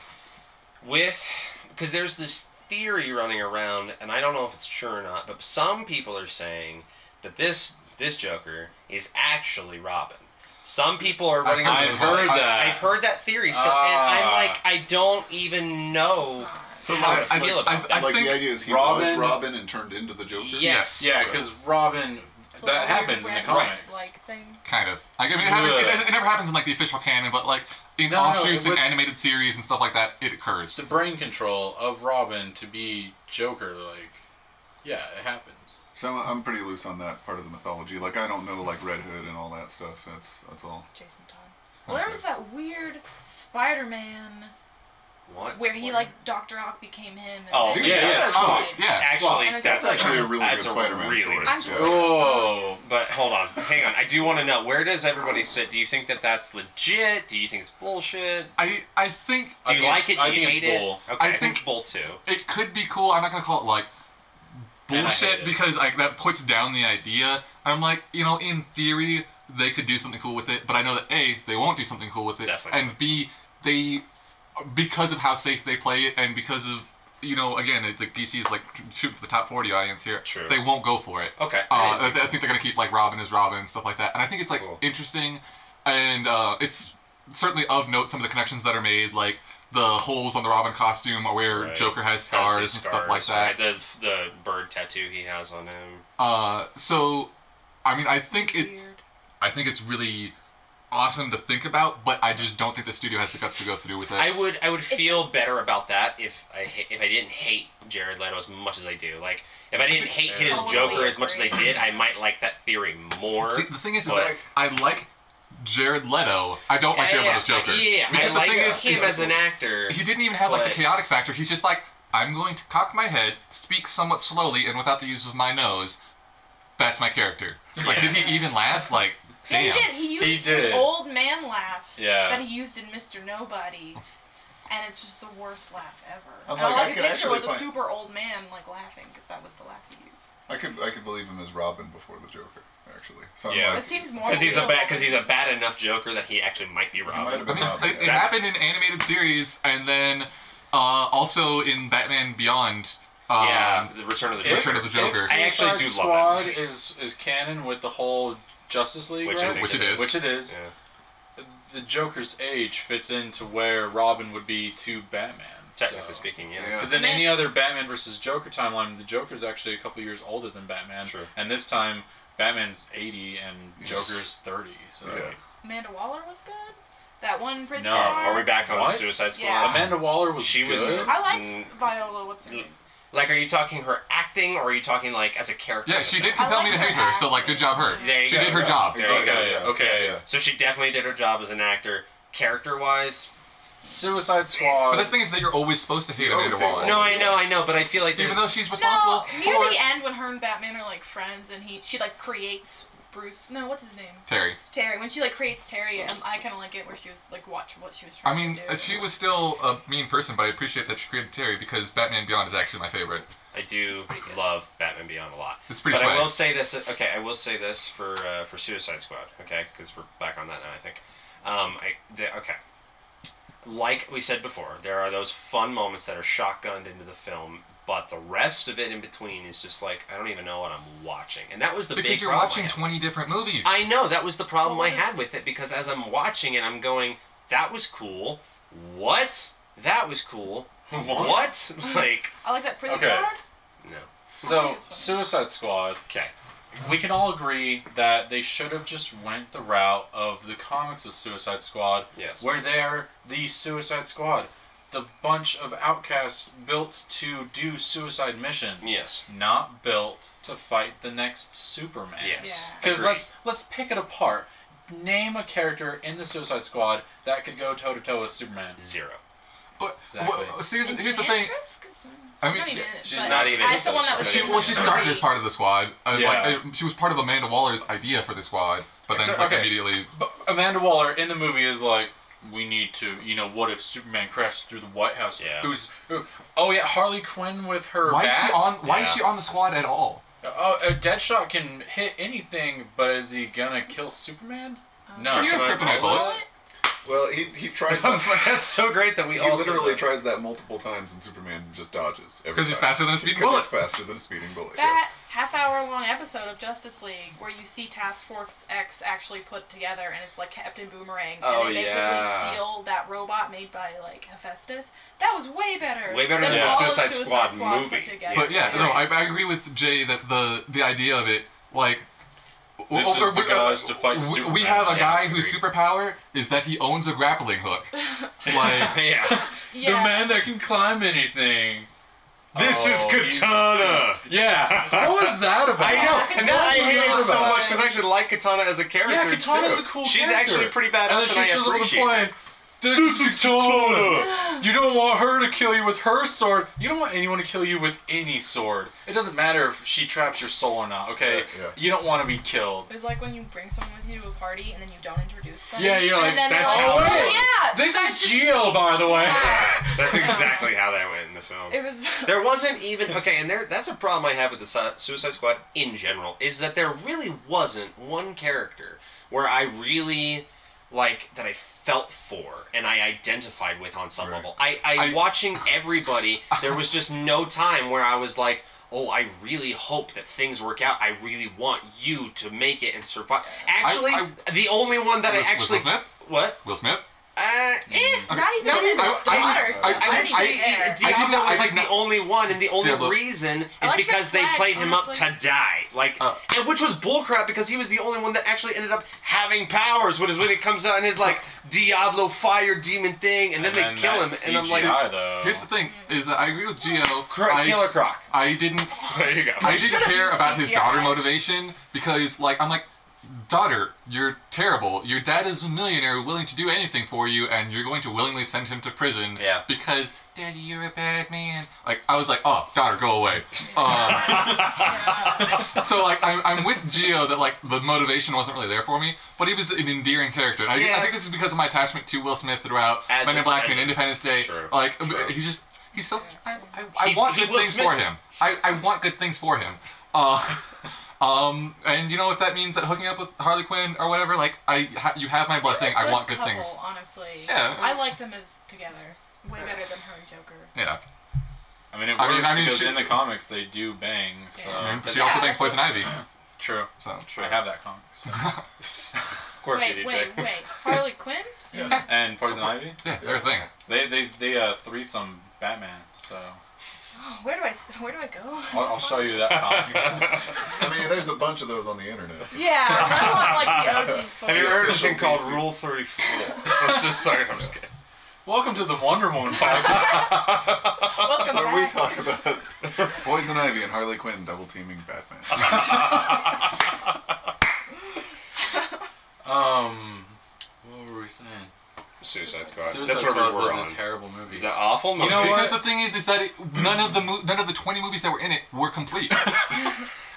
Because there's this theory running around, and I don't know if it's true or not, but some people are saying that this Joker is actually Robin. Some people are running around. I've heard that. I've heard that theory, and I'm like, I don't even know. So how like, to feel about that. like think the idea is he Robin- was Robin and turned into the Joker. Yes. Yeah, because Robin, It's that like a happens in the weird comics. red-like thing. Kind of. Like, I mean, it never happens in like the official canon, but like in offshoots and animated series and stuff like that, it occurs. The brain control of Robin to be Joker, like, yeah, it happens. So I'm pretty loose on that part of the mythology. Like I don't know like Red Hood and all that stuff. That's all. Jason Todd. Well, there was that weird Spider-Man What? where he like Dr. Ock became him. And Oh, then yeah, he yeah. was Oh, like- yeah. Actually, And it's that's just actually a really that's good Spider-Man really story. I'm just Yeah. Oh. But hold on, hang on. I do want to know, where does everybody sit? Do you think that that's legit? Do you think it's bullshit? I think Do you like it? Do I you think hate it's it? bull. Okay, I I think it's think- bull too. it could be cool. I'm not gonna call it like And I hate bullshit it. because like that puts down the idea. I'm like, in theory they could do something cool with it, but I know that A, they won't do something cool with it, Definitely. and B, they, because of how safe they play it, and because of again, like DC's like shooting for the top 40 audience here, True. they won't go for it. Okay. I think they're gonna keep like Robin as Robin and stuff like that, and I think it's like Cool. interesting, and it's certainly of note some of the connections that are made, like the holes on the Robin costume or where Right. Joker has Has scars his and stuff like that. Right, the bird tattoo he has on him. So, I mean, I think Weird. it's really awesome to think about, but I just don't think the studio has the guts to go through with it. I would feel better about that if I didn't hate Jared Leto as much as I do. Like if I didn't hate his Totally Joker as much as I agree. did, I might like that theory more. See, the thing is but- like I like Jared Leto. I don't like Jared Leto's Joker. Yeah, I Because the like thing is, him as an actor. he didn't even have like the but- chaotic factor. He's just like, I'm going to cock my head, speak somewhat slowly, and without the use of my nose. That's my character. Like, Yeah. did he even laugh? Like, Yeah, he damn. did. He used He his did. old man laugh Yeah. that he used in Mr. Nobody, and it's just the worst laugh ever. I'm And all like, I I could could picture actually was a find- super old man like laughing because that was the laugh he used. I could believe him as Robin before the Joker, actually. So I'm Yeah. like, It seems more Because he's a believable. bad enough Joker that he actually might be might Robin. have I been mean, Robin, it yeah. happened in animated series, and then also in Batman Beyond. Yeah, the Return of the Joker. Return of the Joker. I actually do Suicide love Squad that movie. is canon with the whole Justice League, Which I right? think Which it is. Which it is. Yeah. The Joker's age fits into where Robin would be to Batman. Technically speaking, yeah. Yeah. Because in any other Batman versus Joker timeline, the Joker's actually a couple years older than Batman. True. And this time, Batman's 80 and Joker's 30. So Yeah. Amanda Waller was good. That one prison No, guard. Are we back on What? Suicide Squad? Yeah. Amanda Waller was She good. was- I liked Mm. Viola. What's her name? Like, are you talking her acting, or are you talking like as a character? Yeah, in the she film? did compel me to liked hate her her, so like, good job her. There you She go. did her Yeah. job. There you Okay, go. yeah. okay. Yeah. So she definitely did her job as an actor. Character-wise, Suicide Squad. But the thing is that you're always supposed to hate You always Amanda hate Waller. no, I know, but I feel like there's Even though she's responsible No, near for the end when her and Batman are like friends and she like creates Bruce. No, what's his name? Terry. Terry. When she like creates Terry, I kind of like it where she was like watch what she was I trying mean, to do. she was still a mean person, but I appreciate that she created Terry because Batman Beyond is actually my favorite. I do pretty good. love Batman Beyond a lot. It's pretty But I swag. will say this. Okay, I will say this for Suicide Squad. Okay, because we're back on that now. I think. Okay. Like we said before, there are those fun moments that are shotgunned into the film, but the rest of it in between is just like I don't even know what I'm watching, and that was the Because big you're problem. watching I had. 20 different movies. I know that was the problem Well, I had with it because as I'm watching it, I'm going, "That was cool. What? That was cool. What? Like, I like that prison Okay. guard. no. So, Suicide Squad. Okay. We can all agree that they should have just went the route of the comics of Suicide Squad, Yes. where they're the Suicide Squad, the bunch of outcasts built to do suicide missions, Yes. not built to fight the next Superman. Yes. Yeah. Because Agreed. let's pick it apart. Name a character in the Suicide Squad that could go toe to toe with Superman. Zero. But Exactly. well, here's the thing. Enchantress? 'Cause, I she's mean, not even in it, she's but not even- I the one that was She, in well, the she started movie. as part of the squad. Yeah. She was part of Amanda Waller's idea for the squad, but then Except- like, okay. immediately. But Amanda Waller in the movie is like, we need to, what if Superman crashes through the White House? Yeah. Oh yeah, Harley Quinn with her Why is bat? she on? Why is Yeah. she on the squad at all? Deadshot can hit anything, but is he gonna kill Superman? No. Um, You have Kryptonite kryptonite bullets. Well, he tries that. That's so great that we He all literally tries that multiple times, and Superman just dodges. Because he's faster than a speeding Because bullet. he's faster than a speeding bullet. That half-hour-long episode of Justice League where you see Task Force X actually put together, and it's like Captain Boomerang, Oh, and they basically steal that robot made by like Hephaestus. That was way better. Way better than the all of Suicide Squad put movie. together. But yeah, no, I agree with Jay that the idea of it, like, This is the guys to fight we Superman. have a guy I whose agree. superpower is that he owns a grappling hook. Like, Yeah. Yeah. The man that can climb anything. This Oh, is he's- Katana. Yeah. What was that about? I know, and that I hate it so about much because I actually like Katana as a character. Yeah, Katana's too. a cool She's character. actually pretty badass, And then I she shows up on the appreciate plane. it. This is Katana. You don't want her to kill you with her sword. You don't want anyone to kill you with any sword. It doesn't matter if she traps your soul or not, okay? Yeah. You don't want to be killed. It's like when you bring someone with you to a party and then you don't introduce them. Yeah, you're like, and then that's they're how like, it oh, went. yeah. This that's is just- Geo, by the way. Yeah. That's exactly how that went in the film. It was. There wasn't even that's a problem I have with the Suicide Squad in general, is that there really wasn't one character where I really that I felt for and I identified with on some Right. level. I watching everybody, there was just no time where I was like, oh, I really hope that things work out. I really want you to make it and survive. Actually, the only one that I actually Will Smith? what? Will Smith? Not even his daughters. Diablo was like the only one, and the only Diablo. reason I is like because that they flag, played him up honestly. to die, and which was bullcrap because he was the only one that actually ended up having powers. When it comes out and his Diablo fire demon thing, and then they kill him, and I'm like, though. Here's the thing: is that I agree with Gio. Killer Croc. I didn't. There you go. I didn't should've care used about his CGI. daughter motivation because, I'm like, daughter, you're terrible. Your dad is a millionaire willing to do anything for you, and you're going to willingly send him to prison Yeah. because, Daddy, you're a bad man. I was like, oh, daughter, go away. So, I'm with Gio that, the motivation wasn't really there for me, but he was an endearing character. And I think this is because of my attachment to Will Smith throughout As Men in Black and a- Independence Day. True. True. He's so... I want he good Will things Smith. for him. I want good things for him. And if that means that hooking up with Harley Quinn or whatever, you have my blessing. They're a I want good good things. couple, honestly. Yeah. I like them as together. Way better than her and Joker. Yeah. I mean, it I works mean, because she- in the comics they do bang. So Yeah. She also bangs that's Poison Ivy. true. So I have that comic. So. Of course you do, wait. Jake. Harley Quinn? Yeah. And Poison Ivy. yeah, they're a thing. They threesome Batman. So Where do I go? I'll show you that comic. I mean, there's a bunch of those on the internet. Yeah, I want the OG Have you heard of Official a thing called PC. Rule 34? Let's just start. I'm just kidding. Welcome to the Wonder Woman podcast. Welcome Where we back. talk about Poison Ivy and Harley Quinn double teaming Batman. What were we saying? Suicide Squad. Suicide That's where Squad we were was on. a terrible movie. Is that awful? No, You know Because what? the thing is that none of the 20 movies that were in it were complete.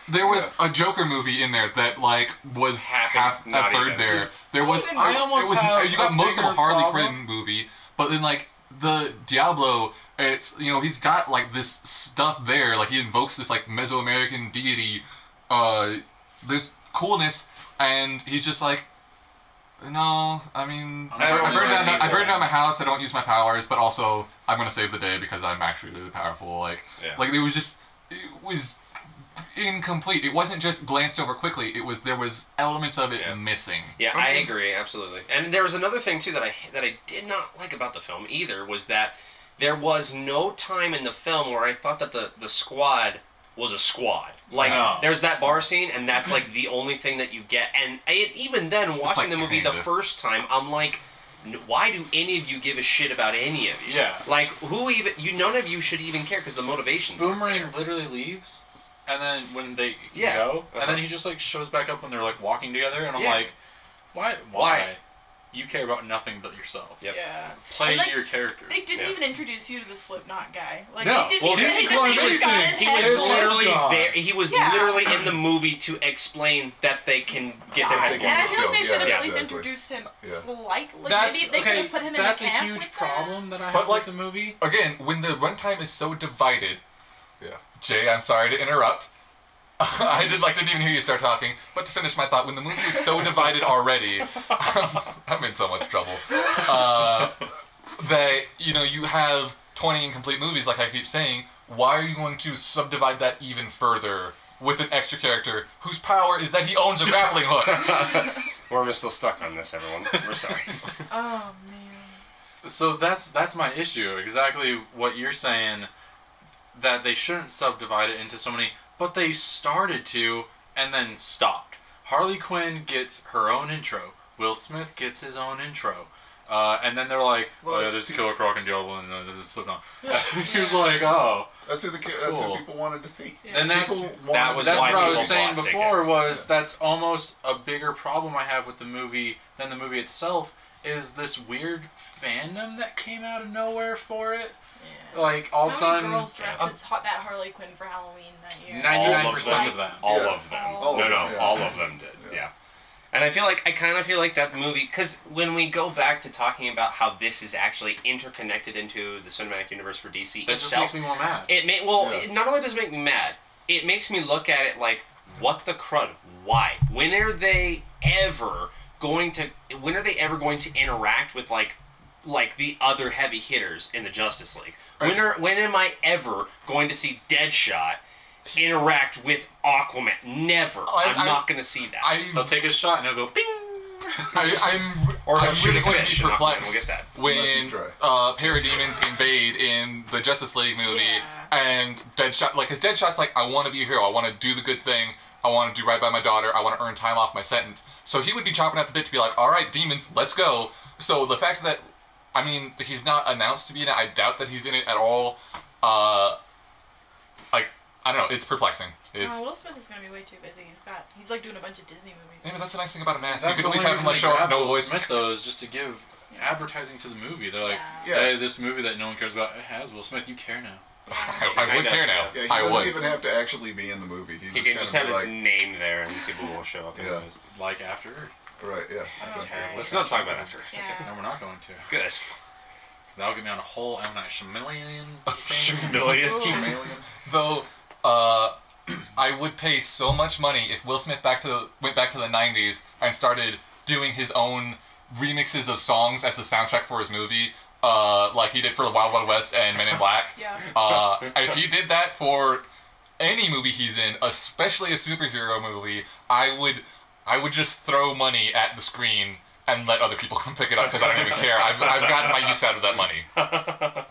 There was a Joker movie in there that was half not a third even. there. There was I almost have you got a most of a bigger Harley problem. Quinn movie, but then the Diablo, it's he's got this stuff there, he invokes this Mesoamerican deity. There's coolness, and he's just no, I mean, I burned down my house. I don't use my powers, but also I'm gonna save the day because I'm actually really powerful. It was incomplete. It wasn't just glanced over quickly. There was elements of it missing. Yeah, I agree, absolutely. And there was another thing too that I did not like about the film either, was that there was no time in the film where I thought that the squad was a squad. No. There's that bar scene, and that's the only thing that you get. And even then, watching the movie the kinda. first time, I'm like, why do any of you give a shit about any of you? Yeah. Who even? None of you should even care because the motivations. aren't Boomerang there. literally leaves, and then when they Yeah. go, and Uh-huh. then he just shows back up when they're walking together, and I'm Yeah. like, why? Why? You care about nothing but yourself. Yep. Yeah. Play And, your character. They didn't Yeah. even introduce you to the Slipknot guy. No. They didn't Well, even. he He didn't climb just got anything. his He head was His blown. literally gone. there. He was Yeah. literally in the movie to explain that they can get their heads And I blown feel like they Yeah, should have yeah, at least exactly. introduced him Yeah. slightly. That's Maybe they could okay. have put him That's in a the camp huge with problem that I But, have with the movie. Again, when the runtime is so divided, Yeah. Jay, I'm sorry to interrupt. I didn't even hear you start talking. But to finish my thought, when the movie is so divided already, I'm in so much trouble. That you have 20 incomplete movies, like I keep saying. Why are you going to subdivide that even further with an extra character whose power is that he owns a grappling hook? We're still stuck on this, everyone. We're sorry. Oh man. So that's my issue. Exactly what you're saying. That they shouldn't subdivide it into so many, but they started to and then stopped. Harley Quinn gets her own intro. Will Smith gets his own intro. And then they're like, Well, oh yeah, that's there's pe- Killer Croc and Diablo and there's Slipknot. He's like, oh. That's who Cool. people wanted to see. Yeah. And that's People that's wanted was to what why I was people saying bought before tickets. was Yeah. that's almost a bigger problem I have with the movie than the movie itself is this weird fandom that came out of nowhere for it. Yeah. Like all of a How many sudden, girls dressed as that Harley Quinn for Halloween that year? 99% of them. All Yeah. of them. All of no, them, yeah. all of them did. Yeah. Yeah. And I kind of feel like that movie, because when we go back to talking about how this is actually interconnected into the cinematic universe for DC That just itself, makes me more mad. Yeah. it not only does it make me mad, it makes me look at it like, what the crud? Why? When are they ever going to interact with like the other heavy hitters in the Justice League? When am I ever going to see Deadshot interact with Aquaman? Never. I'm not going to see that. He'll take his shot and he'll go bing. Or I'm shoot really a going to fish be and Aquaman perplexed will get sad. Unless he's when dry. parademons invade in the Justice League movie, Yeah. and Deadshot, like, his Deadshot's like, I want to be a hero, I want to do the good thing, I want to do right by my daughter, I want to earn time off my sentence. So he would be chomping at the bit to be like, all right, demons, let's go. So the fact that, I mean, he's not announced to be in it, I doubt that he's in it at all. Like, I don't know, it's perplexing. It's, No, Will Smith is gonna be way too busy. He's like doing a bunch of Disney movies. yeah, but that's the nice thing about a man. So you That's could the at least only have him like reason show they up, grab no Will voice. Smith though is just to give advertising to the movie. They're like, Yeah. hey, this movie that no one cares about, it has Will Smith. You care now. I would care now. Yeah, he I doesn't would. even have to actually be in the movie. He can just have kind of his be name there and people will show up Yeah. anyways. Like After Earth. like, right, yeah. Oh, exactly. okay. Let's not talk about After. Yeah. No, we're not going to. Good. That'll get me on a whole M. Night Shyamalan Chameleon. Chameleon. Though, I would pay so much money if Will Smith went back to the 90s and started doing his own remixes of songs as the soundtrack for his movie, like he did for the Wild Wild West and Men in Black. Yeah. And if he did that for any movie he's in, especially a superhero movie, I would just throw money at the screen and let other people come pick it up because I don't even care. I've gotten my use out of that money.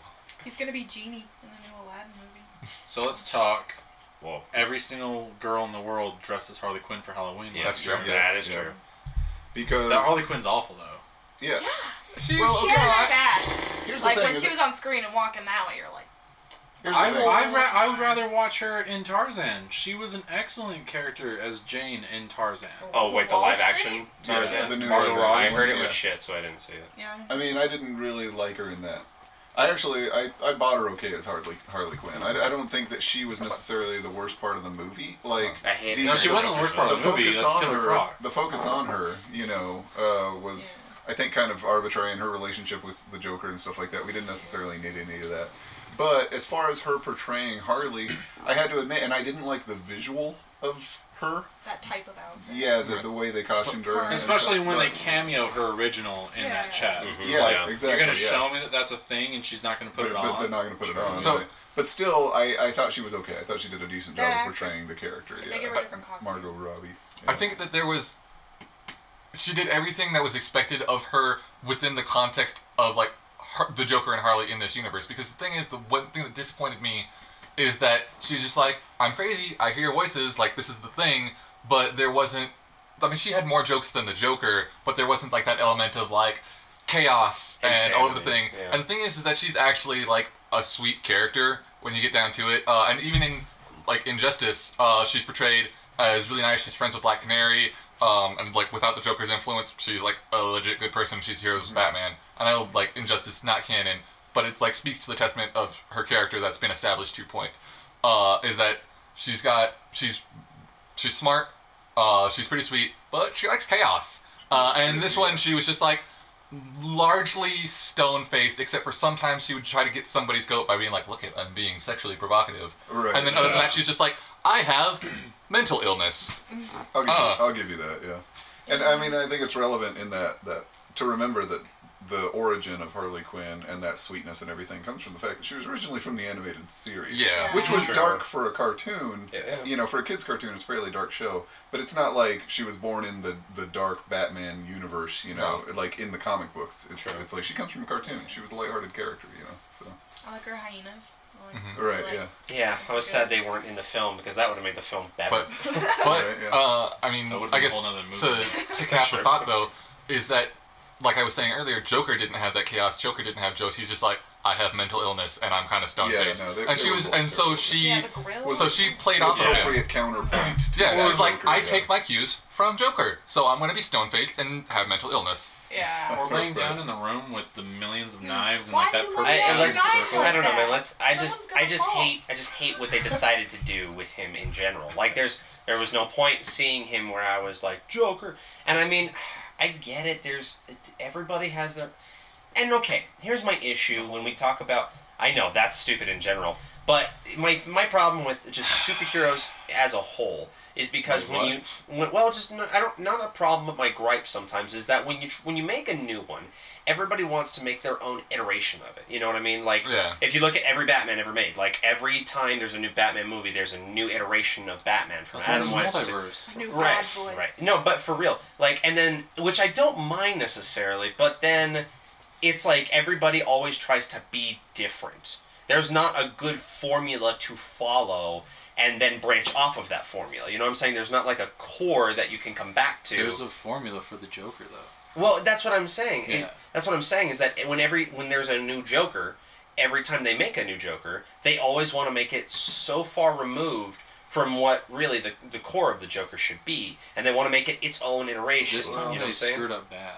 He's gonna be Genie in the new Aladdin movie. So let's talk. Whoa. Every single girl in the world dressed as Harley Quinn for Halloween. Yeah, That's true. That is Yeah. true. Because That Harley Quinn's awful though. yeah. She's Well, She okay, had I- her bats. Here's the Like thing, when is she it- was on screen and walking that way, you're like, Here's the thing. I would rather watch her in Tarzan. She was an excellent character as Jane in Tarzan. Oh wait, the Wall live Street? action Tarzan. Yeah, the new Margot live Robbie. I action heard it one, was yeah. shit, so I didn't see it. yeah. I mean, I didn't really like her in that. I bought her okay as Harley Quinn. I don't think that she was necessarily the worst part of the movie. Like I hate the- No, she wasn't the worst part of the movie. focus That's on Killer her, Croc. the focus on her, was I think kind of arbitrary in her relationship with the Joker and stuff like that. We didn't necessarily need any of that. But as far as her portraying Harley, I had to admit, and I didn't like the visual of her. That type of outfit. Yeah, the way they costumed her. and Especially stuff, when they but- cameo her original in that Yeah. chest. Mhm. It's like, Yeah, exactly. you're going to yeah. show me that that's a thing and she's not going to put it on. But they're not going to put it on. So- anyway. But still, I thought she was okay. I thought she did a decent job That of actress, portraying the character. Should Yeah. they give her a different costume? Margot Robbie. I think that she did everything that was expected of her within the context of like the Joker and Harley in this universe. Because the thing is, the one thing that disappointed me is that she's just like, I'm crazy, I hear voices, like this is the thing, but there wasn't. I mean, she had more jokes than the Joker, but there wasn't like that element of like chaos and all of the thing. Insanity, yeah. And the thing is that she's actually like a sweet character when you get down to it. And even in like Injustice, she's portrayed as really nice. She's friends with Black Canary. And like without the Joker's influence, she's like a legit good person. She's heroes with Batman. And I know like Injustice not canon, but it like speaks to the testament of her character that's been established to your point. Is that she's smart, she's pretty sweet, but she likes chaos. And this one she was just like, largely stone-faced, except for sometimes she would try to get somebody's goat by being like, look, I'm being sexually provocative. Right. And then other than that, she's just like, I have mental illness. I'll give you that, yeah. And I mean, I think it's relevant in that to remember that the origin of Harley Quinn and that sweetness and everything comes from the fact that she was originally from the animated series. Yeah. Which was Sure. dark for a cartoon. Yeah. You know, for a kid's cartoon, it's a fairly dark show. But it's not like she was born in the dark Batman universe, you know, like in the comic books. It's like she comes from a cartoon. She was a lighthearted character, you know, so. I like her hyenas. Right, like, yeah. Yeah, I was sad they weren't in the film because that would have made the film better. But Right, yeah. I mean, That would've I been a guess whole nother movie. to cap Sure. the thought though, is that, like I was saying earlier, Joker didn't have that chaos. Joker didn't have jokes. He's just like, I have mental illness and I'm kind of stone-faced. Yeah, no, and she was, and so she, Yeah, the grill. so she played The off of him. appropriate counterpoint to Yeah, she's like, Joker, I yeah. take my cues from Joker, so I'm gonna be stone-faced and have mental illness. Yeah. Or laying down in the room with the millions of knives and Why like do that you perfect lay down let's, your knives circle. like I don't know, that? man. I just Someone's gonna I just hate what they decided to do with him in general. Like there was no point seeing him where I was like Joker. And I mean, I get it. Everybody has their. And okay, here's my issue when we talk about. I know that's stupid in general, but my problem with just superheroes as a whole is because Like not a problem, but my gripe sometimes is that when you make a new one, everybody wants to make their own iteration of it. You know what I mean? Like Yeah. if you look at every Batman ever made, like every time there's a new Batman movie, there's a new iteration of Batman from That's why Adam there's West. multiverse. New Right, bad boys. right. No, but for real, like, and then which I don't mind necessarily, but then it's like everybody always tries to be different. There's not a good formula to follow and then branch off of that formula. You know what I'm saying? There's not like a core that you can come back to. There's a formula for the Joker, though. Well, that's what I'm saying. Yeah. That's what I'm saying is that when there's a new Joker, every time they make a new Joker, they always want to make it so far removed from what really the core of the Joker should be, and they want to make it its own iteration. This you time know what they I'm saying? screwed up bad.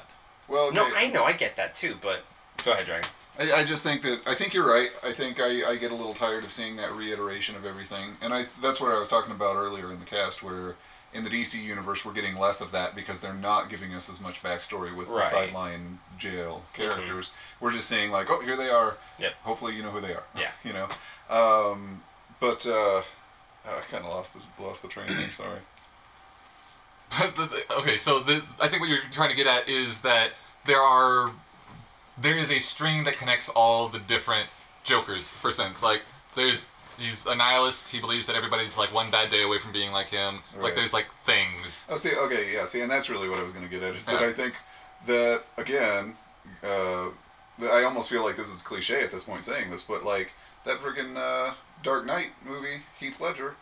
Well, No, okay. I know, I get that too, but go ahead, Dragon. I just think I think you're right. I think I get a little tired of seeing that reiteration of everything. And that's what I was talking about earlier in the cast, where in the DC universe we're getting less of that because they're not giving us as much backstory with the Right. sideline jail characters. We're just saying like, oh, here they are. Yep. Hopefully you know who they are. Yeah. You know. But I kind of lost the train. I'm sorry. But okay, so I think what you're trying to get at is that there is a string that connects all the different Jokers, for sense. Like, he's a nihilist, he believes that everybody's like one bad day away from being like him. Right. Like, there's like things. Oh, see, okay, yeah, see, and that's really what I was going to get at, is that Yeah. I think that, again, I almost feel like this is cliche at this point saying this, but, like, that friggin' Dark Knight movie, Heath Ledger,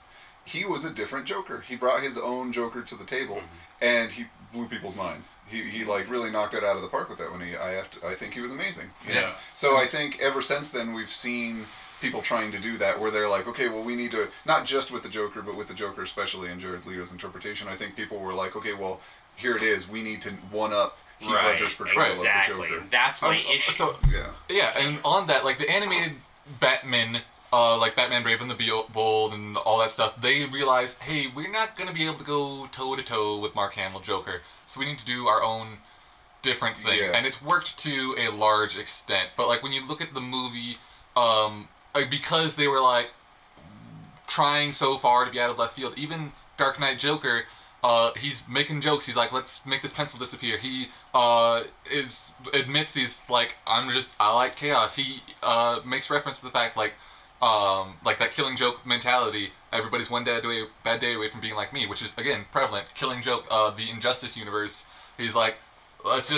he was a different Joker. He brought his own Joker to the table, and he blew people's minds. He like, really knocked it out of the park with that one. I think he was amazing. you know? Yeah. So I think ever since then, we've seen people trying to do that, where they're like, okay, well, we need to, not just with the Joker, but with the Joker especially in Jared Leto's interpretation, I think people were like, okay, well, here it is, we need to one-up Heath Ledger's portrayal exactly. of the Joker. That's my issue. So, Yeah. yeah, and on that, like, the animated Batman, like Batman Brave and the Bold and all that stuff, they realized, hey, we're not going to be able to go toe-to-toe with Mark Hamill Joker, so we need to do our own different thing. Yeah. And it's worked to a large extent. But, like, when you look at the movie, because they were, like, trying so far to be out of left field, even Dark Knight Joker, he's making jokes. He's like, let's make this pencil disappear. He admits he's like, I like chaos. He makes reference to the fact, like that Killing Joke mentality. Everybody's one bad day away from being like me, which is, again, prevalent. Killing Joke, the Injustice universe. He's like, let's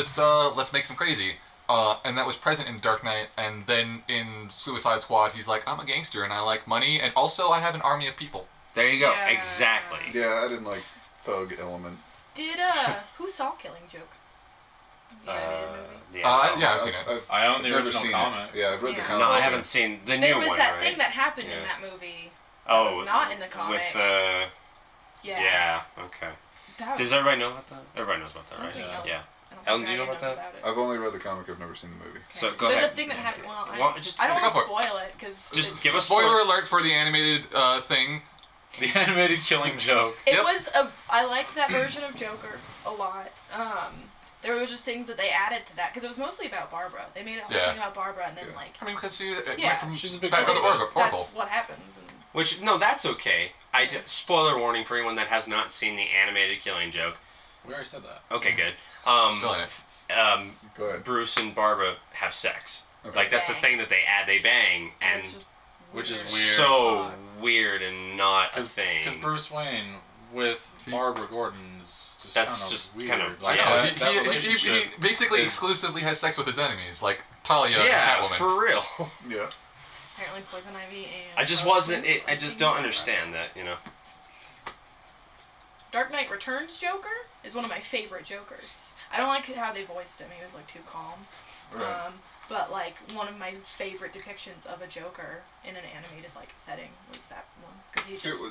make some crazy. And that was present in Dark Knight, and then in Suicide Squad, he's like, I'm a gangster, and I like money, and also I have an army of people. There you go. Yeah. Exactly. Yeah, I didn't like thug element. Did who saw Killing Joke? The animated movie. Yeah, I've seen it. I own the never original seen comic. It. Yeah, I've read the Yeah. comic. No, I yeah. haven't seen the new There was one. that right? thing that happened Yeah. in that movie. Oh, was not in the comic. With Yeah. yeah. Okay. That Does everybody know about that? Everybody knows about that, I don't right? think Yeah. Yeah. I don't Ellen, think do you know Dragon about knows that? I've only read the comic. I've never seen the movie. So Okay. go There's ahead. a thing that happened. Well, Well, just I don't go want for to it. spoil it because Just give us Spoiler alert for the animated thing. The animated Killing Joke. It Yep. was I like that version of Joker a lot. there was just things that they added to that because it was mostly about Barbara. They made it a whole thing about Barbara, and then like. I mean, because she Yeah. went from She's a big back to the Oracle. Oracle. That's what happens. And, Which, no, that's okay. Spoiler warning for anyone that has not seen the animated Killing Joke. We already said that. Okay, good. Still in it. Go ahead. Bruce and Barbara have sex. Okay. Like, that's the Bang. thing that they bang, and it's just Which is weird. weird. so weird and not a thing. Because Bruce Wayne with Barbara Gordon is just That's kind of just weird. kind of- like, yeah. that He relationship basically is- exclusively has sex with his enemies, like Talia yeah, and Catwoman. for real. Yeah. Apparently Poison Ivy and. I just I just don't understand that, you know. Dark Knight Returns Joker is one of my favorite Jokers. I don't like how they voiced him. He was like too calm. Right. But like one of my favorite depictions of a Joker in an animated like setting was that one because he's See, just,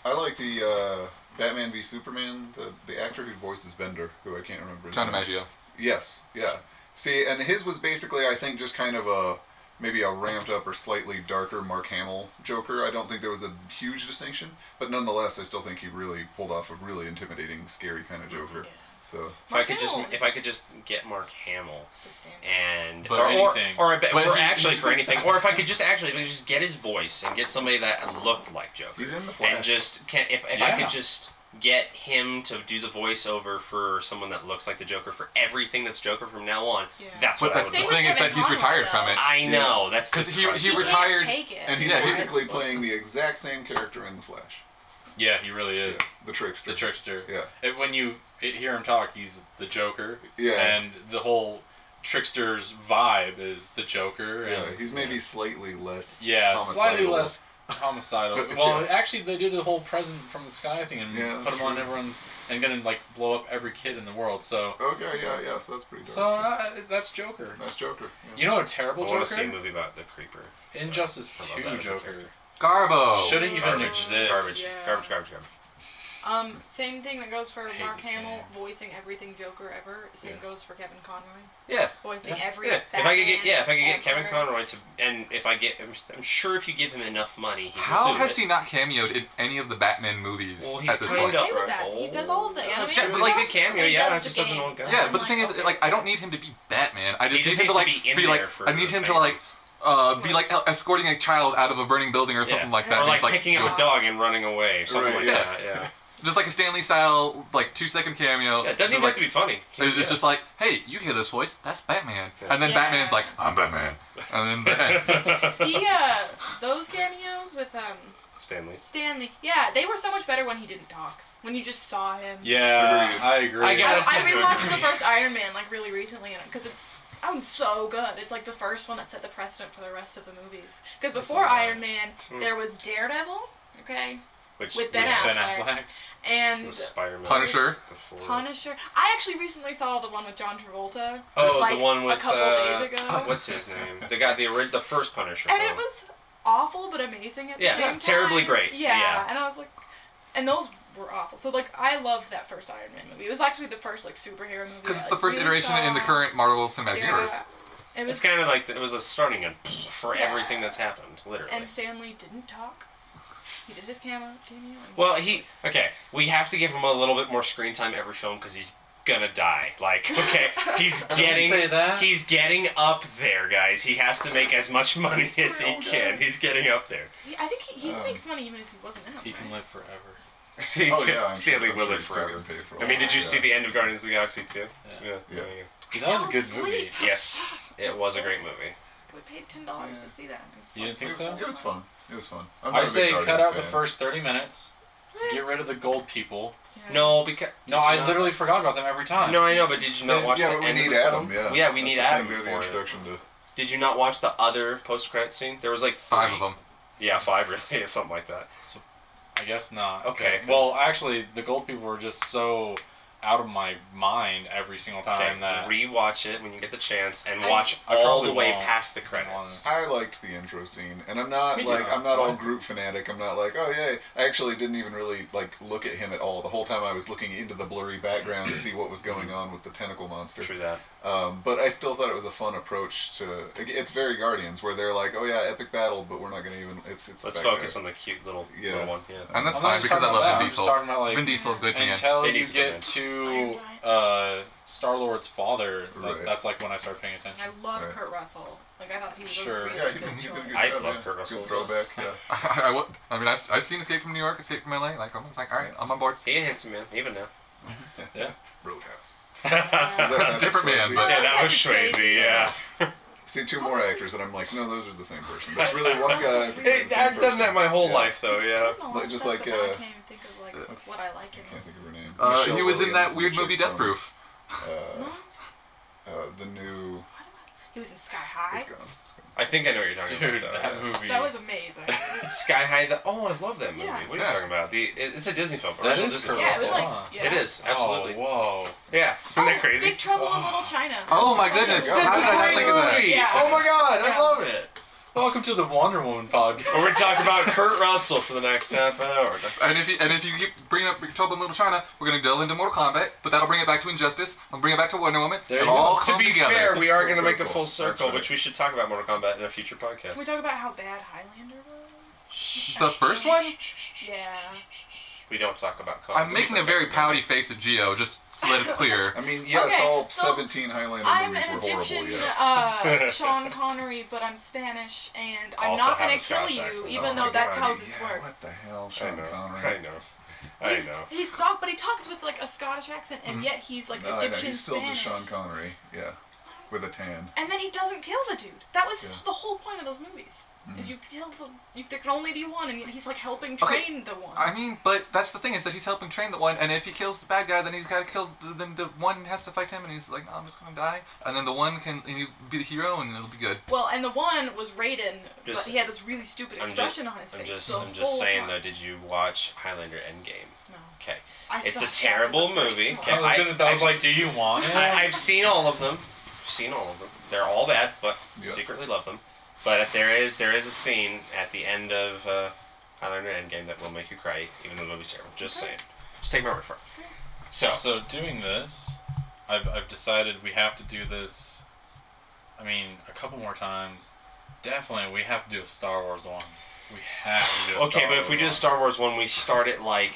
I like the Batman v Superman, the actor who voices Bender, who I can't remember his John name. DiMaggio. Yes, yeah. See, and his was basically, I think, just kind of maybe a ramped up or slightly darker Mark Hamill Joker. I don't think there was a huge distinction, but nonetheless, I still think he really pulled off a really intimidating, scary kind of Joker. yeah. So Mark If Hamill I could just get Mark Hamill the stand. and But anything. or But for he- actually for anything, or if I could just get his voice and get somebody that looked like Joker. he's in the And Flash. just if I Yeah. could just get him to do the voiceover for someone that looks like the Joker for everything that's Joker from now on, Yeah. that's But what I the would Same do. with thing is Kevin that he's Conroy, retired though. from it. I know that's Because the he crux. He retired. can't take it. and he's Yeah, he's- basically playing the exact same character in the Flash. Yeah, he really is. Yeah, the trickster. The trickster. Yeah. When you hear him talk, he's the Joker. Yeah. And the whole trickster's vibe is the Joker. Yeah, And, he's maybe slightly less. Yeah, slightly homicidal. less homicidal. Well, Yeah. actually, they do the whole present from the sky thing and Yeah, put that's him on true. everyone's and gonna like blow up every kid in the world. So, Okay, yeah. So that's pretty dark. so that's Joker. That's Joker. Yeah. You know, a terrible I want to see a Joker. movie about the Creeper. Injustice I love 2 that as a Joker. character. Garbo. Shouldn't even Garbage, exist. garbage, Yeah. garbage. Same thing that goes for I hate Mark this Hamill game. voicing everything Joker ever. Same Yeah. goes for Kevin Conroy Yeah. voicing Yeah. every. Yeah, if I could get Kevin Conroy. Conroy to, and if I get, I'm sure if you give him enough money, he How will do has it. he not cameoed in any of the Batman movies Well, he's at this kind point? of Okay with that. He does all of the That's animated good, like the stuff. cameo, He yeah, does it just the doesn't all games. go. Yeah, I'm but the thing is, okay. like, I don't need him to be Batman. I just He need just him to needs like to be in be there like. for I need him to fans. be like escorting a child out of a burning building or something like that. Or And like he's picking up a dog and running away, something Right. like Yeah. that. Yeah. just like a Stanley style, like 2-second cameo. Yeah, it doesn't So, even like, have to be funny. It's just like, hey, you hear this voice? That's Batman. Yeah. And then Yeah. Batman's like, I'm Batman. And then Batman. Those cameos with Stanley. Stanley, yeah, they were so much better when he didn't talk. When you just saw him. Yeah, Agreed. I agree. I get I, it. I rewatched agree. the first Iron Man like really recently because it's so good. It's like the first one that set the precedent for the rest of the movies. Because That's before a lot. Iron Man, Hmm. there was Daredevil, okay, Which with Ben Ben Affleck, Affleck. and the Spider-Man. Punisher. Before. Punisher. I actually recently saw the one with John Travolta. Oh, like, the one with a couple days ago. what's his name? The guy, the first Punisher. And film. it was awful but amazing at the Yeah, same time. terribly great. Yeah. And I was like, and those were awful. So like, I loved that first Iron Man movie. It was actually the first like superhero movie. Because I, it's like, the first really iteration in the saw. current Marvel Cinematic Universe. It was, It's kind of like it was a starting gun for Yeah. everything that's happened, literally. and Stanley didn't talk. He did his cameo. and- Well, we have to give him a little bit more screen time every film because he's gonna die. Like, okay, he's I wouldn't say that. he's getting up there, guys. He has to make as much money as he real can. good. He's getting up there. I think he Um, makes money even if he wasn't in them. He can right? live forever. Oh yeah, I'm Stanley sure, will I'm live sure forever. he's still gonna pay for I mean, did you all see that. the end of Guardians of the Galaxy too? Yeah. Yeah. There you That was a Fell good asleep. movie. go. Yes, it was a great movie. We paid $10 Yeah. to see that. It was You didn't think It so? was fun. It was fun. I'm I not a big say cut Guardians out the fan. first 30 minutes. Get rid of the gold people. Yeah. No, because No, I literally forgot about them every time. No, I know, but did you not watch Yeah, the but we end of need the Adam. film? Yeah. Yeah, we That's need the Adam thing, the for it. introduction to. Did you not watch the other post-credit scene? There was like 3. 5 of them. Yeah, 5 really, something like that. I guess not. Okay. Well, actually, the gold people were just so out of my mind every single time Okay, that. rewatch it when you get the chance and I- watch I all probably the way won't, past the to be honest. credits. I liked the intro scene, and I'm not Me too. like I'm not all Why? Groot fanatic. I'm not like, oh yay. I actually didn't even really like look at him at all. The whole time I was looking into the blurry background to see what was going on with the tentacle monster. True that. But I still thought it was a fun approach to. It's very Guardians, where they're like, oh yeah, epic battle, but we're not gonna even. It's. Let's back focus there. on the cute little Yeah. one. Yeah. And that's I'm not fine just because I talking love about that. Vin I'm just Diesel. talking about like Vin Diesel, good man. until Vin you Diesel, get man. to to Giant. Star-Lord's father, Right. that's like when I started paying attention. I love Right. Kurt Russell. Like I thought he was Sure. a really Yeah, good he did a choice. good I job, love yeah. Kurt Russell. Good throwback, yeah. I mean, I've seen Escape from New York, Escape from LA. Like, I'm just like, all right, I'm on board. He a handsome man, even now. Yeah. Roadhouse. That's a different man, but Yeah, that was Swayze. Swayze, yeah. See two more actors, and I'm like, no, those are the same person. That's really one guy. I've done that my whole life, though, yeah. Like, just stuff, like, but now I can't even think of like what's- what I like in I can't him. think of her name. he Michelle was in that Williams, weird the movie chick Death from, Proof. What? The new. He was in Sky High. It's gone. I think I know what you're talking Dude, about. that movie. That was amazing. Sky High. Oh, I love that movie. Yeah. What are you talking about? It's a Disney film. That original is Disney Kurt film. Yeah, it was Russell, like huh? yeah. It is absolutely. Oh, whoa. Yeah, isn't that crazy? Big Trouble in Wow. Little China. Oh my goodness! That's How did I not great think of that? movie. Yeah. Oh my god, Yeah. I love it. Welcome to the Wonder Woman podcast. We're gonna talk about Kurt Russell for the next half hour. And if you keep bringing up Big Trouble in Little China, we're gonna delve into Mortal Kombat, but that'll bring it back to Injustice. I'll bring it back to Wonder Woman. There It'll you go. all To come be together. fair, we are Full gonna make a circle. full That's circle, right. which we should talk about Mortal Kombat in a future podcast. Can we talk about how bad Highlander was? The first one? Yeah. We don't talk about. I'm making a very pouty face at Geo, just so that it's clear. I mean, yes, Okay, all so 17 Highlander I'm movies an were horrible, Egyptian yes. Sean Connery, but I'm Spanish, and I'm Also not have gonna a kill Scottish you, accent. even Oh though my that's God, how this yeah, works. What the hell, I Sean know. Connery? I know. I know. But he talks with like a Scottish accent, and yet he's like No, I know, Egyptian he's still Spanish. just Sean Connery, yeah, with a tan. And then he doesn't kill the dude. That was Yeah. the whole point of those movies. Is you kill there can only be one, and yet he's like helping Okay, train the one. I mean, but that's the thing is that he's helping train the one, and if he kills the bad guy, then he's got to kill. Then the one has to fight him, and he's like, "No, I'm just gonna die." And then the one can and he'll be the hero, and it'll be good. Well, and the one was Raiden, but Just- he had this really stupid expression on his face. I'm just saying though. Did you watch Highlander Endgame? No. Okay. I It's a stopped terrible after the first movie. one. Okay. I was like, do you want it? I've seen all of them. Seen all of them. They're all bad, but Yeah. secretly love them. But there is a scene at the end of Highlander Endgame that will make you cry, even though the movie's terrible. Just Okay. saying. Just take my word for it. Okay. So doing this, I've decided we have to do this. I mean, a couple more times. Definitely, we have to do a Star Wars one. We have to do a okay, Star but if we Wars do the one. Star Wars one, we start at like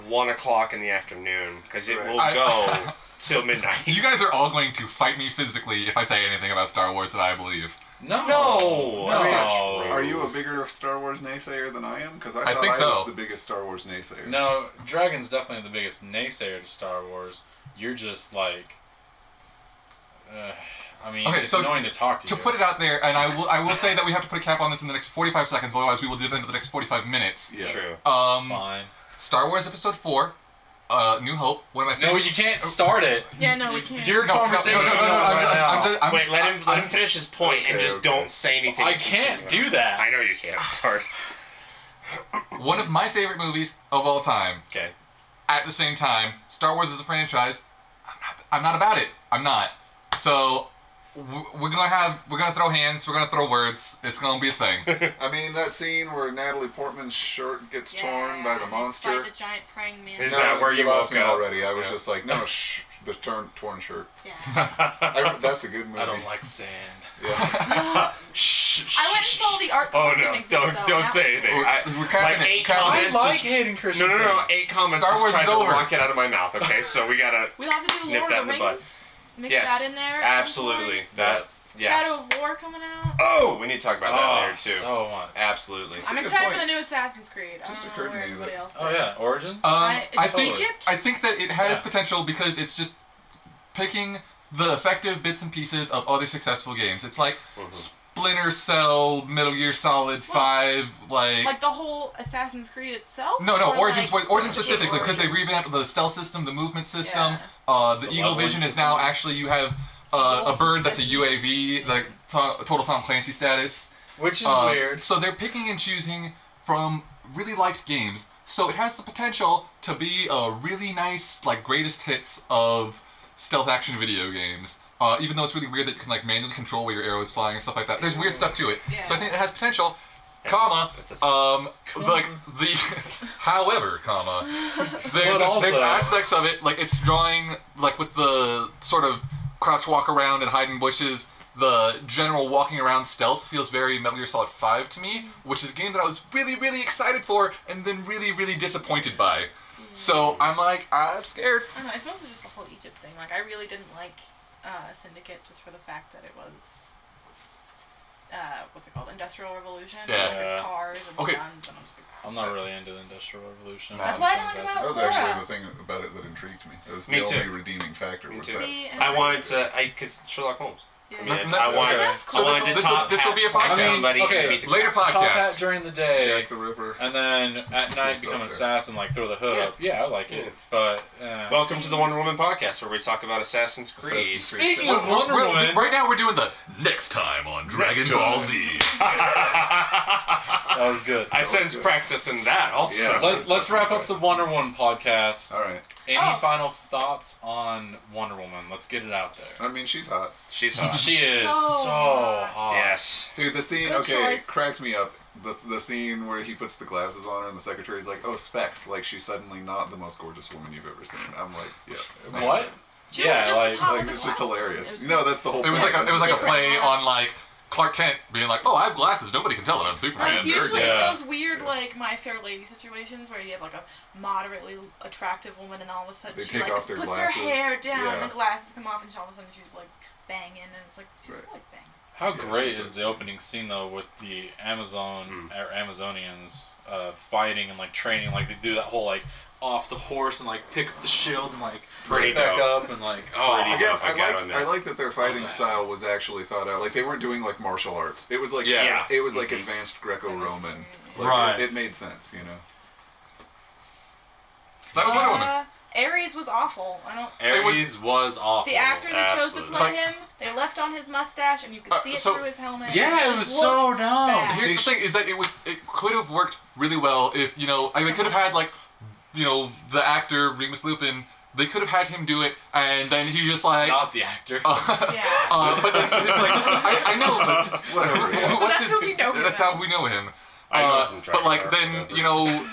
1:00 in the afternoon because it Right. will go till midnight. You guys are all going to fight me physically if I say anything about Star Wars that I believe. No, No, that's not true. Are you a bigger Star Wars naysayer than I am? Because I I thought think I so. was the biggest Star Wars naysayer. No, Dragon's definitely the biggest naysayer to Star Wars. You're just like, I mean, Okay, it's so annoying to talk to To you. put it out there, and I will say that we have to put a cap on this in the next 45 seconds, otherwise we will dip into the next 45 minutes. Yeah. True. Fine. Star Wars Episode 4, New Hope, one of my No, favorite... you can't start it. Yeah, no, we can't. Your conversation no, going on right now. Wait, let him finish his point and Okay, just okay. don't say anything. I can't do that. I know you can't. It's hard. One of my favorite movies of all time. Okay. At the same time, Star Wars is a franchise. I'm not about it. I'm not. So we're gonna throw hands. We're gonna throw words. It's gonna be a thing. I mean, that scene where Natalie Portman's shirt gets torn by the and monster. By the giant praying man. Is that where you lost woke me up? already? I was Yeah. just like, no, the torn shirt. Yeah. That's a good movie. I don't like sand. Yeah. Shh. I went and saw the art Oh costume no! exhibit, Don't though, don't and say that- anything. We're Like capping it, 8 capping it. comments. I like just- Hayden No, Christensen. no, no! 8 comments. Star Just Wars trying is to over. walk it out of my mouth. Okay, so we gotta. We'll have to do Nip Lord that of the in the bud. Rings. Mix Yes. that in there. at some Absolutely. point. That's yeah. Shadow of War coming out. Oh, we need to talk about that Oh, later too. so much. Absolutely. I'm a good excited point. for the new Assassin's Creed. I Just don't know occurred to where me everybody that- else Oh is. yeah, Origins. I think Egypt? I think that it has Yeah. potential because it's just picking the effective bits and pieces of other successful games. It's like Mhm. Splinter Cell, Metal Gear Solid 5, Like the whole Assassin's Creed itself? No, Or, Origins like, Origins specific specifically because they Origins? revamped the stealth system, the movement system. Yeah. The The Eagle leveling Vision is system. now actually you have a bird that's a UAV, like total Tom Clancy status. Which is weird. So they're picking and choosing from really liked games. So it has the potential to be a really nice, like, greatest hits of stealth action video games. Even though it's really weird that you can, like, manually control where your arrow is flying and stuff like that. There's weird stuff to it. Yeah. So I think it has potential. That's Like the, however, there's also- aspects of it like it's drawing like with the sort of crouch walk around and hide in bushes. The general walking around stealth feels very Metal Gear Solid 5 to me, which is a game that I was really, really excited for and then really, really disappointed by. So I'm like, I'm scared. I don't know, it's mostly just the whole Egypt thing. Like, I really didn't like Syndicate just for the fact that it was, what's it called, Industrial Revolution. Yeah. And there's cars and Okay. guns, and I'm just like, I'm not really into the Industrial Revolution. That's why I don't like Things about That was Flora. actually the thing about it that intrigued me. It was Me the too. only redeeming factor. Me was too. that. See, and I wanted to, because Sherlock Holmes. yeah. I mean, No, I wanted, okay. That's I cool. wanted to This'll- top this'll be a hat podcast. somebody I mean, and beat the later crap. Top podcast. hat during the day, Jack the Ripper. and then at night stuff become an there. assassin, like throw the hood Yeah. up. Yeah, I like it. Yeah. But Welcome to the Wonder Woman podcast, where we talk about Assassin's Creed. Assassin's Creed. Speaking of Well, Wonder Woman, right now we're doing the next time on Dragon Ball Z. that was good. I sense good. practice in that also. Yeah. Let's wrap up the Wonder Woman podcast. All right. Any Oh. final thoughts on Wonder Woman? Let's get it out there. I mean, she's hot. She's hot. She is So so hot. Yes. Dude, the scene, Good okay, choice. cracked me up. The scene where he puts the glasses on her and the secretary's like, oh, specs. Like, she's suddenly not the most gorgeous woman you've ever seen. I'm like, yes. What? She Yeah, was just like- as hot Like, with the it's just glasses. hilarious. It was- No, that's the whole It was point. like a play on like Clark Kent being like, oh, I have glasses. Nobody can tell that I'm Well, Superman. it's usually Yeah. those weird, like, My Fair Lady situations where you have, like, a moderately attractive woman and all of a sudden They she, take like, off their puts glasses. her hair down Yeah. and the glasses come off and all of a sudden she's, like, banging and it's like, she's Right. always banging. How Yeah, great she's is the opening scene though with the Amazonians fighting and like training? Like they do that whole like off the horse and like pick up the shield and like Pretty put it back dope. up and like Pretty Again, dope. I I got on that. like that their fighting Love that. style was actually thought out. Like, they weren't doing, like, martial arts. It was like, Yeah. it was like Mhm. advanced Greco-Roman. Like, Right. It made sense, you know? That was Wonder Woman. Ares was awful. I don't. Ares was awful. The actor that chose to absolutely. play Like- him, they left on his mustache and you could see it so- through his helmet. Yeah, it was so looked dumb. bad. Here's the thing: is that it could have worked really well if they could have had like the actor Remus Lupin. They could have had him do it, and then he just like. Not the actor. Yeah. But then it's like I know, but Whatever, yeah. But that's who we know him That's as. how we know him. I know from But Dragon like Ball, then whatever.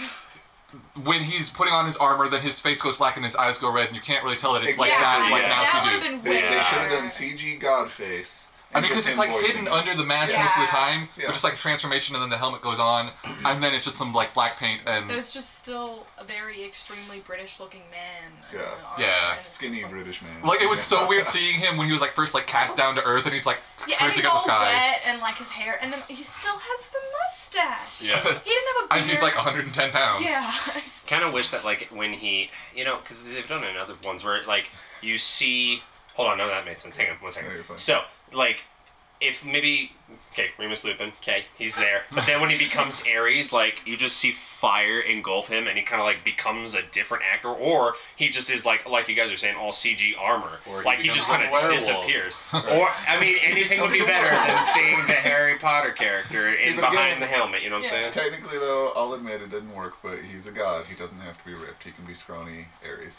when he's putting on his armor, then his face goes black and his eyes go red, and you can't really tell that it's like yeah, that, like yeah. now that you would do. have been way They should have better. done CG Godface. I and mean, because just it's him like voicing hidden it. under the mask Yeah. most of the time, Yeah. but just like a transformation, and then the helmet goes on, and then it's just some like black paint and There's just still a very extremely British-looking man. in Yeah. the armor, Yeah. and it's Skinny just like- British man. like it was so weird seeing him when he was like first like cast down to earth, and he's like Yeah, and cursing he's at the all sky, wet and like his hair, and then he still has the mustache. Yeah. He didn't have a beard. and he's like 110 pounds. Yeah. Kind of wish that like when he, because they've done it in other ones where like you see. Hold on, no, that made sense. Hang on, 1 second. No, you're fine. So like, if maybe Remus Lupin, he's there, but then when he becomes Ares, like you just see fire engulf him, and he kind of like becomes a different actor, or he just is like you guys are saying, all CG armor, Or he like he becomes just a kind of werewolf. disappears. Or I mean, anything would be better than seeing the Harry Potter character See, in but behind again- the helmet. You know what I'm Yeah. saying? Technically, though, I'll admit it didn't work, but he's a god. He doesn't have to be ripped. He can be scrawny Ares.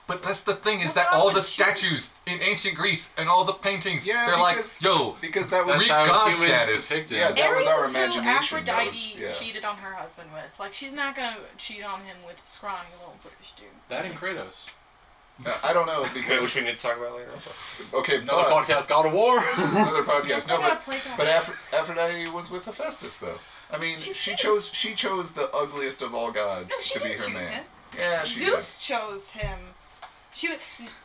But that's the thing is Well, that God, all the but she- statues in ancient Greece and all the paintings, Yeah, they're like, because- yo, Because that was That's Greek how god humans status. depicted. Yeah, that was Ares our is who imagination. That Aphrodite was- yeah. cheated on her husband with. Like, she's not gonna cheat on him with scrawny little British dude. That and Kratos. I don't know Which because we need to talk about later. Also. okay, Another but podcast, God of War. another Yeah, podcast. still No, gotta but play God. but Aphrodite was with Hephaestus, though. I mean, She she did. chose the ugliest of all gods No, she to be didn't her choose man. him. Yeah, she Zeus chose him.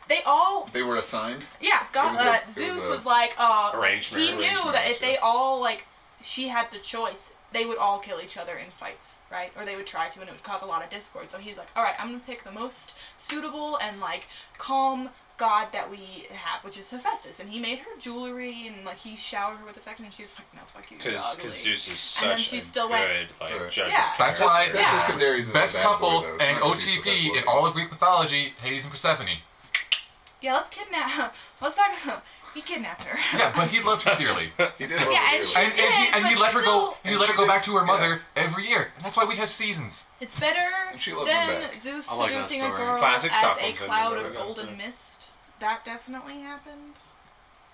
They all. did. They were assigned. Yeah, God, It was a- it Zeus was a- was like, Arranged he marriage. knew that if they all, like, she had the choice, they would all kill each other in fights, right? Or they would try to, and it would cause a lot of discord. So he's like, alright, I'm gonna pick the most suitable and, like, calm god that we have, which is Hephaestus. And he made her jewelry, and, like, he showered her with affection, and she was like, no, fuck you, you're ugly. Because Zeus is And then such she a still good went- Right. judge. Yeah. of That's character. why- That's just Yeah. because Ares is best a bad couple boy, though. It's and not 'cause he's the best OTP in looking. all of Greek mythology, Hades and Persephone. Yeah, let's kidnap. Let's talk about. He kidnapped her. Yeah, but he loved her dearly. He did. love Yeah, her and dearly. she- And he but let her go. still- He And let her she go did- back to her yeah. mother every year, and that's why we have seasons. It's better And she loves him than back. Zeus I like that seducing a story. girl Classic as Stockholm a syndrome, cloud there we of go. golden mist. That definitely happened.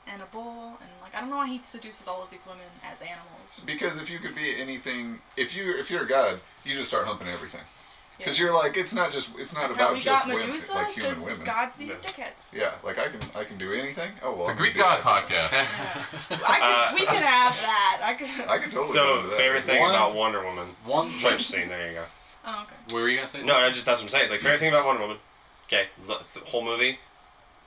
And a bull, and like I don't know why he seduces all of these women as animals. Because if you could be anything, if you're a god, you just start humping everything. Because Yeah. you're like, it's not That's about how we just got women, Medusa. like human Says women. gods be Yeah. dickheads. Yeah, like I can do anything. Oh well. The I'm Greek gonna God do everything. podcast. We could have that. I could. I can totally. go So, into that. favorite thing One- about Wonder Woman. One Trench scene, there you go. Oh, okay. What were you gonna say? No, that's what I'm saying. Like, favorite thing about Wonder Woman. Okay, the whole movie,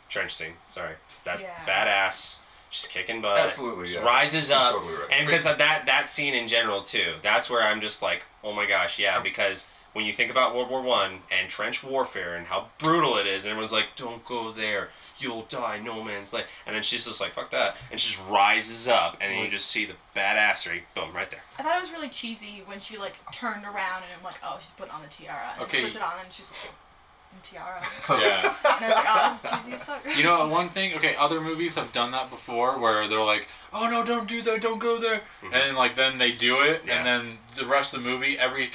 trench scene. Sorry, that badass. She's kicking butt. Absolutely, Just yeah. rises She's up, totally right. and because of that scene in general too. That's where I'm just like, oh my gosh, yeah. Because when you think about World War I and trench warfare and how brutal it is, and everyone's like, don't go there, you'll die, no man's land. And then she's just like, fuck that, and she just rises up, and then you just see the badassery, boom, right there. I thought it was really cheesy when she like turned around and I'm like, oh, she's putting on the tiara. And Okay. she puts it on and she's like, tiara. Yeah. And I was like, oh, this is cheesy as fuck. You know, one thing, okay, other movies have done that before where they're like, oh no, don't do that, don't go there. Mhm. And like then they do it, Yeah. and then the rest of the movie, every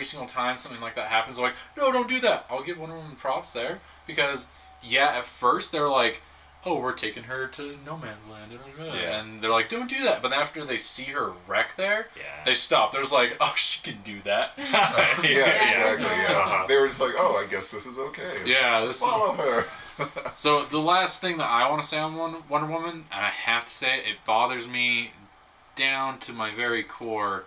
single time something like that happens, they're like, no, don't do that. I'll give Wonder Woman props there because, yeah, at first they're like, oh, we're taking her to no man's land. Yeah. And they're like, don't do that. But after they see her wreck there, Yeah. they stop. There's like, oh, she can do that. Yeah, exactly. Yeah. Yeah. Uh-huh. They were just like, oh, I guess this is okay. Yeah, this is... Follow her. So the last thing that I want to say on Wonder Woman, and I have to say it bothers me down to my very core.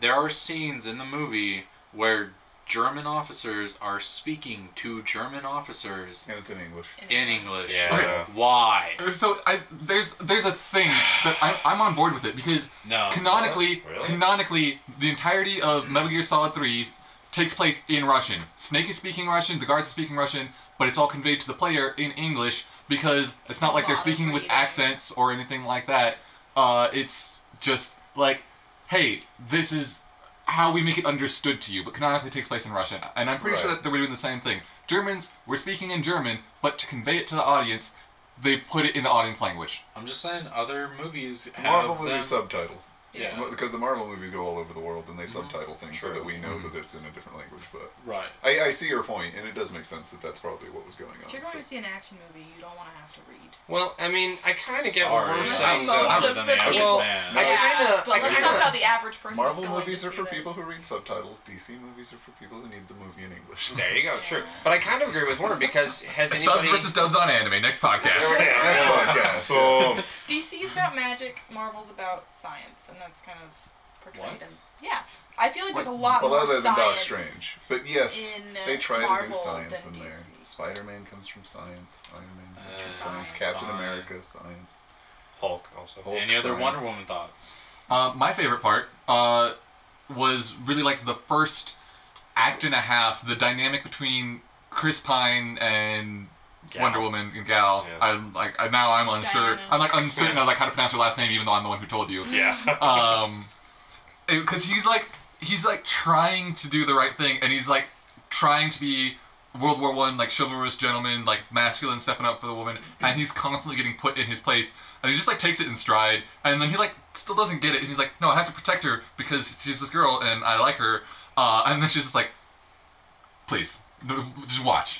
There are scenes in the movie where German officers are speaking to German officers And it's in English. in English. Yeah. Why? So there's a thing that I'm on board with it because No. canonically, Really? the entirety of Metal Gear Solid 3 takes place in Russian. Snake is speaking Russian, the guards are speaking Russian, but it's all conveyed to the player in English because it's not like they're speaking with accents or anything like that. It's just like, hey, this is how we make it understood to you, but canonically takes place in Russian. And I'm pretty sure that they were doing the same thing. Germans were speaking in German, but to convey it to the audience, they put it in the audience language. I'm just saying other movies have Marvel them. movies subtitle. Yeah. Because the Marvel movies go all over the world and they subtitle things so True. that we know that it's in a different language. But Right. I see your point, and it does make sense that that's probably what was going on. If you're going to see an action movie, you don't want to have to read. Well, I mean, I kind of get what Sorry, we're Yeah. saying. Most though. of the people- Well, man. I Yeah, kinda- but I let's kinda- talk about the average person. Marvel that's going movies to are see for this. people who read subtitles. DC movies are for people who need the movie in English. There you go, Yeah. true. But I kind of agree with Warner because has Subs anybody... versus dubs on anime. Next podcast. There we go. Next podcast. Boom. DC's about magic, Marvel's about science, and that's kind of portrayed What? in... Yeah. I feel like there's a lot Well, more other than Doc science Strange. But yes, in they try Marvel to do science than in there. DC. Spider-Man comes from science. Iron Man comes from science. Science. Captain Science. America, science. Hulk also. Hulk, Any other science. Wonder Woman thoughts? My favorite part was really like the first act and a half, the dynamic between Chris Pine and Gal. Wonder Woman and Gal. Yeah. I'm like now I'm unsure. Diana. I'm like uncertain of like how to pronounce her last name, even though I'm the one who told you. Yeah. Because he's like trying to do the right thing, and he's like trying to be World War I, like chivalrous gentleman, like masculine, stepping up for the woman, and he's constantly getting put in his place, and he just like takes it in stride, and then he like still doesn't get it, and he's like, no, I have to protect her because she's this girl and I like her, and then she's just like, please,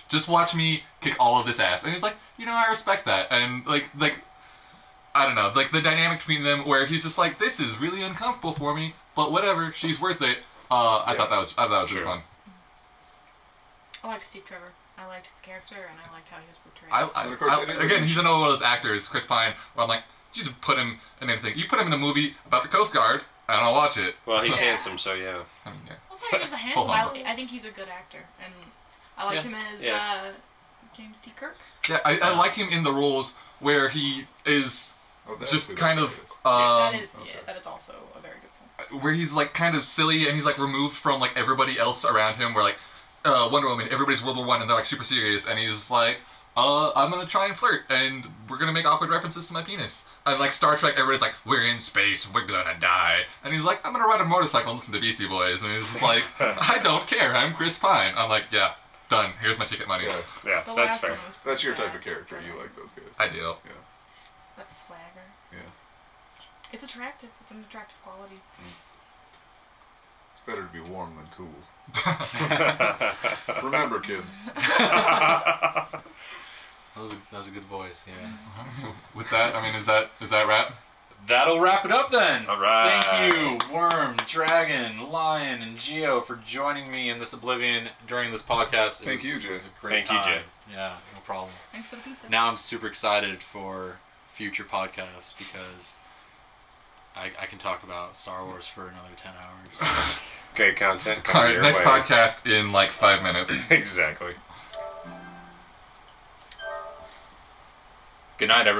just watch me kick all of this ass, and he's like, you know, I respect that, and like I don't know, like the dynamic between them where he's just like, this is really uncomfortable for me, but whatever, she's worth it. I thought that was really Sure. fun. I liked Steve Trevor. I liked his character, and I liked how he was portrayed. And of course, it is Again, a- he's another one of those actors, Chris Pine, where I'm like, you just put him in anything. You put him in a movie about the Coast Guard, and I'll watch it. Well, he's Yeah. handsome, so yeah. I mean, yeah. Also, he was a handsome. Hold on. I think he's a good actor, and I liked him as Yeah. James T. Kirk. Yeah, I like him in the roles where he is Oh, that's just who that kind guy of, is. that is, okay. yeah, that is also a very good point. where he's like kind of silly, and he's like removed from like everybody else around him, where like, Wonder Woman, everybody's World War I, and they're like super serious, and he's just like, I'm gonna try and flirt, and we're gonna make awkward references to my penis. And like Star Trek, everybody's like, we're in space, we're gonna die. And he's like, I'm gonna ride a motorcycle and listen to Beastie Boys. And he's just like, I don't care, I'm Chris Pine. I'm like, yeah, done, here's my ticket money. Yeah, Yeah, The that's last fair. one was that's your pretty type of bad. character. You like those guys. I do. That's swagger. Yeah. It's attractive. It's an attractive quality. It's better to be warm than cool. Remember, kids. That was a good voice, yeah. With that, I mean, is that wrap? That'll wrap it up then. All right. Thank you, Worm, Dragon, Lion, and Geo for joining me in this Oblivion during this podcast. Thank you, Jay. It was a great Thank you, time. Jay. Yeah, no problem. Thanks for the pizza. Now I'm super excited for future podcasts because I can talk about Star Wars for another 10 hours. Great content All coming right, your next way. podcast in like 5 minutes. Exactly. Good night, everyone.